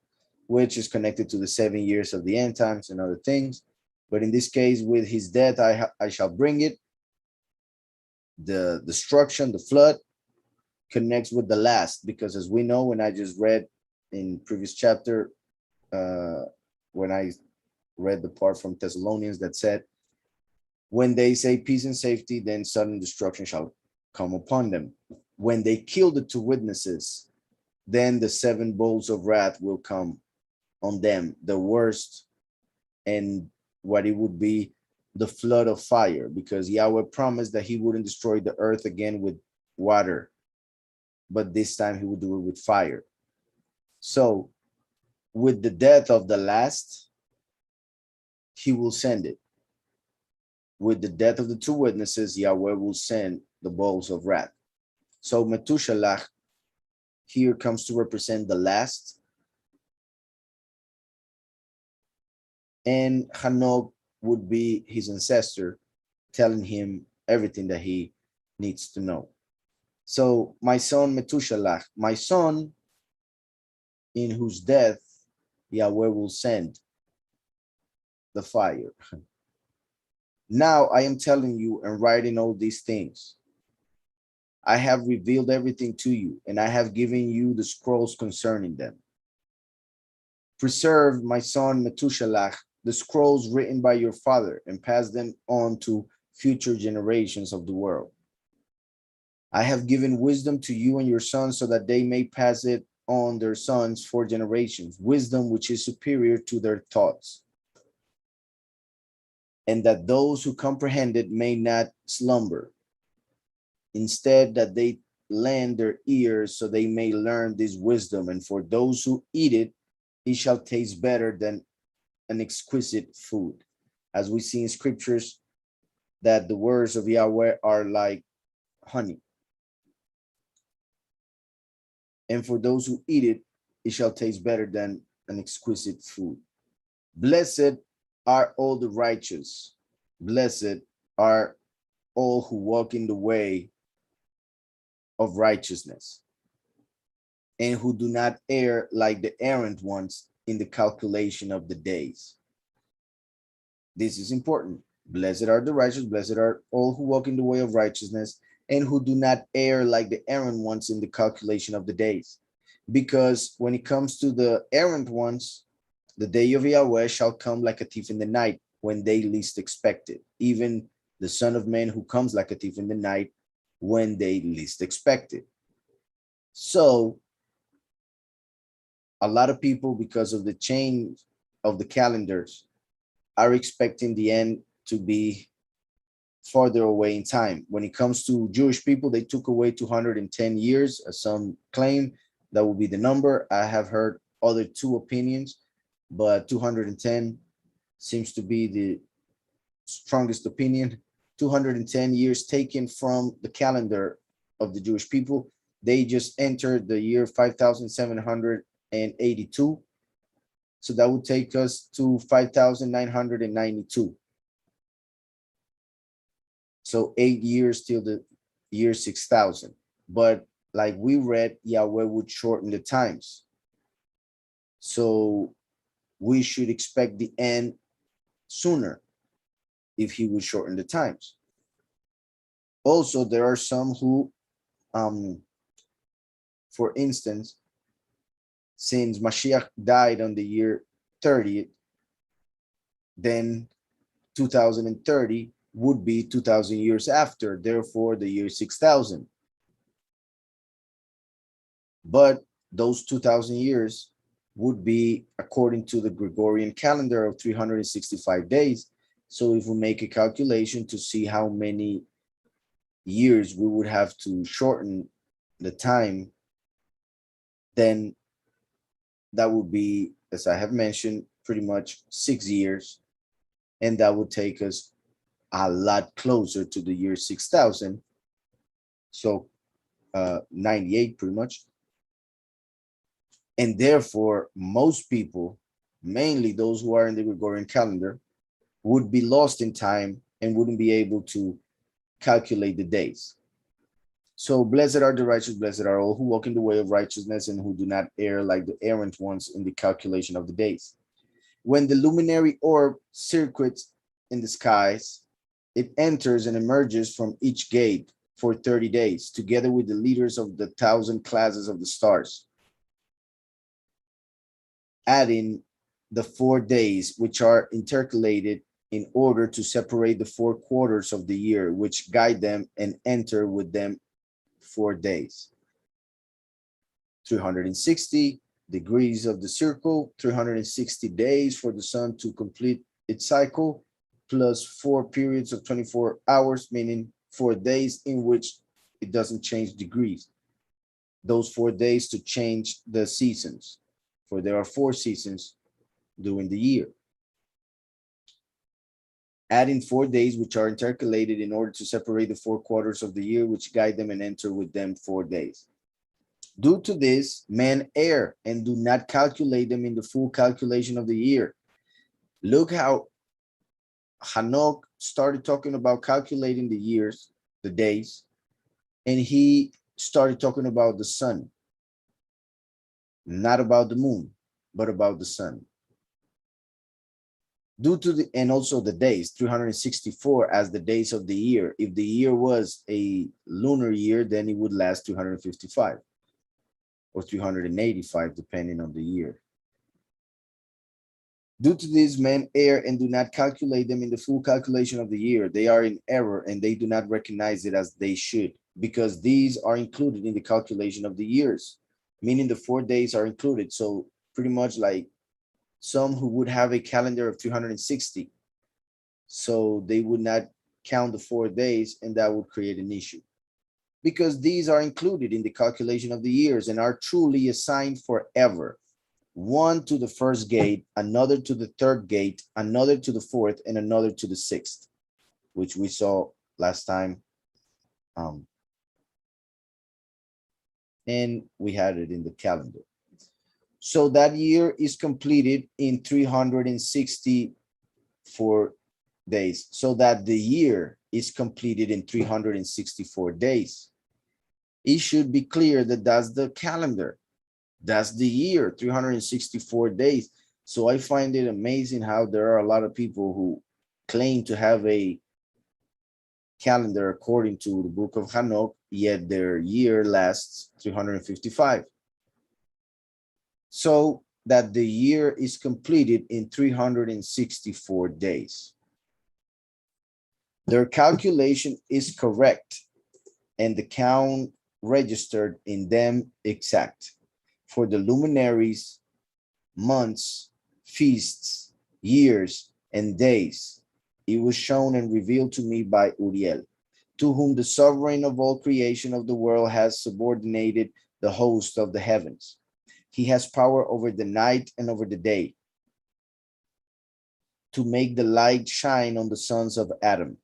which is connected to the 7 years of the end times and other things. But in this case, with his death, I shall bring it. The destruction, the flood, connects with the last, because as we know, when I just read in previous chapter, when I read the part from Thessalonians that said, when they say peace and safety, then sudden destruction shall come upon them. When they kill the 2 witnesses, then the 7 bowls of wrath will come on them, the worst, and what it would be the flood of fire, because Yahweh promised that he wouldn't destroy the earth again with water, but this time he would do it with fire. So with the death of the last, he will send it. With the death of the 2 witnesses, Yahweh will send the bowls of wrath. So Methuselah here comes to represent the last, and Hanoch would be his ancestor, telling him everything that he needs to know. So my son Methuselah, my son in whose death Yahweh will send the fire. Now I am telling you and writing all these things. I have revealed everything to you, and I have given you the scrolls concerning them. Preserve, my son Methuselah, the scrolls written by your father, and pass them on to future generations of the world. I have given wisdom to you and your sons so that they may pass it on their sons for generations, wisdom which is superior to their thoughts, and that those who comprehend it may not slumber. Instead, that they lend their ears so they may learn this wisdom, and for those who eat it, it shall taste better than an exquisite food. As we see in scriptures, that the words of Yahweh are like honey. And for those who eat it, it shall taste better than an exquisite food. Blessed are all the righteous. Blessed are all who walk in the way of righteousness, and who do not err like the errant ones in the calculation of the days. This is important. Blessed are the righteous, blessed are all who walk in the way of righteousness, and who do not err like the errant ones in the calculation of the days. Because when it comes to the errant ones, the day of Yahweh shall come like a thief in the night, when they least expect it. Even the Son of Man who comes like a thief in the night when they least expect it. So a lot of people, because of the change of the calendars, are expecting the end to be farther away in time. When it comes to Jewish people, they took away 210 years, as some claim that will be the number. I have heard other two opinions, but 210 seems to be the strongest opinion. 210 years taken from the calendar of the Jewish people. They just entered the year 5,782. So that would take us to 5,992. So 8 years till the year 6,000. But like we read, Yahweh would shorten the times. So we should expect the end sooner if he would shorten the times. Also, there are some who, for instance, since Mashiach died on the year 30, then 2030 would be 2,000 years after, therefore the year 6,000. But those 2,000 years would be according to the Gregorian calendar of 365 days. So if we make a calculation to see how many years we would have to shorten the time, then that would be, as I have mentioned, pretty much 6 years. And that would take us a lot closer to the year 6,000. So 98 pretty much. And therefore, most people, mainly those who are in the Gregorian calendar, would be lost in time and wouldn't be able to calculate the days. So blessed are the righteous, blessed are all who walk in the way of righteousness and who do not err like the errant ones in the calculation of the days. When the luminary orb circuits in the skies, it enters and emerges from each gate for 30 days, together with the leaders of the 1,000 classes of the stars, adding the 4 days which are intercalated in order to separate the 4 quarters of the year, which guide them and enter with them 4 days. 360 degrees of the circle, 360 days for the sun to complete its cycle, plus 4 periods of 24 hours, meaning 4 days in which it doesn't change degrees. Those 4 days to change the seasons, for there are 4 seasons during the year. Adding 4 days which are intercalated in order to separate the 4 quarters of the year, which guide them and enter with them 4 days. Due to this, men err and do not calculate them in the full calculation of the year. Look how Hanoch started talking about calculating the years, the days, and he started talking about the sun. Not about the moon, but about the sun. Due to the, and also the days, 364 as the days of the year. If the year was a lunar year, then it would last 355 or 385, depending on the year. Due to this, men err and do not calculate them in the full calculation of the year. They are in error and they do not recognize it as they should, because these are included in the calculation of the years, meaning the 4 days are included. So pretty much like some who would have a calendar of 360, so they would not count the 4 days, and that would create an issue, because these are included in the calculation of the years and are truly assigned forever. One to the first gate, another to the third gate, another to the fourth, and another to the sixth, which we saw last time. And we had it in the calendar. So that year is completed in 364 days, so that the year is completed in 364 days. It should be clear that that's the calendar. That's the year, 364 days. So I find it amazing how there are a lot of people who claim to have a calendar according to the Book of Enoch, yet their year lasts 355. So that the year is completed in 364 days. Their calculation is correct and the count registered in them exact. For the luminaries, months, feasts, years, and days, it was shown and revealed to me by Uriel, to whom the sovereign of all creation of the world has subordinated the host of the heavens. He has power over the night and over the day, to make the light shine on the sons of Adam.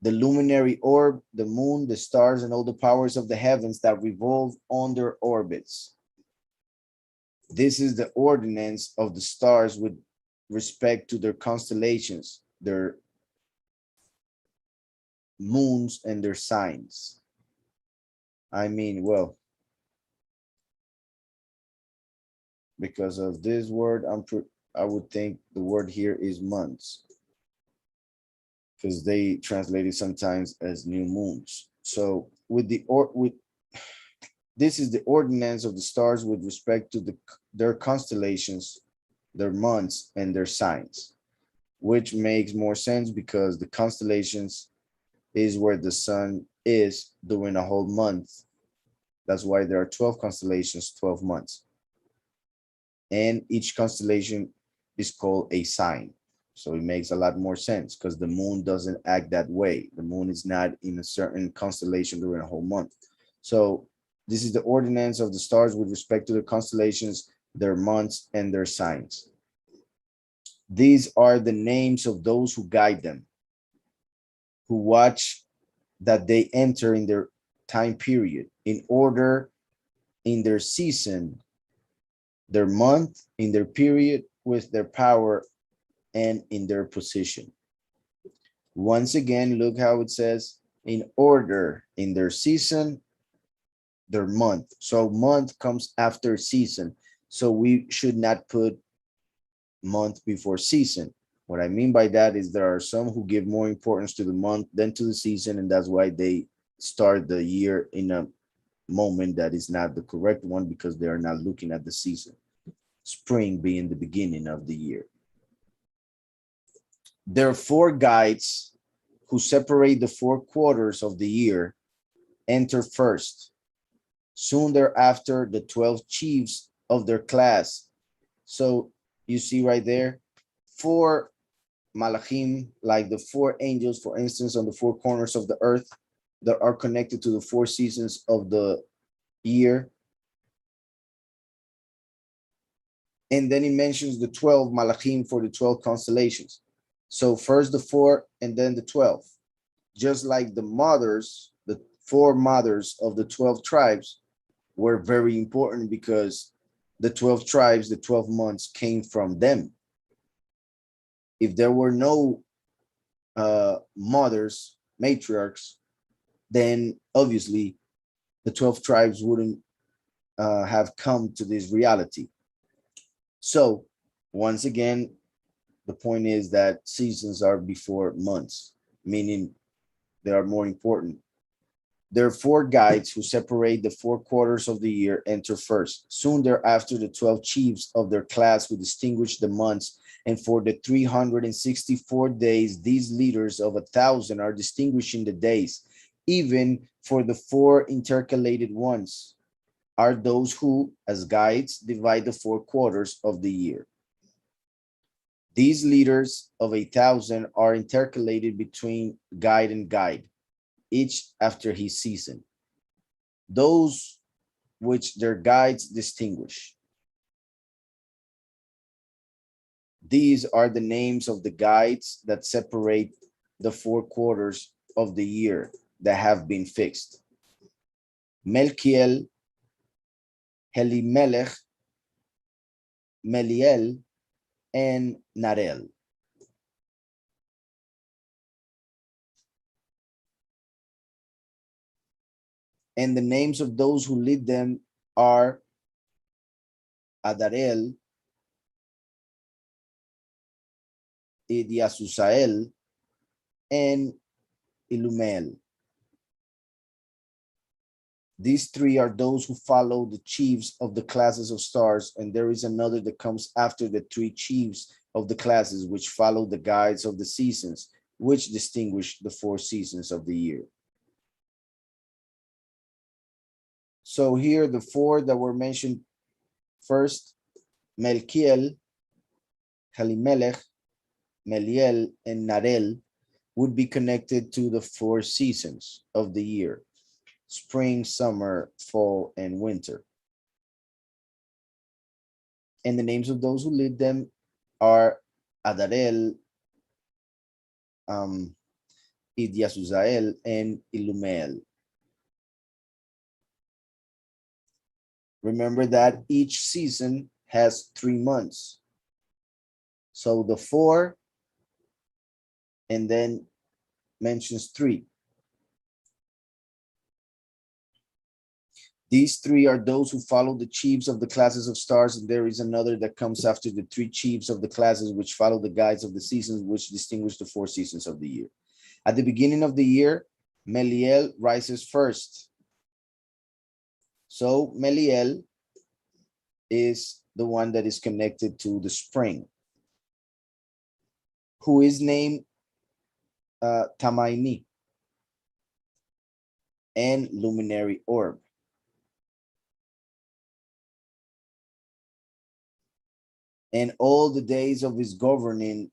The luminary orb, the moon, the stars, and all the powers of the heavens that revolve on their orbits. This is the ordinance of the stars with respect to their constellations, their moons, and their signs. I mean, well, because of this word, I would think the word here is months, because they translate it sometimes as new moons. So this is the ordinance of the stars with respect to their constellations, their months, and their signs, which makes more sense because the constellations is where the sun is during a whole month. That's why there are 12 constellations, 12 months. And each constellation is called a sign. So it makes a lot more sense because the moon doesn't act that way. The moon is not in a certain constellation during a whole month. So this is the ordinance of the stars with respect to the constellations, their months, and their signs. These are the names of those who guide them, who watch that they enter in their time period, in order, in their season, their month, in their period, with their power, and in their position. Once again, look how it says, in order, in their season, their month. So month comes after season. So we should not put month before season. What I mean by that is there are some who give more importance to the month than to the season, and that's why they start the year in a moment that is not the correct one because they are not looking at the season. Spring being the beginning of the year. There are 4 guides who separate the 4 quarters of the year, enter first. Soon thereafter, the 12 chiefs of their class. So you see right there, 4 malachim, like the 4 angels, for instance, on the 4 corners of the earth that are connected to the 4 seasons of the year. And then he mentions the 12 malachim for the 12 constellations. So first the 4 and then the 12. Just like the mothers, the 4 mothers of the 12 tribes were very important because the 12 tribes, the 12 months came from them. If there were no mothers, matriarchs, then obviously the 12 tribes wouldn't have come to this reality. So once again, the point is that seasons are before months, meaning they are more important. There are 4 guides who separate the 4 quarters of the year, enter first. Soon thereafter, the 12 chiefs of their class who distinguish the months, and for the 364 days, these leaders of 1,000 are distinguishing the days. Even for the 4 intercalated ones are those who, as guides, divide the 4 quarters of the year. These leaders of 1,000 are intercalated between guide and guide, each after his season. Those which their guides distinguish. These are the names of the guides that separate the 4 quarters of the year that have been fixed. Melchiel, Helimelech, Meliel, and Narel. And the names of those who lead them are Adarel, Idiasusael, and Ilumel. These three are those who follow the chiefs of the classes of stars, and there is another that comes after the three chiefs of the classes, which follow the guides of the seasons, which distinguish the 4 seasons of the year. So here, the 4 that were mentioned first, Melkiel, Halimelech, Meliel, and Narel, would be connected to the 4 seasons of the year: spring, summer, fall, and winter. And the names of those who lead them are Adarel, Idyasuzael, and Ilumeel. Remember that each season has 3 months. So the 4 and then mentions 3. These 3 are those who follow the chiefs of the classes of stars, and there is another that comes after the 3 chiefs of the classes, which follow the guides of the seasons, which distinguish the 4 seasons of the year. At the beginning of the year, Meliel rises first. So Meliel is the one that is connected to the spring, who is named Tamaini and luminary orb. And all the days of his governing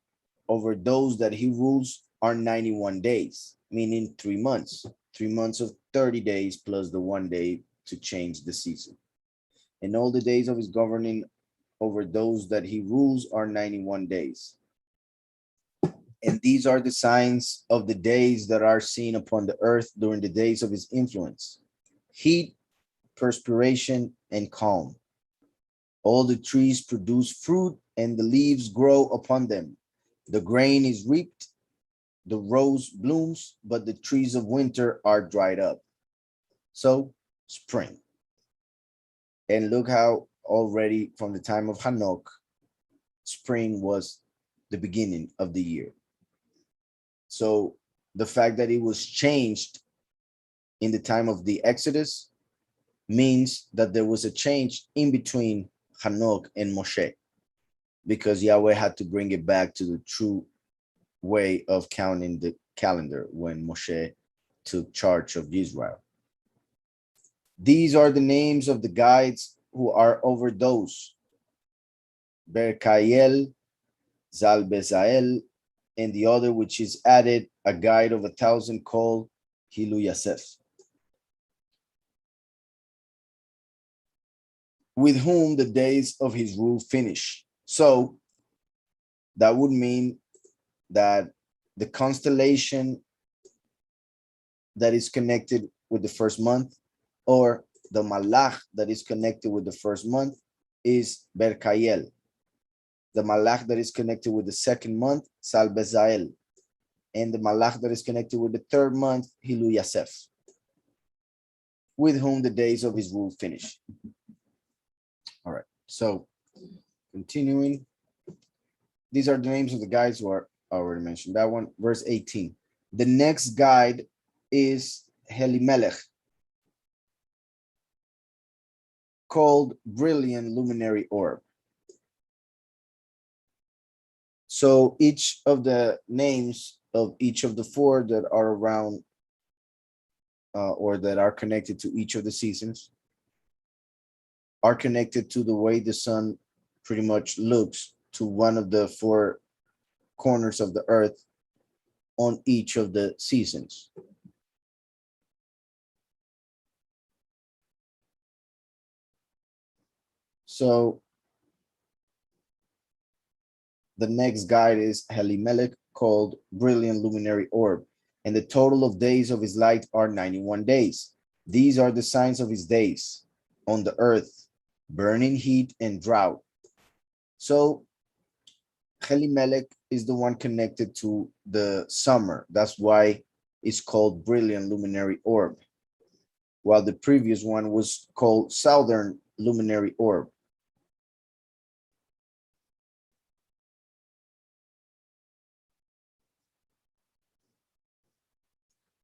over those that he rules are 91 days, meaning 3 months. 3 months of 30 days plus the 1 day to change the season. And all the days of his governing over those that he rules are 91 days. And these are the signs of the days that are seen upon the earth during the days of his influence: heat, perspiration, and calm. All the trees produce fruit and the leaves grow upon them. The grain is reaped, the rose blooms, but the trees of winter are dried up. So, spring. And look how already from the time of Hanoch, spring was the beginning of the year. So the fact that it was changed in the time of the Exodus means that there was a change in between Hanoch and Moshe, because Yahweh had to bring it back to the true way of counting the calendar when Moshe took charge of Israel. These are the names of the guides who are over those: Berkael, Zalbezael, and the other which is added, a guide of 1,000 called Hilu Yasef, with whom the days of his rule finish. So that would mean that the constellation that is connected with the first month, or the malach that is connected with the first month, is Berkael. The malach that is connected with the second month, Salbezael. And the malach that is connected with the third month, Hilu Yasef, with whom the days of his rule finish. All right, so continuing. These are the names of the guides who are already mentioned. That one, verse 18. The next guide is Helimelech, called brilliant luminary orb. So each of the names of each of the 4 that are around or that are connected to each of the seasons are connected to the way the sun pretty much looks to one of the 4 corners of the earth on each of the seasons. So the next guide is Helimelech, called brilliant luminary orb, and the total of days of his light are 91 days. These are the signs of his days on the earth: burning heat and drought. So Helimelech is the one connected to the summer. That's why it's called brilliant luminary orb, while the previous one was called southern luminary orb.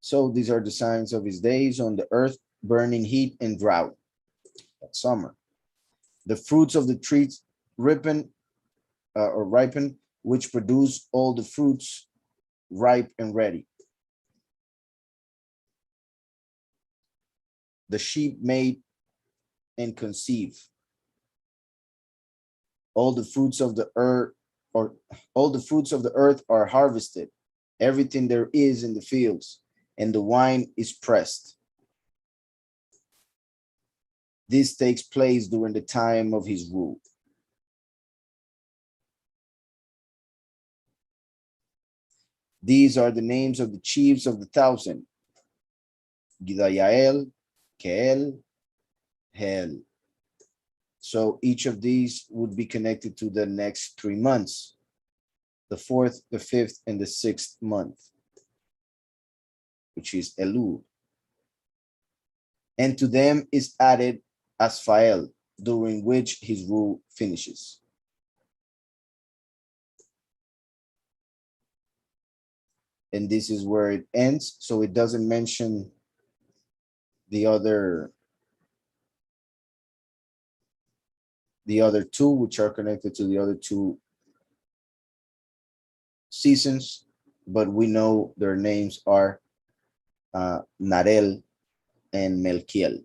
So these are the signs of his days on the earth: burning heat and drought. That's summer. The fruits of the trees ripen, which produce all the fruits ripe and ready. The sheep made and conceive. All the fruits of the earth, or all the fruits of the earth are harvested. Everything there is in the fields, and the wine is pressed. This takes place during the time of his rule. These are the names of the chiefs of the 1,000: Gidayael, Keel, Hel. So each of these would be connected to the next 3 months, the 4th, the 5th, and the 6th month, which is Elul. And to them is added Aspha'el, during which his rule finishes. And this is where it ends. So it doesn't mention the other two, which are connected to the other two seasons, but we know their names are Narel and Melkiel.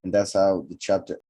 And that's how the chapter